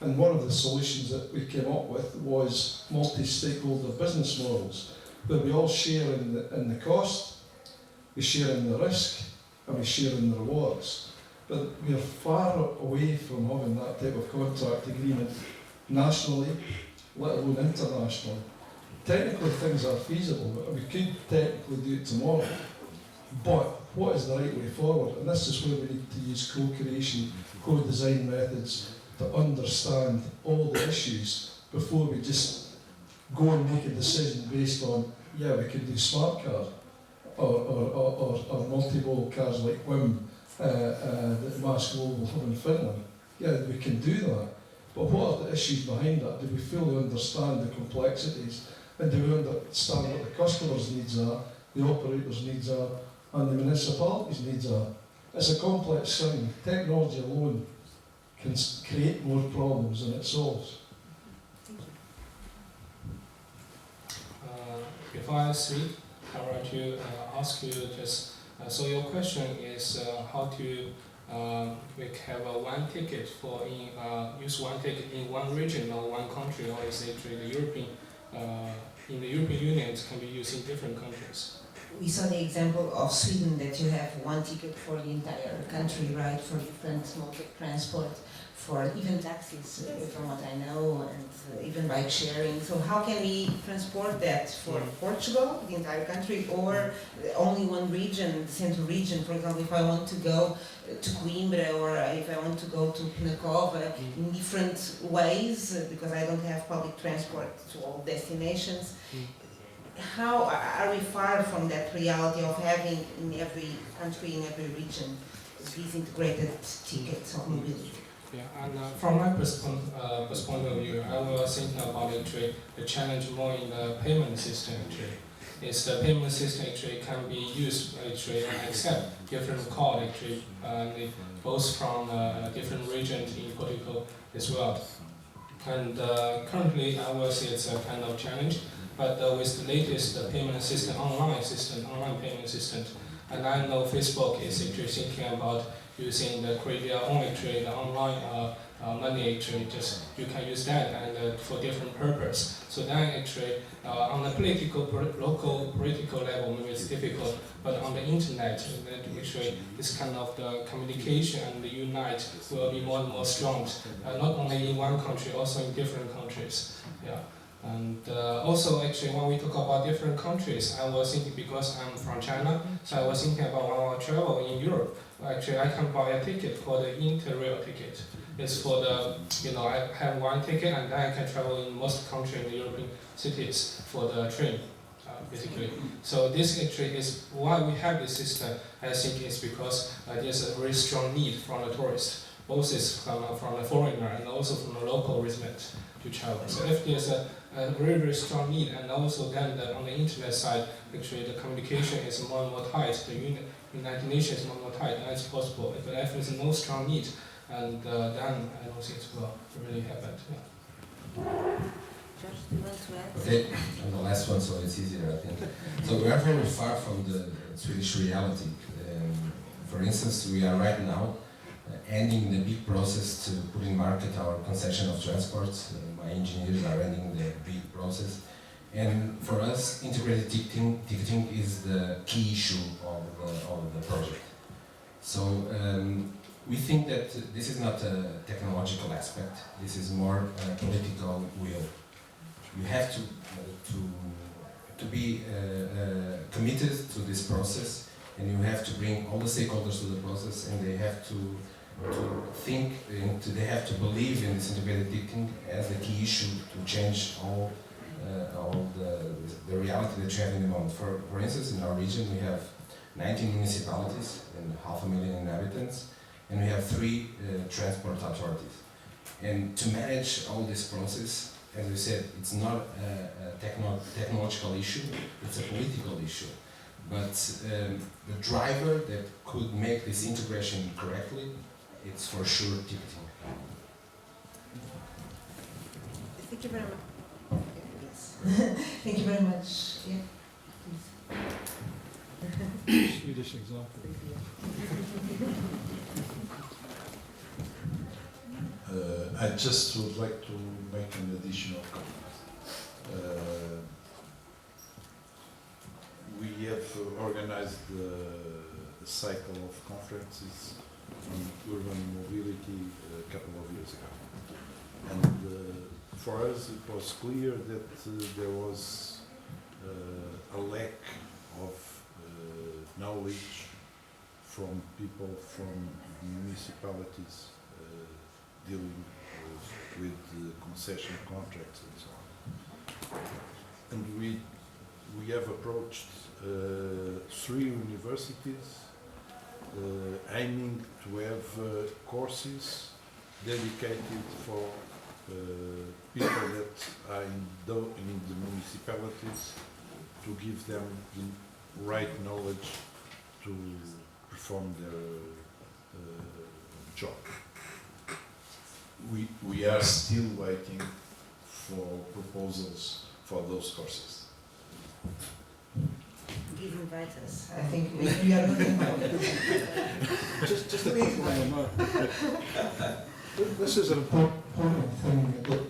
And one of the solutions that we came up with was multi-stakeholder business models, where we all share in the cost, we share in the risk, and we share in the rewards. But we are far away from having that type of contract agreement nationally, let alone internationally. Technically things are feasible, but we could technically do it tomorrow. But what is the right way forward? And this is where we need to use co-creation, co-design methods to understand all the issues before we just go and make a decision based on, yeah, we can do smart cars or multi-mole cars like WIM that Mass Global have in Finland. Yeah, we can do that. But what are the issues behind that? Do we fully understand the complexities? And do we understand what the customer's needs are, the operator's needs are, and the municipality's needs are? It's a complex thing. Technology alone can create more problems than it solves. Before I speak, I want to ask you just, so your question is how to we have one ticket for use one ticket in one region or one country, or is it the European in the European Union it can be used in different countries? We saw the example of Sweden that you have one ticket for the entire country, right, for different modes of transport, for even taxis, from what I know, and even bike sharing. So how can we transport that for Portugal, the entire country, or only one region, the central region? For example, if I want to go to Coimbra, or if I want to go to Pinacova, in different ways, because I don't have public transport to all destinations. How are we far from that reality of having in every country, in every region, these integrated tickets of mobility? Yeah, and from my point of view, I was thinking about actually the challenge more in the payment system actually. Is the payment system actually can be used actually and accept different card actually, both from different regions in Portugal as well. And currently I will say it's a kind of challenge. But with the latest payment system, online payment system, and I know Facebook is actually thinking about using create their own actually the online money actually. Just you can use that and for different purpose. So then actually on the local political level maybe it's difficult, but on the internet actually this kind of the communication and the unite will be more and more strong. Not only in one country, also in different countries. Yeah. And also actually when we talk about different countries, I was thinking, because I'm from China, so I was thinking about when I travel in Europe, actually I can buy a ticket called the Interrail ticket. It's for the, I have one ticket and then I can travel in most countries in the European cities for the train, basically. So this actually is why we have this system. I think it's because there's a very strong need from the tourist, both is from the foreigner and also from the local resident to travel. So if there's a very, very strong need, and also then on the internet side, actually the communication is more and more tight, the United Nations is more and more tight, and it's possible. But if there's no strong need, and then I don't think it will really happen. Yeah. Okay, and the last one, so it's easier, I think. So we are very far from the Swedish reality. For instance, we are right now ending the big process to put in market our concession of transports. My engineers are ending the big process. And for us, integrated ticketing is the key issue of the project. So we think that this is not a technological aspect, this is more a political will. You have to be committed to this process, and you have to bring all the stakeholders to the process, and they have to think, and they have to believe in this integrated ticketing as the key issue to change all the reality that you have in the moment. For instance, in our region we have 19 municipalities and 500,000 inhabitants, and we have 3 transport authorities. And to manage all this process, as we said, it's not a technological issue, it's a political issue. But the driver that could make this integration correctly, it's for sure ticketing. Thank you very much. Yes. Thank you very much. Yeah, please. Swedish example. I just would like to make an additional comment. we have organized a cycle of conferences on urban mobility a couple of years ago. And for us it was clear that there was a lack of knowledge from people from municipalities dealing with concession contracts and so on. And we have approached 3 universities aiming to have courses dedicated for people that are in the municipalities, to give them the right knowledge to perform their job. We are still waiting for proposals for those courses. Please invite us. I think we are not invited. Just a quick one. This is an important thing that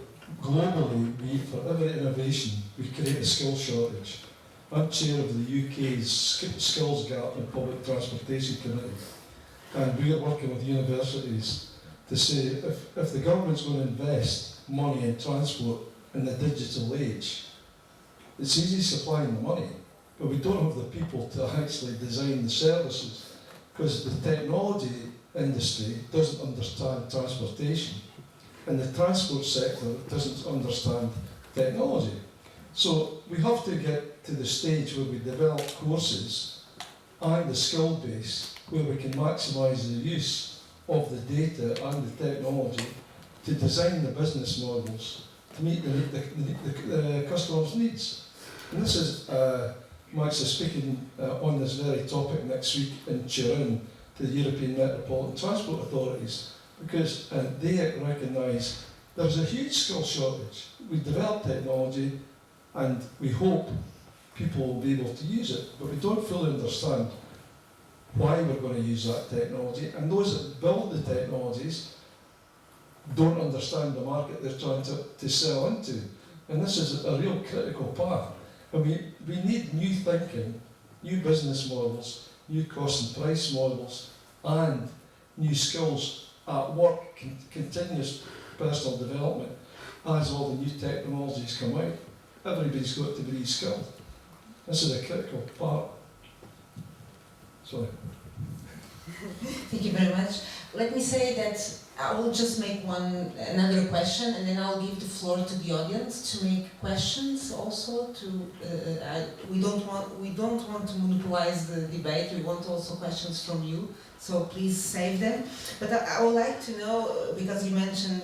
globally, for every innovation, we create a skill shortage. I'm chair of the UK's Skills Gap in Public Transportation Committee, and we are working with universities to say if the government's going to invest money in transport in the digital age, it's easy supplying the money, but we don't have the people to actually design the services, because the technology industry doesn't understand transportation, and the transport sector doesn't understand technology. So we have to get to the stage where we develop courses and the skill base where we can maximise the use of the data and the technology to design the business models to meet the customer's needs. And this is, Max is speaking on this very topic next week in Turin to the European Metropolitan Transport Authorities, because they recognise there's a huge skill shortage. We develop technology and we hope people will be able to use it, but we don't fully understand why we're going to use that technology, and those that build the technologies don't understand the market they're trying to sell into. And this is a real critical part. And we need new thinking, new business models, new cost and price models, and new skills at work, continuous personal development as all the new technologies come out. Everybody's got to be reskilled. This is a critical part. Sorry. Thank you very much. Let me say that I will just make another question, and then I'll give the floor to the audience to make questions also. We don't want to monopolize the debate. We want also questions from you. So please save them. But I would like to know, because you mentioned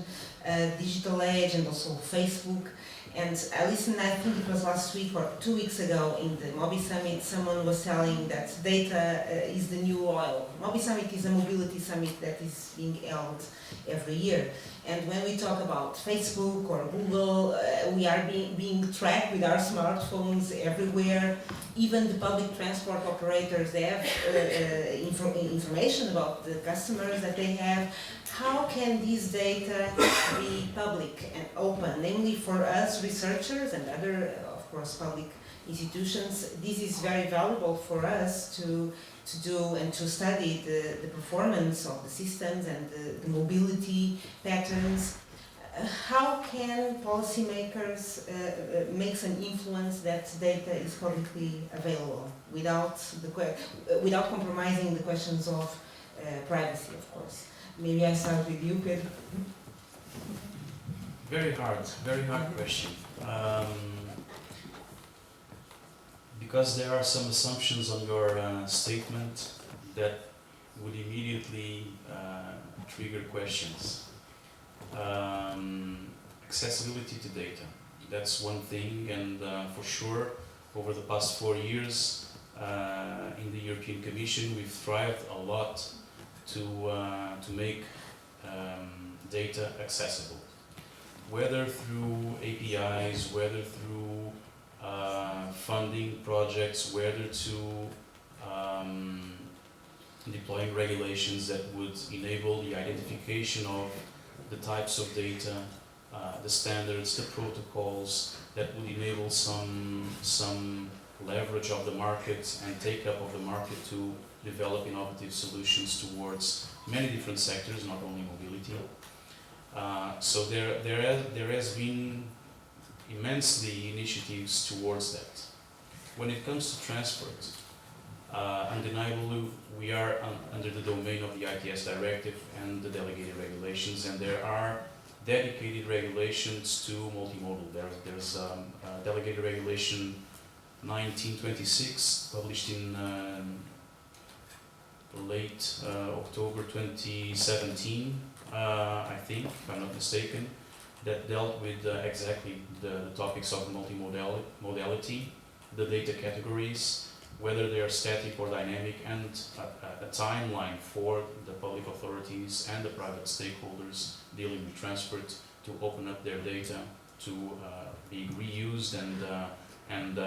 digital age and also Facebook. And I listened, I think it was last week or 2 weeks ago in the Mobi Summit, someone was telling that data is the new oil. Mobi Summit is a mobility summit that is being held every year. And when we talk about Facebook or Google, we are being tracked with our smartphones everywhere. Even the public transport operators, they have information about the customers that they have. How can this data be public and open, namely for us researchers and other, of course, public institutions? This is very valuable for us to do and to study the performance of the systems and the mobility patterns. How can policymakers make an influence that data is publicly available without compromising the questions of privacy, of course? Maybe I start with you, Pedro. Very hard question. Because there are some assumptions on your statement that would immediately trigger questions. Accessibility to data, that's one thing, and for sure, over the past 4 years in the European Commission, we've thrived a lot to make data accessible, whether through APIs, whether through funding projects, whether to deploying regulations that would enable the identification of the types of data, the standards, the protocols that would enable some leverage of the market and take up of the market to develop innovative solutions towards many different sectors, not only mobility. So there has been immensely initiatives towards that. When it comes to transport, undeniably we are under the domain of the ITS directive and the delegated regulations, and there are dedicated regulations to multimodal. There's delegated regulation 1926 published in late October 2017, I think, if I'm not mistaken, that dealt with exactly the topics of multimodality, the data categories, whether they are static or dynamic, and a timeline for the public authorities and the private stakeholders dealing with transport to open up their data to be reused and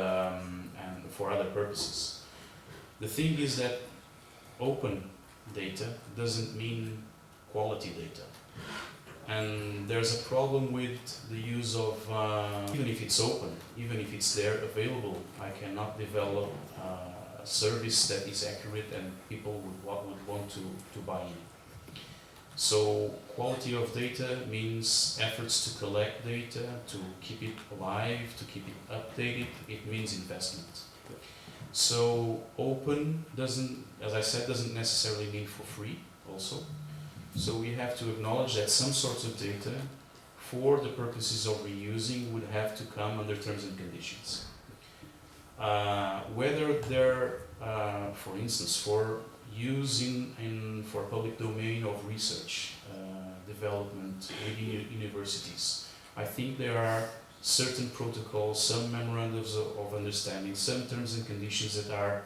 for other purposes. The thing is that open data doesn't mean quality data. And there's a problem with the use of, even if it's open, even if it's there available, I cannot develop a service that is accurate and people would want to buy in. So quality of data means efforts to collect data, to keep it alive, to keep it updated. It means investment. So open doesn't, as I said, doesn't necessarily mean for free also. So we have to acknowledge that some sorts of data for the purposes of reusing would have to come under terms and conditions. Whether they're, for instance, for use for public domain of research, development within universities, I think there are certain protocols, some memorandums of understanding, some terms and conditions that are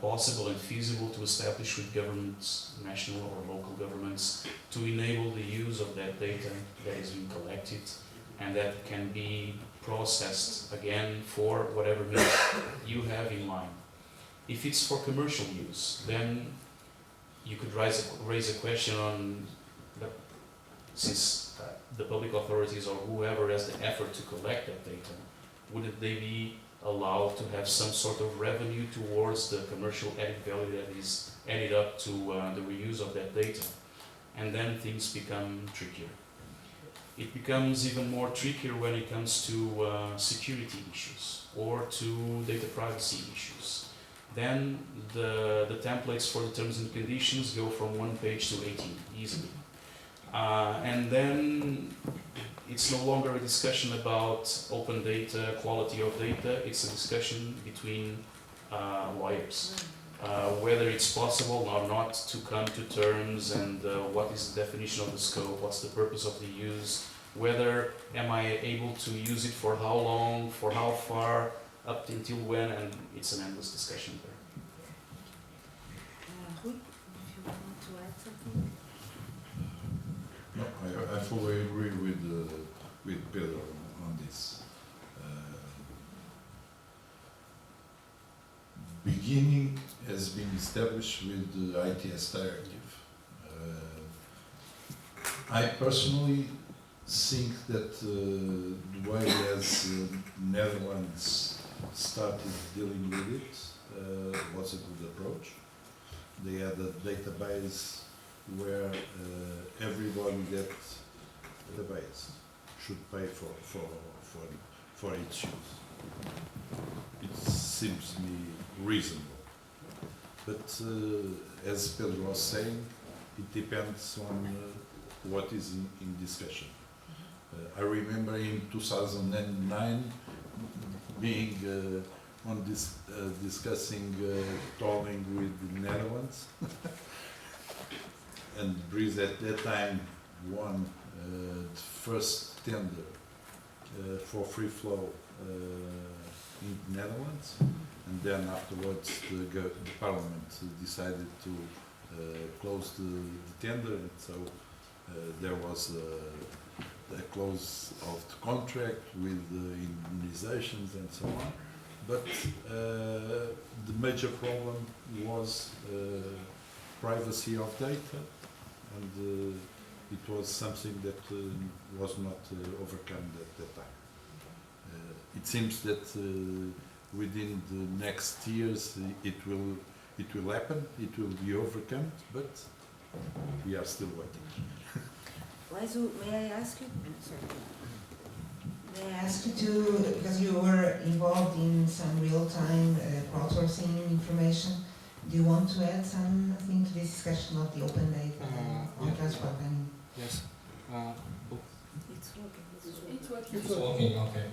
possible and feasible to establish with governments, national or local governments, to enable the use of that data that is being collected and that can be processed again for whatever needs you have in mind. If it's for commercial use, then you could raise a question on since the public authorities or whoever has the effort to collect that data, wouldn't they be allowed to have some sort of revenue towards the commercial added value that is added up to the reuse of that data? And then things become trickier. It becomes even more trickier when it comes to security issues or to data privacy issues. Then the templates for the terms and conditions go from 1 page to 18 easily. And then it's no longer a discussion about open data, quality of data, it's a discussion between lawyers. Whether it's possible or not to come to terms and what is the definition of the scope, what's the purpose of the use, whether am I able to use it for how long, for how far, up until when, and it's an endless discussion there. Rui, if you want to add something? No, I fully agree with Pedro on this. Beginning has been established with the ITS directive. I personally think that the way as Netherlands started dealing with it was a good approach. They had a database where everyone gets the base should pay for its use. It seems to me reasonable. But as Pedro was saying, it depends on what is in discussion. I remember in 2009 being on this discussing tolling with the Netherlands. And Breeze at that time won the first tender for free flow in the Netherlands, and then afterwards the Parliament decided to close the tender, and so there was a close of the contract with the indemnizations and so on. But the major problem was privacy of data, and it was something that was not overcome at that time. It seems that within the next years it will happen, it will be overcome, but we are still waiting. Laisu, may I ask you? May I ask you to, because you were involved in some real-time crowdsourcing information, do you want to add something to this discussion of the open data on transport? Yes. It's working. It's working, okay.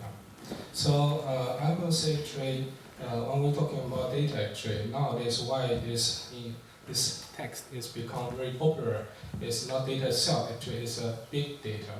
So I will say actually, when we're talking about data actually, nowadays why this text is become very popular is not data itself, actually it's a big data.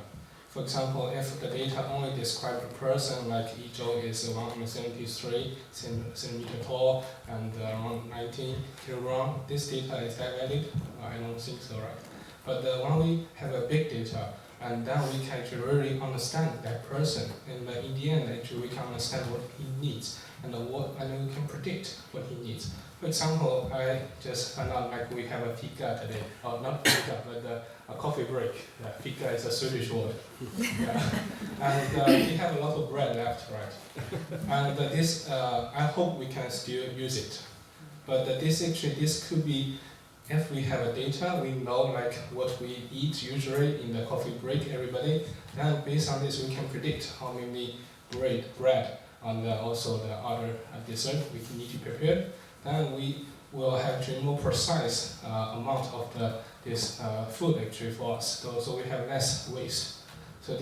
For example, if the data only describe a person like Izhou is 173 centimeter tall and around 19 kilogram, this data is that valid? I don't think so, right? But when we have a big data, and then we can actually really understand that person, and in the end, actually we can understand what he needs, and we can predict what he needs. For example, I just found out like we have a fika today, or not fika, but a coffee break. Yeah, fika is a Swedish word. Yeah. And we have a lot of bread left, right? And this, I hope we can still use it. But this could be, if we have a data, we know like what we eat usually in the coffee break, everybody. Then based on this, we can predict how many bread and also the other dessert we need to prepare. Then we will have a more precise amount of this food actually for us, so we have less waste. So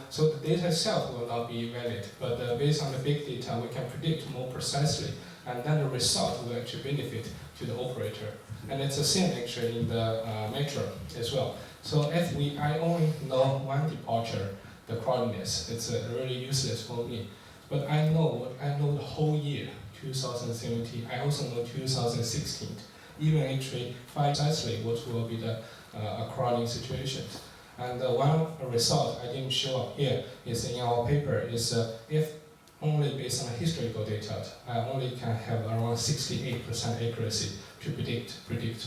so the data itself will not be valid, but based on the big data, we can predict more precisely, and then the result will actually benefit to the operator. And it's the same actually in the metro as well. So if I only know one departure, the crowdiness, it's really useless for me. But I know the whole year, 2017. I also know 2016. Even actually precisely what will be the crowding situations. And one result I didn't show up here is in our paper is if only based on historical data, I only can have around 68% accuracy to predict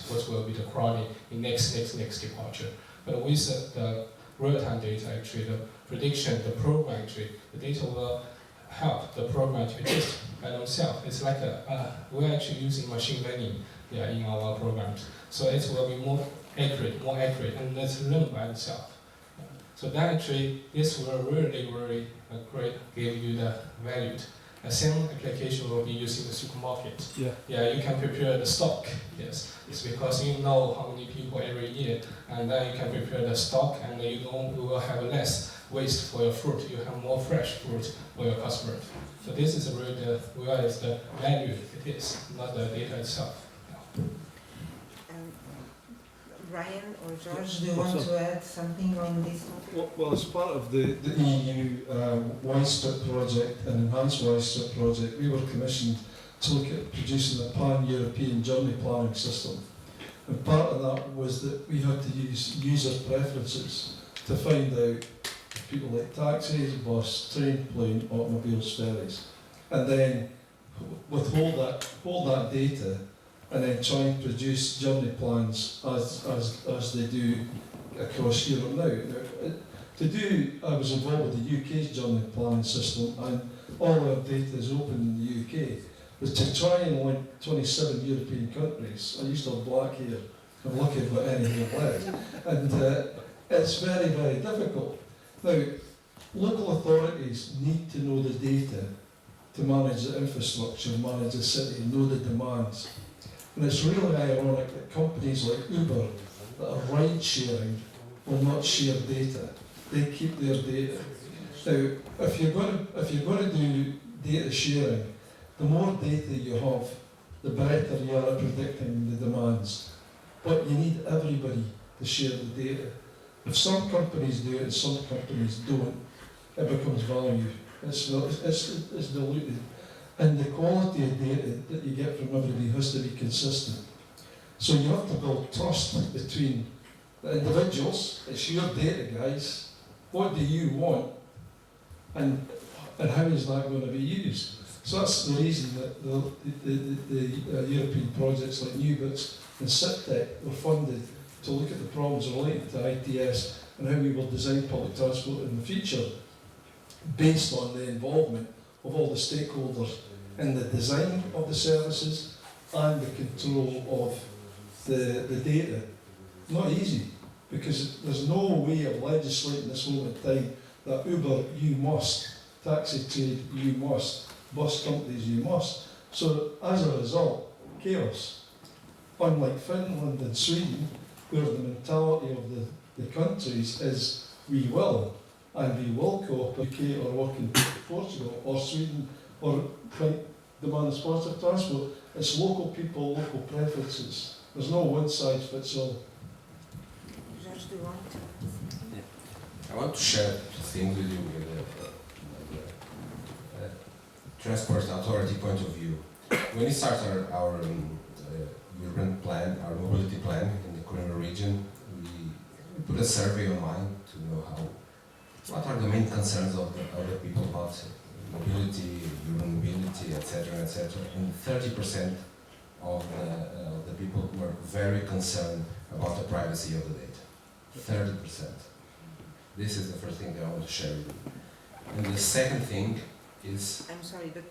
what will be the crowding in next departure. But with the real-time data, actually, the prediction, the program, actually, the data will help the program to adjust by themselves. It's like we're actually using machine learning in our programs. So it will be more accurate, and that's learn by itself. So that actually, this will really give you the value. The same application will be used in the supermarket. Yeah, you can prepare the stock. Yes, it's because you know how many people every year, and then you can prepare the stock, and you will have less waste for your fruit. You have more fresh fruit for your customers. So this is really the value it is, not the data itself. Brian or George, do you want to add something on this topic? Well, as part of the EU Widespread project and Enhanced Widespread project, we were commissioned to look at producing a pan-European journey planning system. And part of that was that we had to use user preferences to find out if people like taxis, bus, train, plane, automobiles, ferries. And then hold that data and then try and produce journey plans as they do across Europe now. I was involved with the UK's journey planning system, and all our data is open in the UK. But to try and link 27 European countries, I used to have black hair, I'm lucky I've got any hair left, and it's very, very difficult. Now, local authorities need to know the data to manage the infrastructure, manage the city, know the demands. And it's really ironic that companies like Uber that are ride sharing will not share data. They keep their data. Now, if you're going to do data sharing, the more data you have, the better you are at predicting the demands. But you need everybody to share the data. If some companies do it and some companies don't, it becomes value. It's diluted. And the quality of data that you get from everybody has to be consistent. So you have to build trust between the individuals. It's your data, guys. What do you want? And how is that going to be used? So that's the reason that the European projects like NewBits and SIPTEC were funded to look at the problems related to ITS and how we will design public transport in the future based on the involvement of all the stakeholders in the design of the services and the control of the data. Not easy, because there's no way of legislating this moment in time that Uber, you must, taxi trade, you must, bus companies, you must. So as a result, chaos. Unlike Finland and Sweden, where the mentality of the countries is we will, and we will cooperate or work in Portugal or Sweden or demand sportive transport. It's local people, local preferences. There's no one size fits all. I want to share things with you with a transport authority point of view. When we start our urban plan, our mobility plan in the Coimbra region, we put a survey online to know what are the main concerns of the people about mobility, urban mobility, etc., etc. And 30% of the people were very concerned about the privacy of the data. 30%. This is the first thing that I want to share with you. And the second thing is... I'm sorry, but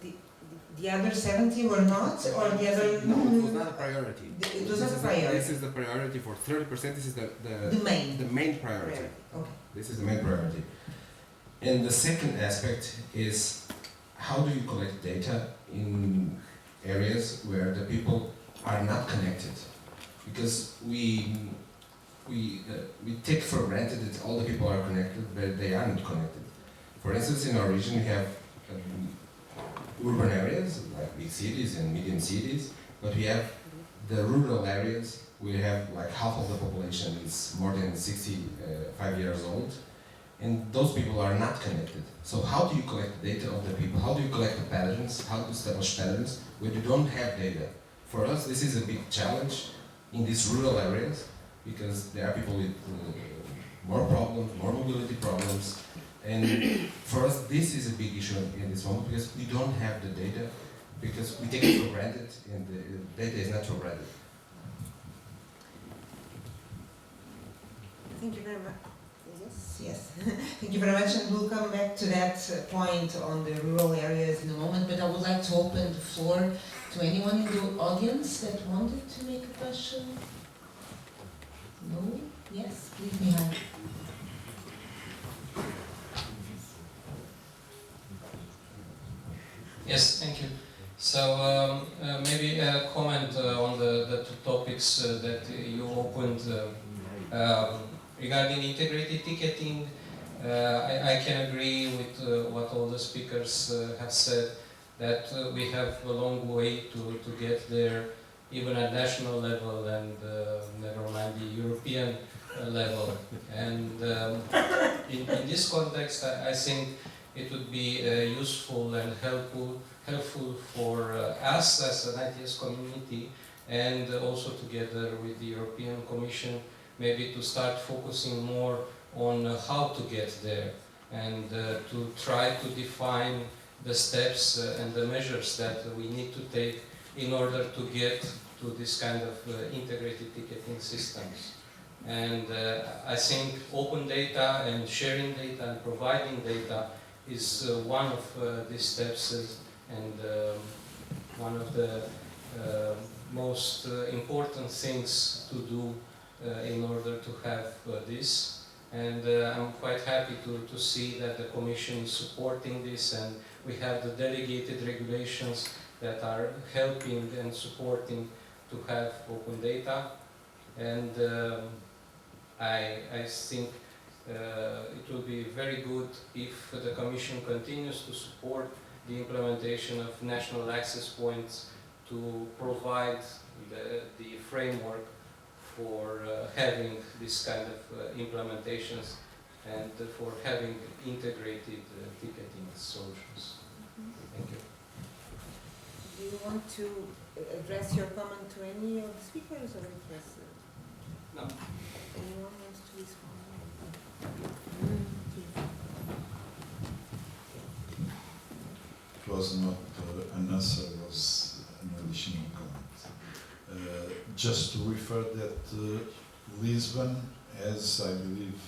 the other 70 were not, or the other... No, it was not a priority. It was not a priority. This is the priority for 30%. This is the main priority. Okay. This is the main priority. And the second aspect is how do you collect data in areas where the people are not connected? Because we take for granted that all the people are connected, but they aren't connected. For instance, in our region we have urban areas, like big cities and medium cities, but we have the rural areas. We have like half of the population is more than 65 years old, and those people are not connected. So how do you collect the data of the people? How do you collect the patterns? How to establish patterns when you don't have data? For us, this is a big challenge in these rural areas, because there are people with more problems, more mobility problems, and for us this is a big issue in this moment, because we don't have the data, because we take it for granted, and the data is not for granted. Thank you very much. Yes. Thank you very much, and we'll come back to that point on the rural areas in a moment, but I would like to open the floor to anyone in the audience that wanted to make a question. No? Yes, please, behind. Yes, thank you. So maybe a comment on the two topics that you opened regarding integrated ticketing. I can agree with what all the speakers have said, that we have a long way to get there, even at national level, and never mind the European level. And in this context, I think it would be useful and helpful for us as an ITS community, and also together with the European Commission, maybe to start focusing more on how to get there, and to try to define the steps and the measures that we need to take in order to get to this kind of integrated ticketing systems. And I think open data and sharing data and providing data is one of these steps, and one of the most important things to do in order to have this. And I'm quite happy to see that the Commission is supporting this, and we have the delegated regulations that are helping and supporting to have open data. And I think it will be very good if the Commission continues to support the implementation of national access points to provide the framework for having this kind of implementations, and for having integrated ticketing solutions. Thank you. Do you want to address your comment to any of the speakers, or just no? Anyone wants to respond? It was not an answer, it was an additional comment. Just to refer that Lisbon has, I believe,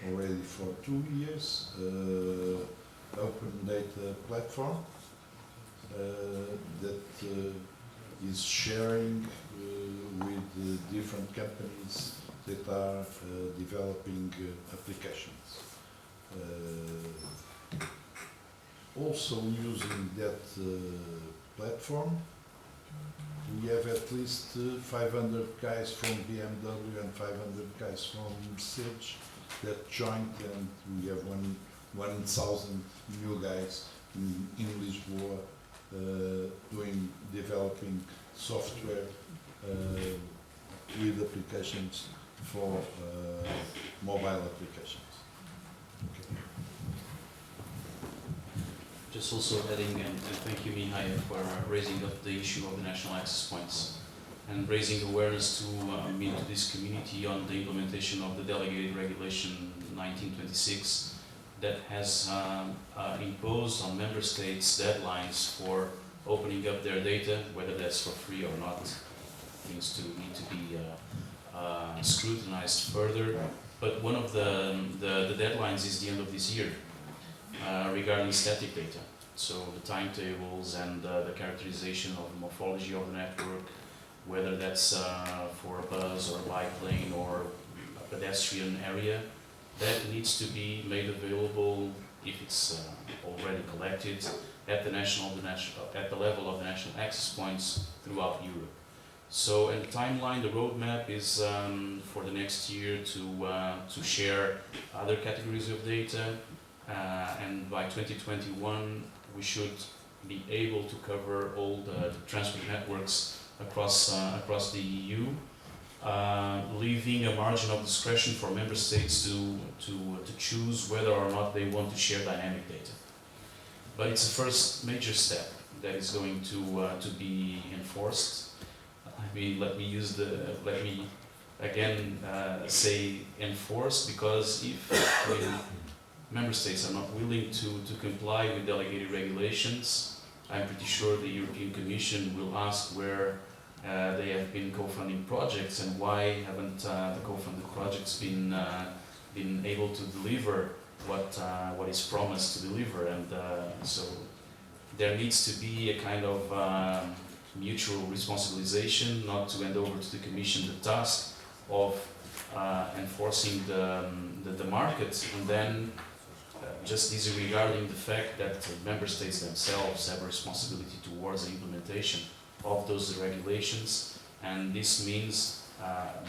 already for 2 years, open data platform, that is sharing with different companies that are developing applications. Also using that platform, we have at least 500 guys from BMW and 500 guys from Mercedes that joined, and we have 1,000 new guys in Lisboa developing software with applications for mobile applications. Okay. Just also adding, and thank you Mihai for raising up the issue of the national access points and raising awareness to this community on the implementation of the delegated regulation 1926 that has imposed on member states deadlines for opening up their data, whether that's for free or not. Things need to be scrutinized further. But one of the deadlines is the end of this year regarding static data. So the timetables and the characterization of the morphology of the network, whether that's for a bus or a bike lane or a pedestrian area, that needs to be made available if it's already collected at the level of the national access points throughout Europe. So, in the timeline, the roadmap is for the next year to share other categories of data, and by 2021 we should be able to cover all the transport networks across the EU, leaving a margin of discretion for member states to choose whether or not they want to share dynamic data. But it's the first major step that is going to be enforced. I mean, let me again say enforced, because if member states are not willing to comply with delegated regulations, I'm pretty sure the European Commission will ask where they have been co-funding projects and why haven't the co-funded projects been able to deliver what is promised to deliver. And so there needs to be a kind of mutual responsibilization, not to hand over to the Commission the task of enforcing the market, and then just disregarding the fact that member states themselves have a responsibility towards the implementation of those regulations, and this means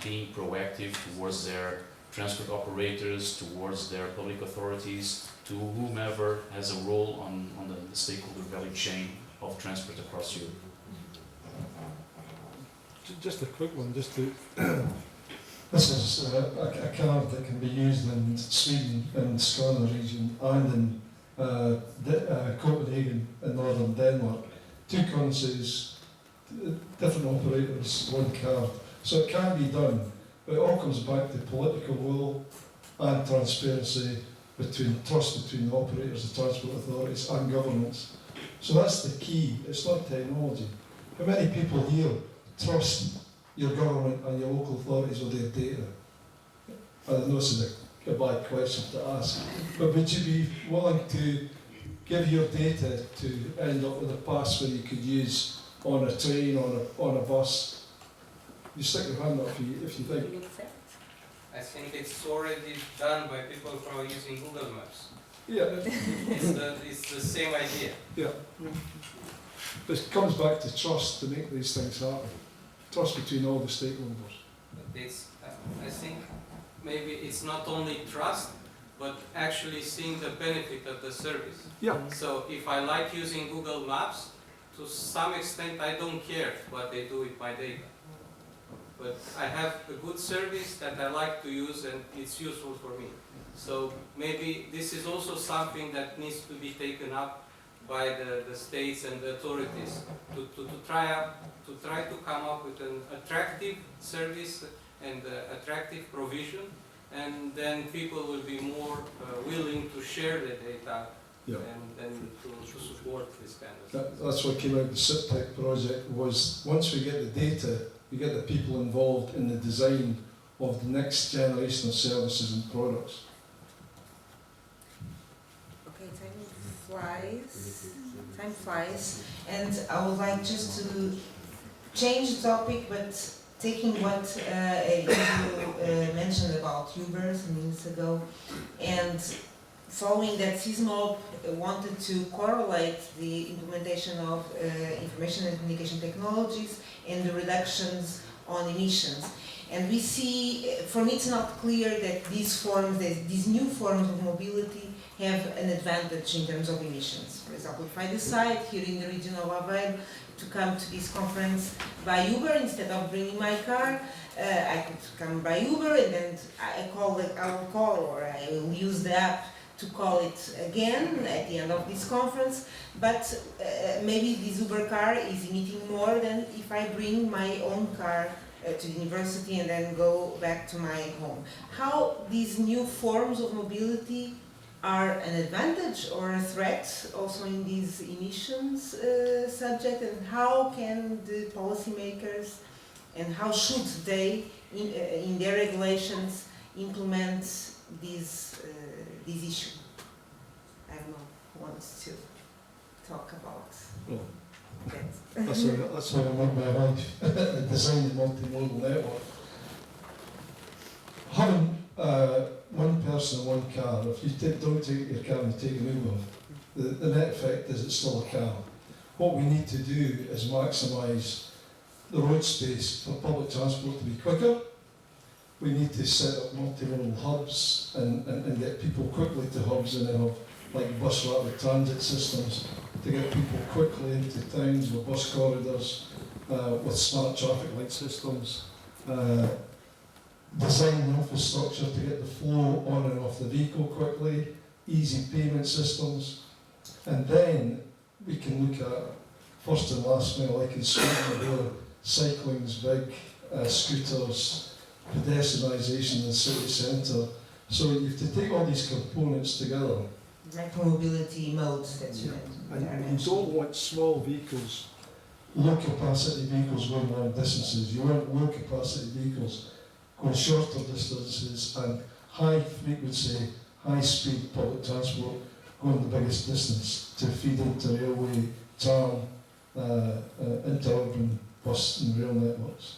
being proactive towards their transport operators, towards their public authorities, to whomever has a role on the stakeholder value chain of transport across Europe. Just a quick one, just to this is a card that can be used in Sweden and Skåne region and in Copenhagen in northern Denmark. Two currencies, different operators, one card. So it can be done, but it all comes back to political will and transparency, trust between the operators, the transport authorities and governments. So that's the key, it's not technology. How many people here trust your government and your local authorities with their data? I know this is a bad question to ask, but would you be willing to give your data to end up with a pass where you could use on a train, on a bus? You stick your hand up if you think. I think it's already done by people who are using Google Maps. Yeah. It's the same idea. Yeah. But it comes back to trust to make these things happen. Trust between all the stakeholders. It's, I think maybe it's not only trust, but actually seeing the benefit of the service. Yeah. So if I like using Google Maps, to some extent I don't care what they do with my data. But I have a good service that I like to use and it's useful for me. So maybe this is also something that needs to be taken up by the states and the authorities to try to come up with an attractive service and attractive provision, and then people will be more willing to share the data. Yeah. And to support this kind of stuff. That's what came out of the SIPTech project, was once we get the data, we get the people involved in the design of the next generation of services and products. Okay, time flies, and I would like just to change the topic, but taking what you mentioned about Uber some minutes ago, and following that Cismob wanted to correlate the implementation of information and communication technologies and the reductions on emissions. And we see, for me it's not clear that these new forms of mobility have an advantage in terms of emissions. For example, if I decide here in the region of Aveiro to come to this conference by Uber instead of bringing my car, I could come by Uber and then I will call or I will use the app to call it again at the end of this conference, but maybe this Uber car is emitting more than if I bring my own car to the university and then go back to my home. How these new forms of mobility are an advantage or a threat also in these emissions subject, and how can the policymakers and how should they in their regulations implement this issue? I don't know who wants to talk about that. That's how I made my life, designing multimodal network. Having one person in one car, if you don't take your car and you take an Uber, the net effect is it's still a car. What we need to do is maximise the road space for public transport to be quicker. We need to set up multimodal hubs and get people quickly to hubs, and then have like bus rapid transit systems to get people quickly into towns with bus corridors, with smart traffic light systems. Design the infrastructure to get the flow on and off the vehicle quickly, easy payment systems, and then we can look at first and last mile, like in Sweden, where cycling's big, scooters, pedestrianisation in the city centre. So you have to take all these components together. Micromobility modes that you And you don't want small vehicles, low capacity vehicles going long distances. You want low capacity vehicles going shorter distances, and high frequency, high speed public transport going the biggest distance to feed into railway, tram, interurban bus and rail networks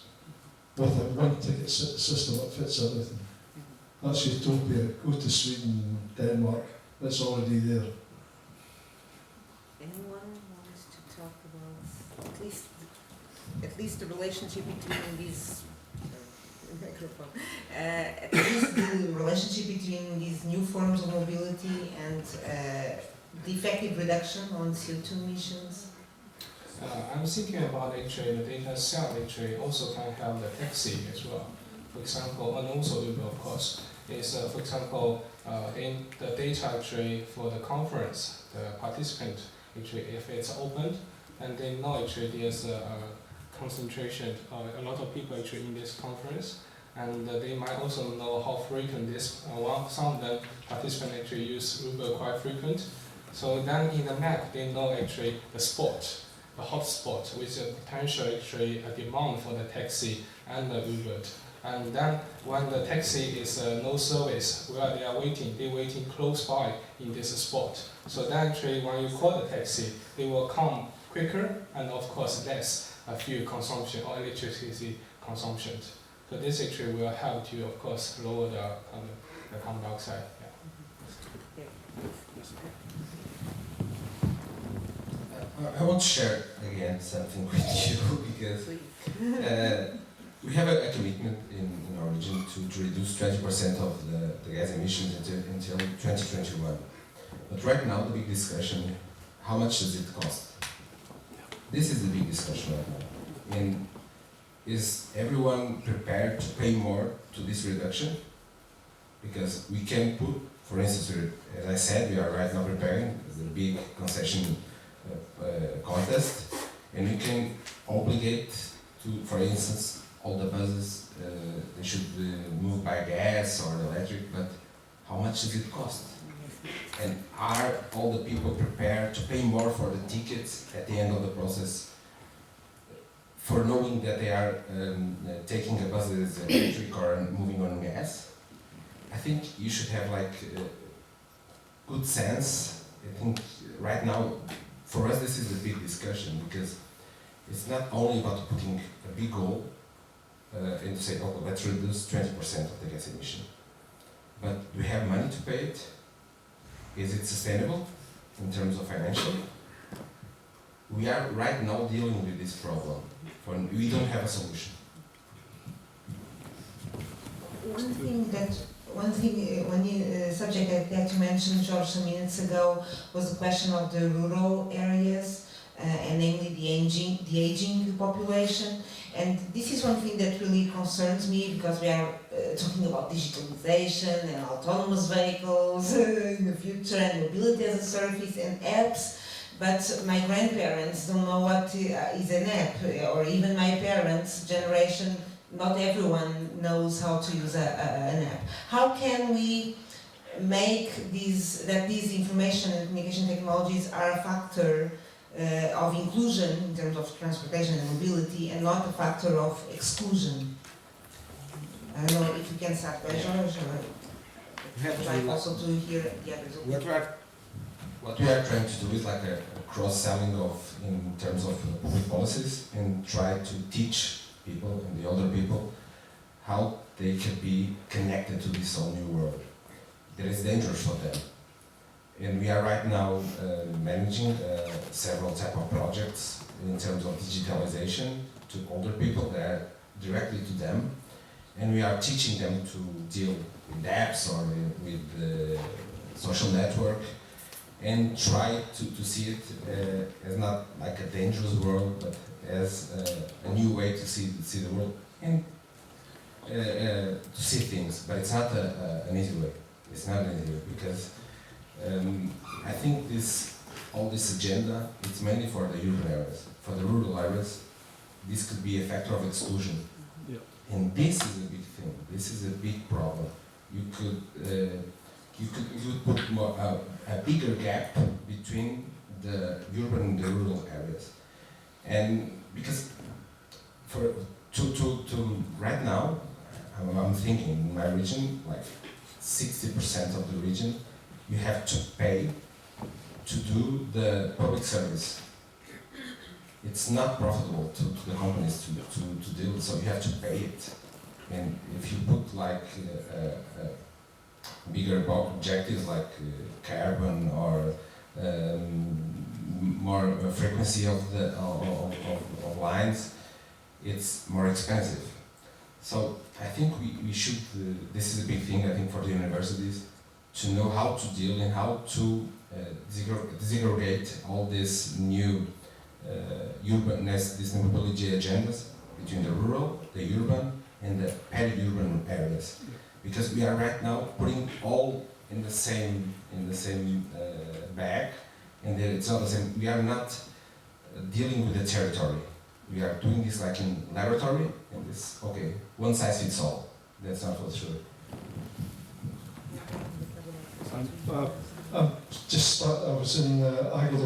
with a one ticket system that fits everything. That's utopia. Go to Sweden, Denmark, it's already there. Anyone wants to talk about at least the relationship between these at least the relationship between these new forms of mobility and the effective reduction on CO2 emissions? I'm thinking about actually the data cell actually also can have the taxi as well. For example, and also Uber of course, is for example, in the data actually for the conference, the participant actually if it's opened, and they know actually there's a concentration, a lot of people actually in this conference, and they might also know how frequent this some of the participants actually use Uber quite frequent. So then in the map they know actually the spot, the hot spot with a potential actually a demand for the taxi and the Uber. And then when the taxi is no service, where they are waiting, they're waiting close by in this spot. So then actually when you call the taxi, they will come quicker and of course less fuel consumption or electricity consumption. So this actually will help to of course lower the carbon dioxide. Yeah. I want to share again something with you because we have a commitment in our region to reduce 20% of the gas emissions until 2021. But right now the big discussion, how much does it cost? This is the big discussion right now. And is everyone prepared to pay more to this reduction? Because we can put, for instance, as I said, we are right now preparing the big concession contest, and we can obligate to, for instance, all the buses, they should move by gas or electric, but how much does it cost? And are all the people prepared to pay more for the tickets at the end of the process, for knowing that they are taking a bus that is electric or moving on gas? I think you should have like good sense. I think right now, for us, this is a big discussion because it's not only about putting a big goal and to say, oh, let's reduce 20% of the gas emission. But do we have money to pay it? Is it sustainable in terms of financial? We are right now dealing with this problem. We don't have a solution. One subject that you mentioned, George, some minutes ago was the question of the rural areas, and namely the aging population. And this is one thing that really concerns me because we are talking about digitalization and autonomous vehicles in the future and mobility as a service and apps. But my grandparents don't know what is an app, or even my parents' generation, not everyone knows how to use an app. How can we make that these information and communication technologies are a factor of inclusion in terms of transportation and mobility and not a factor of exclusion? I don't know if you can start by George, or I'd like also to hear the others. What we are trying to do is like a cross-selling in terms of public policies and try to teach people and the older people how they can be connected to this whole new world. There is danger for them. And we are right now managing several type of projects in terms of digitalization to older people that are directly to them. And we are teaching them to deal with apps or with the social network and try to see it as not like a dangerous world, but as a new way to see the world and to see things. But it's not an easy way. It's not an easy way because I think all this agenda, it's mainly for the urban areas. For the rural areas, this could be a factor of exclusion. Yeah. And this is a big thing. This is a big problem. You could put a bigger gap between the urban and the rural areas. And because to right now, I'm thinking in my region, like 60% of the region, you have to pay to do the public service. It's not profitable to the companies to do, so you have to pay it. And if you put like bigger objectives like carbon or more frequency of lines, it's more expensive. So I think we should, this is a big thing I think for the universities, to know how to deal and how to disaggregate all these new these mobility agendas between the rural, the urban, and the peri-urban areas. Because we are right now putting all in the same bag, and it's not the same. We are not dealing with the territory. We are doing this like in laboratory, and this one size fits all. That's not what's true. I was in Aveiro,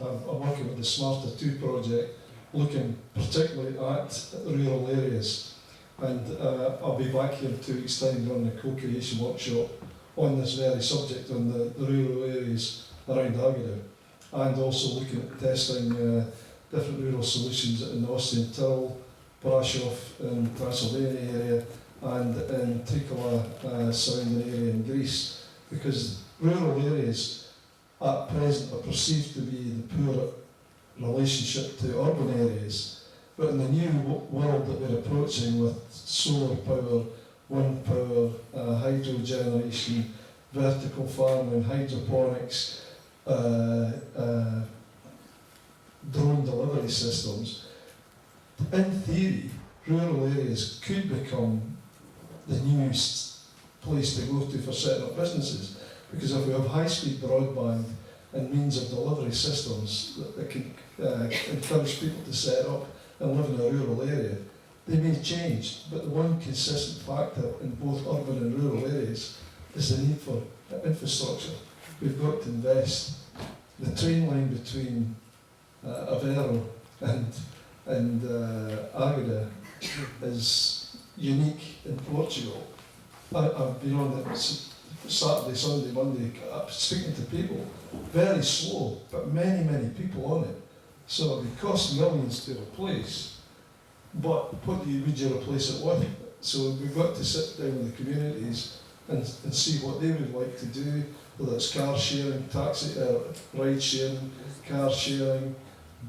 I'm working with the Smarter 2 project, looking particularly at rural areas. And I'll be back here in 2 weeks' time running a co-creation workshop on this very subject, on the rural areas around Aveiro, and also looking at testing different rural solutions in the Austrian Tyrol, Brasov in Transylvania area, and in Trikala surrounding area in Greece, because rural areas at present are perceived to be the poor relationship to urban areas. But in the new world that we're approaching with solar power, wind power, hydro generation, vertical farming, hydroponics, drone delivery systems, in theory, rural areas could become the new place to go to for setting up businesses. Because if we have high-speed broadband and means of delivery systems that can encourage people to set up and live in a rural area, they may change, but the one consistent factor in both urban and rural areas is the need for infrastructure. We've got to invest. The train line between Aveiro and Águeda is unique in Portugal. I've been on it Saturday, Sunday, Monday, speaking to people. Very slow, but many, many people on it. So it would cost millions to replace. But what would you replace it with? So we've got to sit down with the communities and see what they would like to do, whether it's car sharing, taxi, ride sharing, car sharing,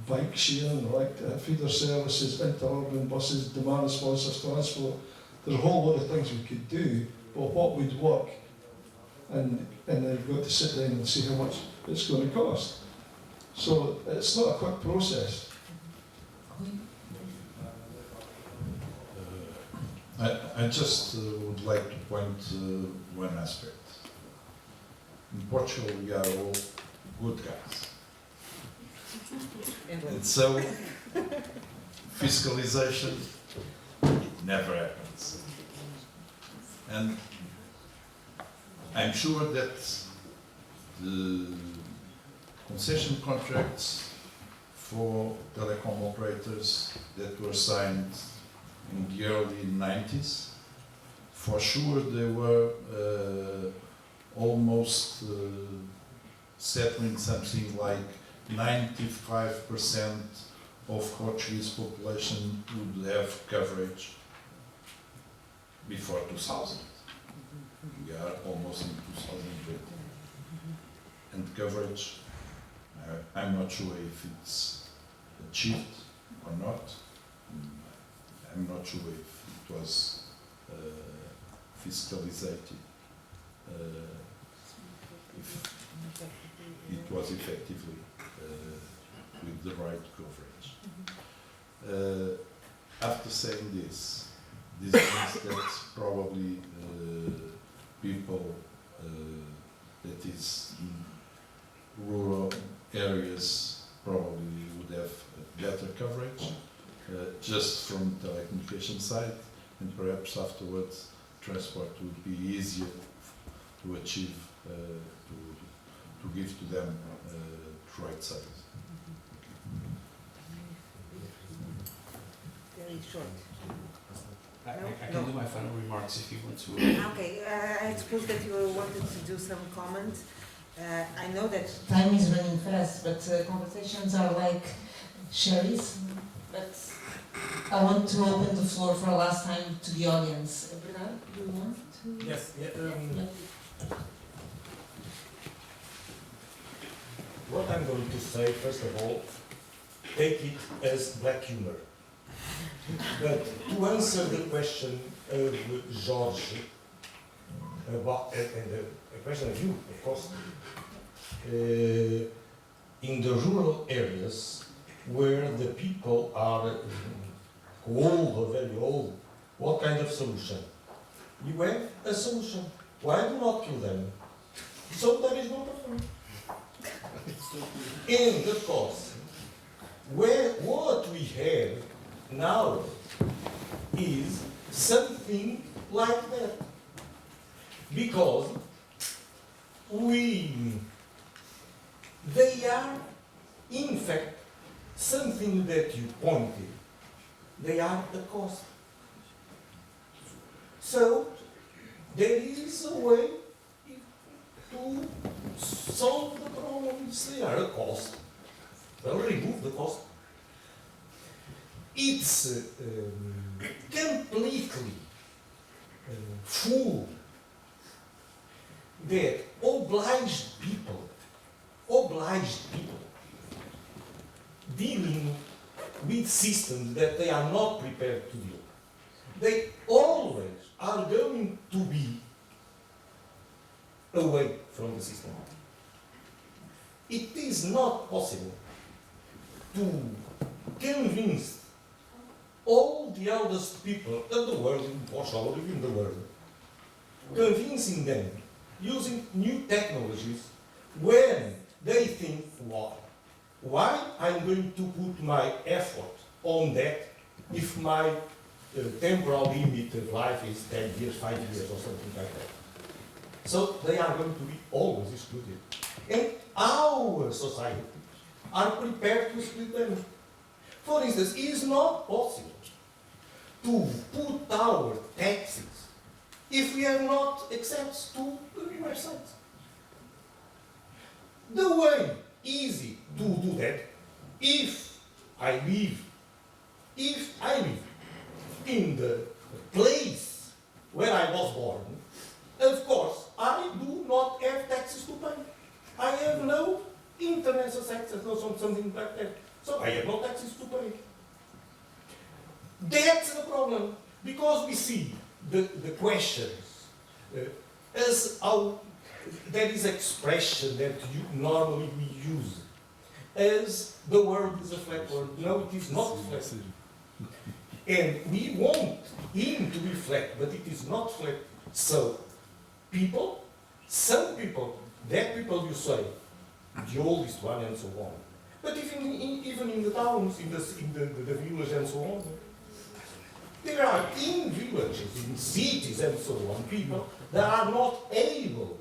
bike sharing, like feeder services, interurban buses, demand responsive transport. There's a whole lot of things we could do, but what would work? And then you've got to sit down and see how much it's going to cost. So it's not a quick process. I just would like to point one aspect. In Portugal, we are all good guys. And so, fiscalization, it never happens. And I'm sure that the concession contracts for telecom operators that were signed in the early 90s, for sure they were almost settling something like 95% of Portuguese population would have coverage before 2000. We are almost in 2020. And coverage, I'm not sure if it's achieved or not. I'm not sure if it was fiscalized, if it was effectively with the right coverage. After saying this means that probably people that is in rural areas probably would have better coverage just from the telecommunication side, and perhaps afterwards transport would be easier to achieve, to give to them the right size. Very short. I can do my final remarks if you want to. Okay, I suppose that you wanted to do some comments. I know that Time is running fast, but conversations are like sherries. But I want to open the floor for a last time to the audience. Bernard, do you want to? Yes. What I'm going to say, first of all, take it as black humor. But to answer the question of George, about, and a question of you, of course, in the rural areas where the people are old or very old, what kind of solution? You have a solution. Why do not kill them? So there is no problem. And of course, what we have now is something like that. Because they are, in fact, something that you pointed. They are a cost. So, there is a way to solve the problems. They are a cost. Well, remove the cost. It's completely full that obliged people dealing with systems that they are not prepared to deal. They always are going to be away from the system. It is not possible to convince all the eldest people of the world, in Portugal or in the world, convincing them using new technologies when they think, why I'm going to put my effort on that if my temporal limit of life is 10 years, 5 years or something like that. So they are going to be always excluded. And our society are prepared to exclude them. For instance, it is not possible to put our taxes if we have not access to the websites. The way easy to do that, if I live in the place where I was born, of course, I do not have taxes to pay. I have no internet access or something like that. So I have no taxes to pay. That's the problem, because we see the questions as how there is expression that normally we use as the world is a flat world. No, it is not flat. And we want him to be flat, but it is not flat. So some people, that people you say, the oldest one and so on, but even in the towns, in the village and so on, there are in villages, in cities and so on, people that are not capable,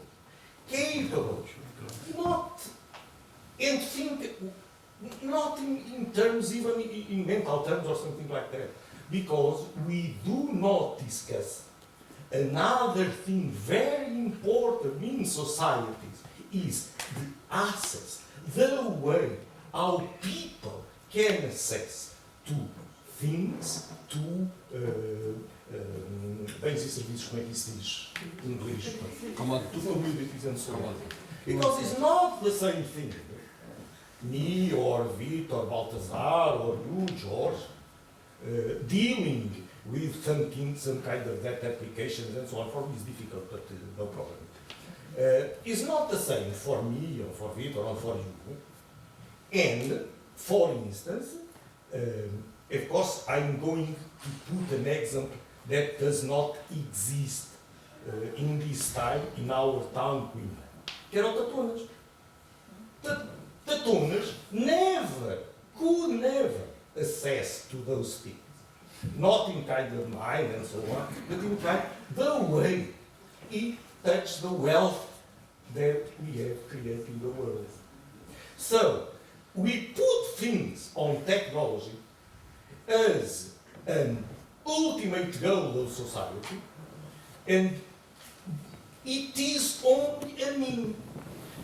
and think, not in terms, even in mental terms or something like that, because we do not discuss another thing very important in societies is the access, the way how people can access to things, to bens e serviços, como é que se diz em inglês? To communities and so on. Because it's not the same thing. Me or Victor, Baltazar or you, George, dealing with some kind of that applications and so on. For me it's difficult, but no problem. It's not the same for me or for Victor or for you. And, for instance, of course, I'm going to put an example that does not exist in this time in our town, Coimbra. Que eram tatunas. Tatunas could never access to those things. Not in kind of mind and so on, but in kind the way it touches the wealth that we have created in the world. So, we put things on technology as an ultimate goal of society, and it is only a mean.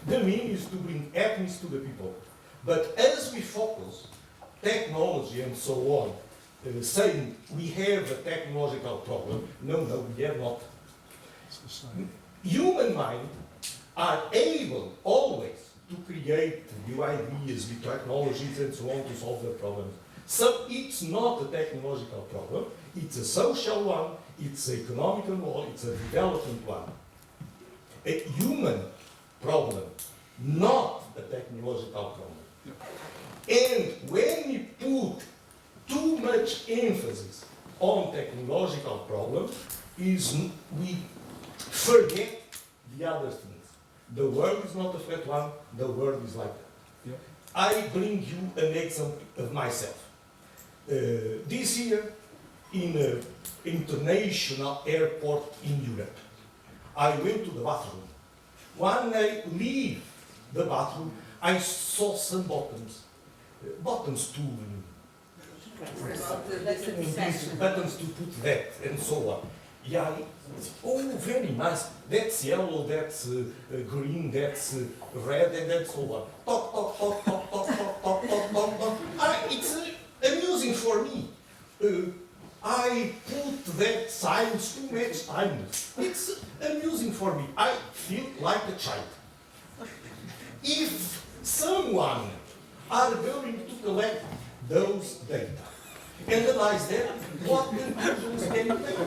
The mean is to bring happiness to the people. But as we focus technology and so on, saying we have a technological problem, no, we have not. Human mind are able always to create new ideas, new technologies and so on to solve the problems. So it's not a technological problem, it's a social one, it's an economical one, it's a development one. A human problem, not a technological problem. And when we put too much emphasis on technological problems, we forget the other things. The world is not a flat one, the world is like that. Yeah. I bring you an example of myself. This year, in an international airport in Europe, I went to the bathroom. When I leave the bathroom, I saw some buttons to buttons to put that and so on. Yeah, oh, very nice. That's yellow, that's green, that's red, and that's so on. Talk, talk, talk, talk, talk, talk, talk, talk, talk, talk. It's amusing for me. I put that science too much times. It's amusing for me. I feel like a child. If someone are going to collect those data, analyze them, what conclusions can you make?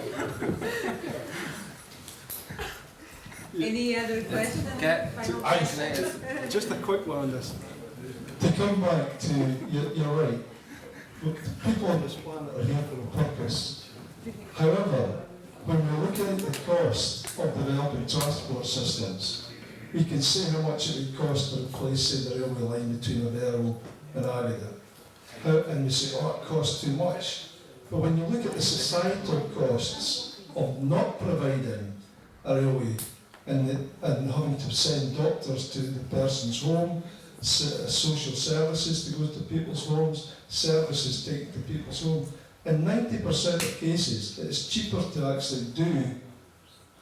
Any other questions? Just a quick one on this. To come back to, you're right. Look, people on this planet are here for a purpose. However, when we're looking at the cost of developing transport systems, we can say how much it would cost to replace, say, the railway line between Aveiro and Aveiro. And we say, oh, it costs too much. But when you look at the societal costs of not providing a railway and having to send doctors to the person's home, social services to go to people's homes, services taken to people's homes, in 90% of cases, it's cheaper to actually do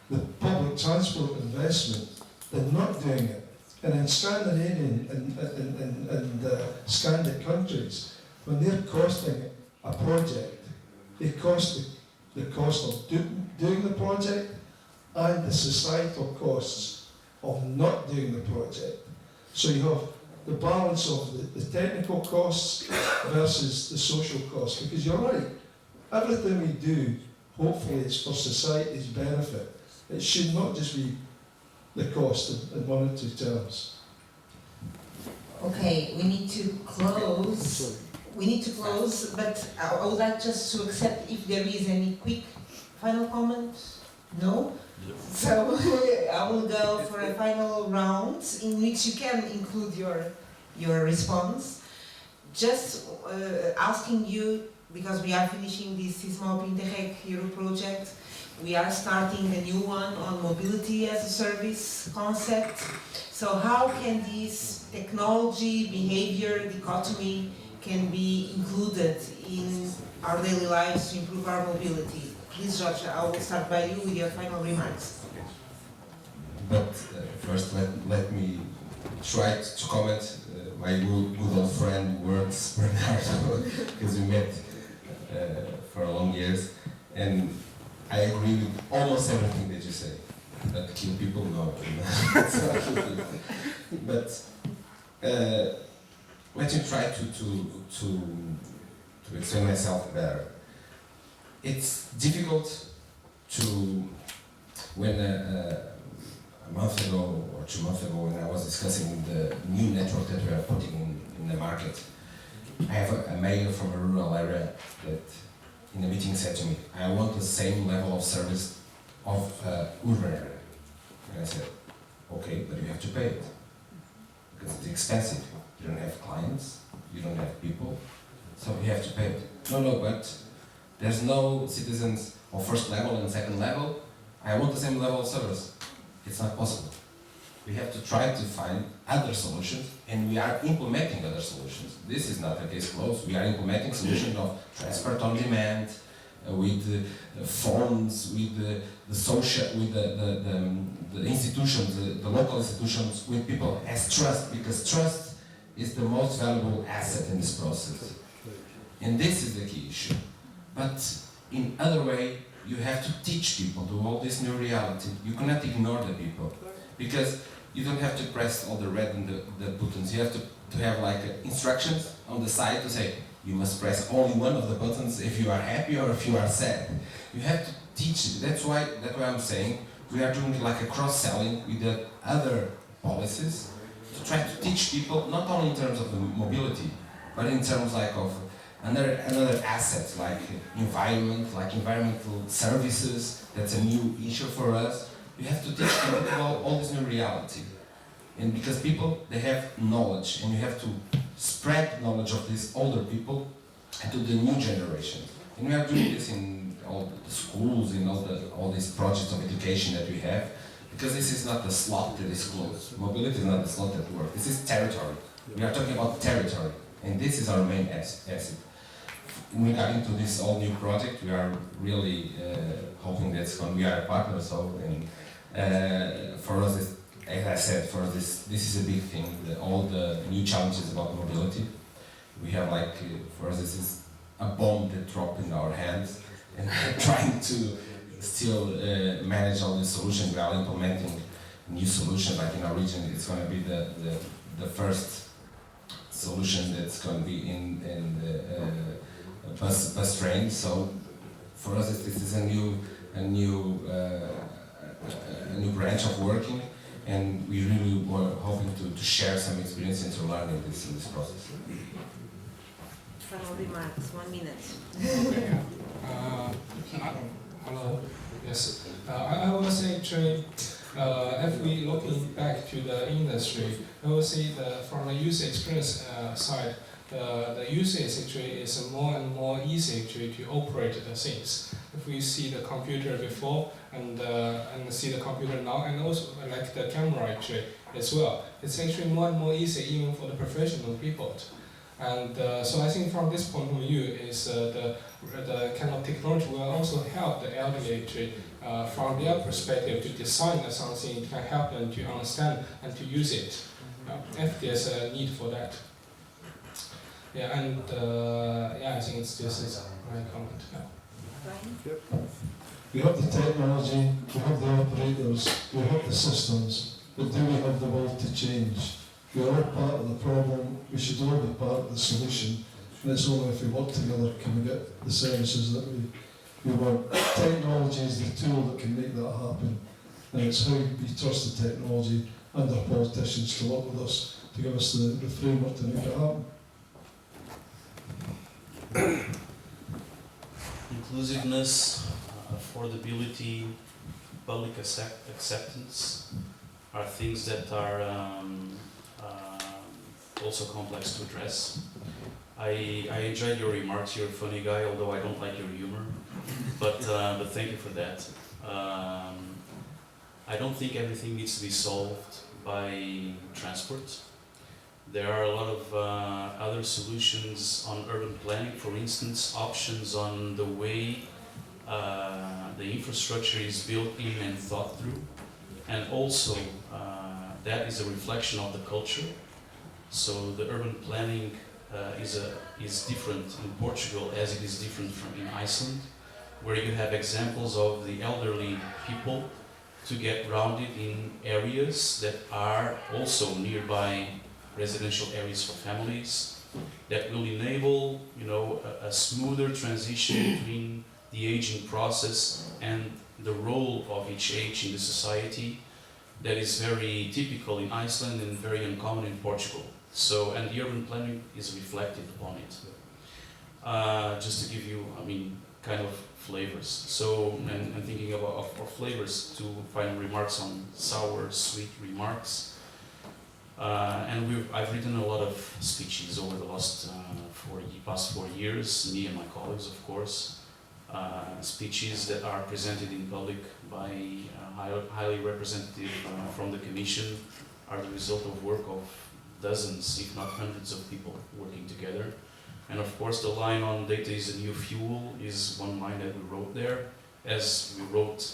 the public transport investment than not doing it. And in Scandinavian and Scandinavian countries, when they're costing a project, they cost the cost of doing the project and the societal costs of not doing the project. So you have the balance of the technical costs versus the social costs, because you're right, everything we do, hopefully it's for society's benefit. It should not just be the cost in monetary terms. Okay, we need to close. We need to close, but I would like just to accept if there is any quick final comment. No? So I will go for a final round in which you can include your response. Just asking you, because we are finishing this Cismob Interreg Euro project, we are starting a new one on mobility as a service concept. So how can this technology, behavior, dichotomy can be included in our daily lives to improve our mobility? Please, George, I will start by you with your final remarks. But first, let me try to comment my good old friend words, Bernardo, because we met for long years, and I agree with almost everything that you say. But kill people, no. But let me try to explain myself better. It's difficult to, when a month ago or 2 months ago, when I was discussing the new network that we are putting in the market, I have a mayor from a rural area that in a meeting said to me, I want the same level of service of urban area. And I said, okay, but you have to pay it, because it's expensive. You don't have clients, you don't have people, so you have to pay it. No, but there's no citizens of first level and second level. I want the same level of service. It's not possible. We have to try to find other solutions, and we are implementing other solutions. This is not a case closed. We are implementing solutions of transport on demand, with phones, with the social, with the institutions, the local institutions, with people as trust, because trust is the most valuable asset in this process. And this is the key issue. But in other way, you have to teach people to all this new reality. You cannot ignore the people, because you don't have to press all the red and the buttons. You have to have like instructions on the side to say, you must press only one of the buttons if you are happy or if you are sad. You have to teach. That's why I'm saying we are doing like a cross-selling with the other policies to try to teach people, not only in terms of the mobility, but in terms like of another assets like environment, like environmental services. That's a new issue for us. You have to teach people about all this new reality. And because people, they have knowledge, and you have to spread knowledge of these older people to the new generation. And we are doing this in all the schools, in all these projects of education that we have, because this is not a slot that is closed. Mobility is not a slot that works. This is territory. We are talking about territory, and this is our main asset. Regarding to this all new project, we are really hoping that it's going. We are a partner, so and for us, as I said, for us this is a big thing. All the new challenges about mobility, we have like for us this is a bomb that dropped in our hands, and we're trying to still manage all the solutions. We are implementing new solutions. Like in our region, it's going to be the first solution that's going to be in the bus train. So for us, this is a new branch of working, and we really were hoping to share some experience and to learn in this process. Final remarks, 1 minute. Okay. Hello. Yes. I will say actually, if we looking back to the industry, I will see from the user experience side, the usage actually is more and more easy actually to operate the things. If we see the computer before and see the computer now, and also like the camera actually as well, it's actually more and more easy even for the professional people. And so I think from this point of view is the kind of technology will also help the elderly to, from their perspective, to design something that can help them to understand and to use it, if there's a need for that. Yeah, and yeah, I think this is my comment now. We have the technology, we have the operators, we have the systems, but do we have the will to change? We're all part of the problem, we should all be part of the solution, and it's only if we work together can we get the services that we want. Technology is the tool that can make that happen, and it's how we trust the technology and our politicians to work with us, to give us the framework to make it happen. Inclusiveness, affordability, public acceptance are things that are also complex to address. I enjoyed your remarks. You're a funny guy, although I don't like your humor. But thank you for that. I don't think everything needs to be solved by transport. There are a lot of other solutions on urban planning, for instance, options on the way the infrastructure is built in and thought through. And also, that is a reflection of the culture. So the urban planning is different in Portugal as it is different from in Iceland, where you have examples of the elderly people to get grounded in areas that are also nearby residential areas for families, that will enable, you know, a smoother transition between the aging process and the role of each age in the society. That is very typical in Iceland and very uncommon in Portugal. So, and the urban planning is reflected upon it. Just to give you, I mean, kind of flavors. So, and thinking about of flavors, to final remarks on sour, sweet remarks. And I've written a lot of speeches over the last past 4 years, me and my colleagues, of course. Speeches that are presented in public by highly representative from the Commission are the result of work of dozens, if not hundreds of people working together. And of course the line on data is a new fuel is one line that we wrote there. As we wrote,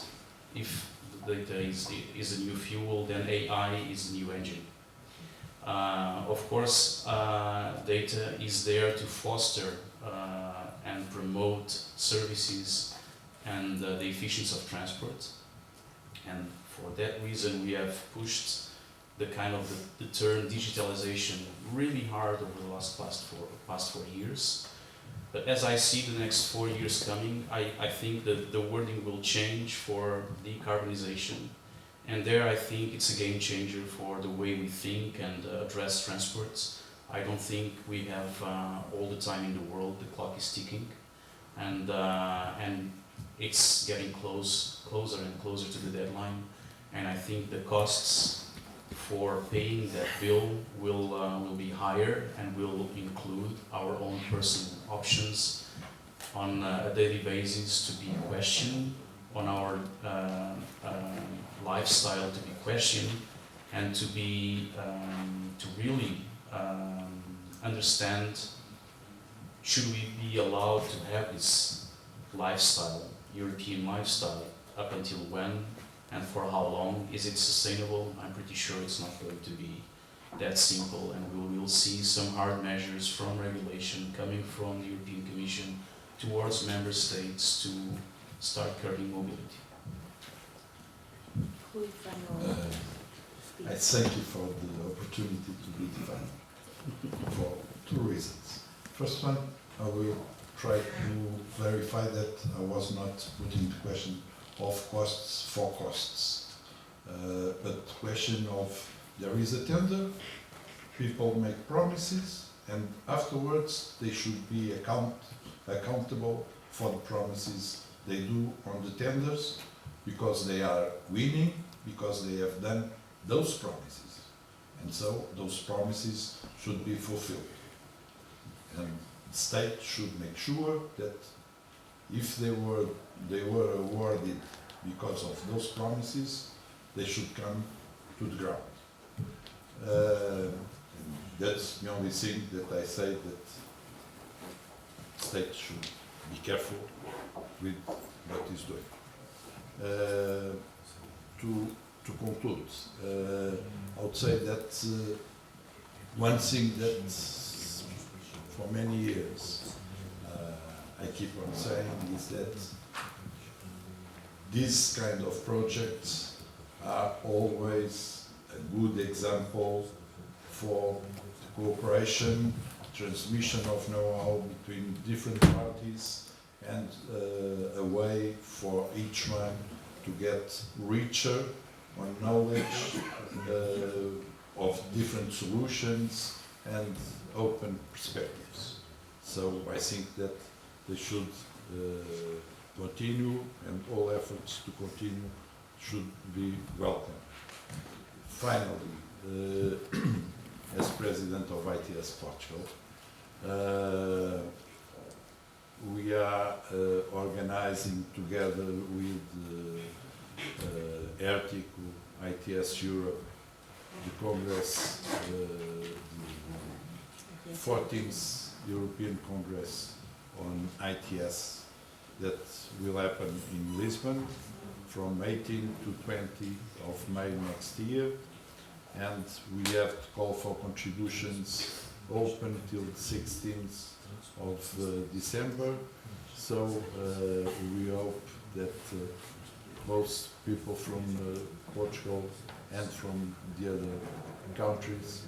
if the data is a new fuel, then AI is a new engine. Of course, data is there to foster and promote services and the efficiency of transport. And for that reason, we have pushed the kind of the term digitalization really hard over the past 4 years. But as I see the next 4 years coming, I think that the wording will change for decarbonization. And there I think it's a game changer for the way we think and address transports. I don't think we have all the time in the world. The clock is ticking, and it's getting closer and closer to the deadline. And I think the costs for paying that bill will be higher and will include our own personal options on a daily basis to be questioned, on our lifestyle to be questioned, and to be to really understand, should we be allowed to have this lifestyle, European lifestyle, up until when and for how long? Is it sustainable? I'm pretty sure it's not going to be that simple, and we will see some hard measures from regulation coming from the European Commission towards member states to start curbing mobility. I thank you for the opportunity to be defined for 2 reasons. First one, I will try to verify that I was not putting the question of costs for costs, but question of there is a tender, people make promises, and afterwards they should be accountable for the promises they do on the tenders, because they are winning, because they have done those promises. And so those promises should be fulfilled. And the state should make sure that if they were awarded because of those promises, they should come to the ground. that's the only thing that I say, that state should be careful with what it's doing. To conclude, I would say that one thing that for many years I keep on saying is that these kind of projects are always a good example for cooperation, transmission of know-how between different parties, and a way for each one to get richer on knowledge of different solutions and open perspectives. So I think that they should continue, and all efforts to continue should be welcome. Finally, as President of ITS Portugal, we are organizing together with Ertico, ITS Europe, the Congress, the 14th European Congress on ITS that will happen in Lisbon from 18 to 20 of May next year. And we have to call for contributions open till the 16th of December. So we hope that most people from Portugal and from the other countries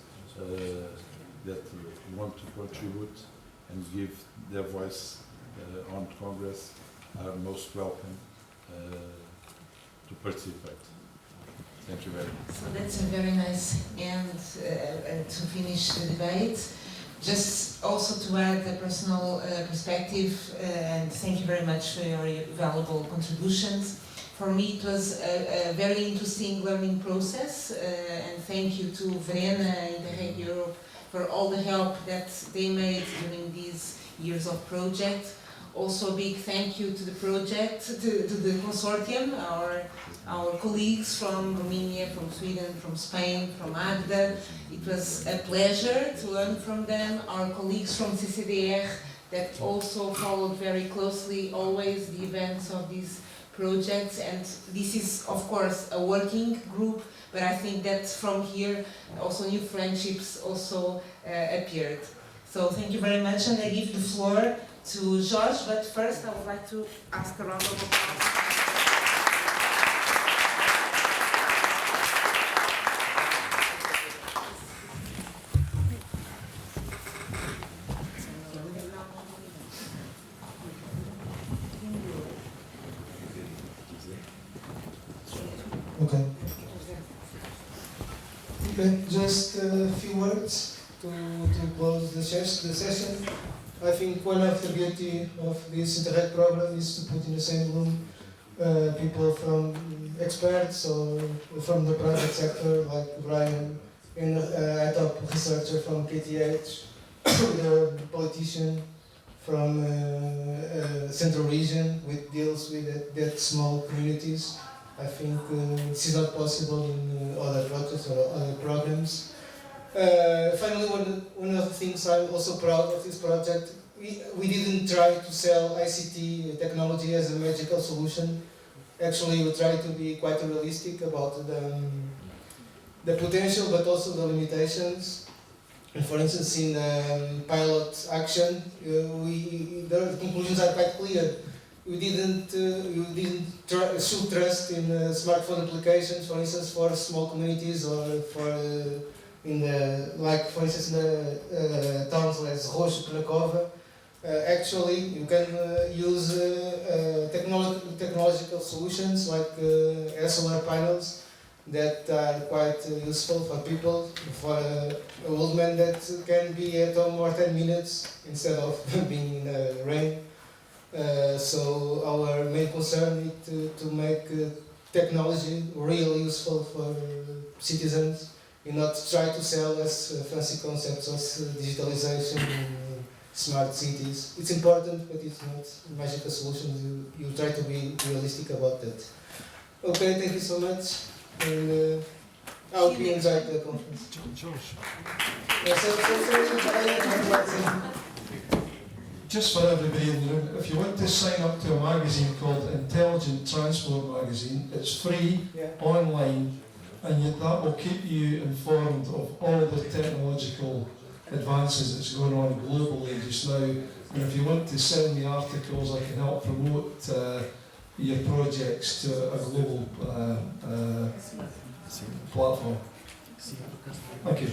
that want to contribute and give their voice on Congress are most welcome to participate. Thank you very much. So that's a very nice end to finish the debate. Just also to add a personal perspective, and thank you very much for your valuable contributions. For me it was a very interesting learning process, and thank you to Verena and Interreg Europe for all the help that they made during these years of project. Also a big thank you to the project, to the consortium, our colleagues from Romania, from Sweden, from Spain, from AGDA. It was a pleasure to learn from them. Our colleagues from CCDR that also followed very closely always the events of these projects, and this is of course a working group, but I think that from here also new friendships also appeared. So thank you very much, and I give the floor to Jorge, but first I would like to ask a round of applause. Okay, just a few words to close the session. I think one of the beauty of this Interreg program is to put in the same room people from experts or from the private sector, like Brian, and a top researcher from KTH, the politician from Central Region, which deals with that small communities. I think this is not possible in other projects or other programs. Finally, one of the things I'm also proud of this project, we didn't try to sell ICT technology as a magical solution. Actually, we tried to be quite realistic about the potential, but also the limitations. And for instance, in pilot action, the conclusions are quite clear. We didn't should trust in smartphone applications, for instance, for small communities or for like for instance in the towns like Rocha, Penacova. Actually, you can use technological solutions like solar panels that are quite useful for people, for an old man that can be at home for 10 minutes instead of being in the rain. So our main concern is to make technology really useful for citizens, and not try to sell us fancy concepts of digitalization and smart cities. It's important, but it's not magical solutions. You try to be realistic about that. Okay, thank you so much, and How do you invite the conference? Just for everybody in the room, if you want to sign up to a magazine called Intelligent Transport Magazine, it's free, online, and that will keep you informed of all the technological advances that's going on globally just now. And if you want to send me articles, I can help promote your projects to a global platform. Thank you.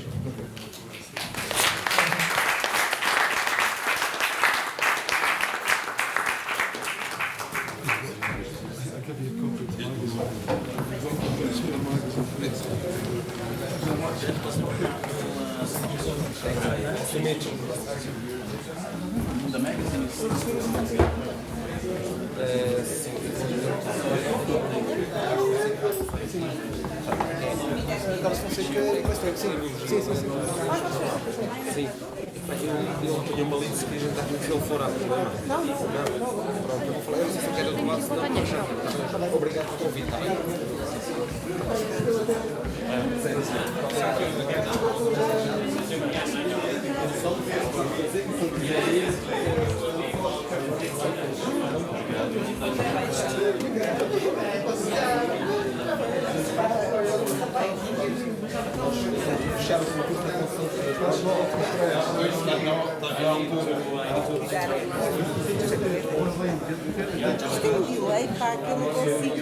Eu tinha uma lista que a gente está com ele fora a problema. Não. Pronto, eu vou falar, eu não sei se eu quero tomar, senão obrigado por convidar. Estendeu, pá, que eu não consigo.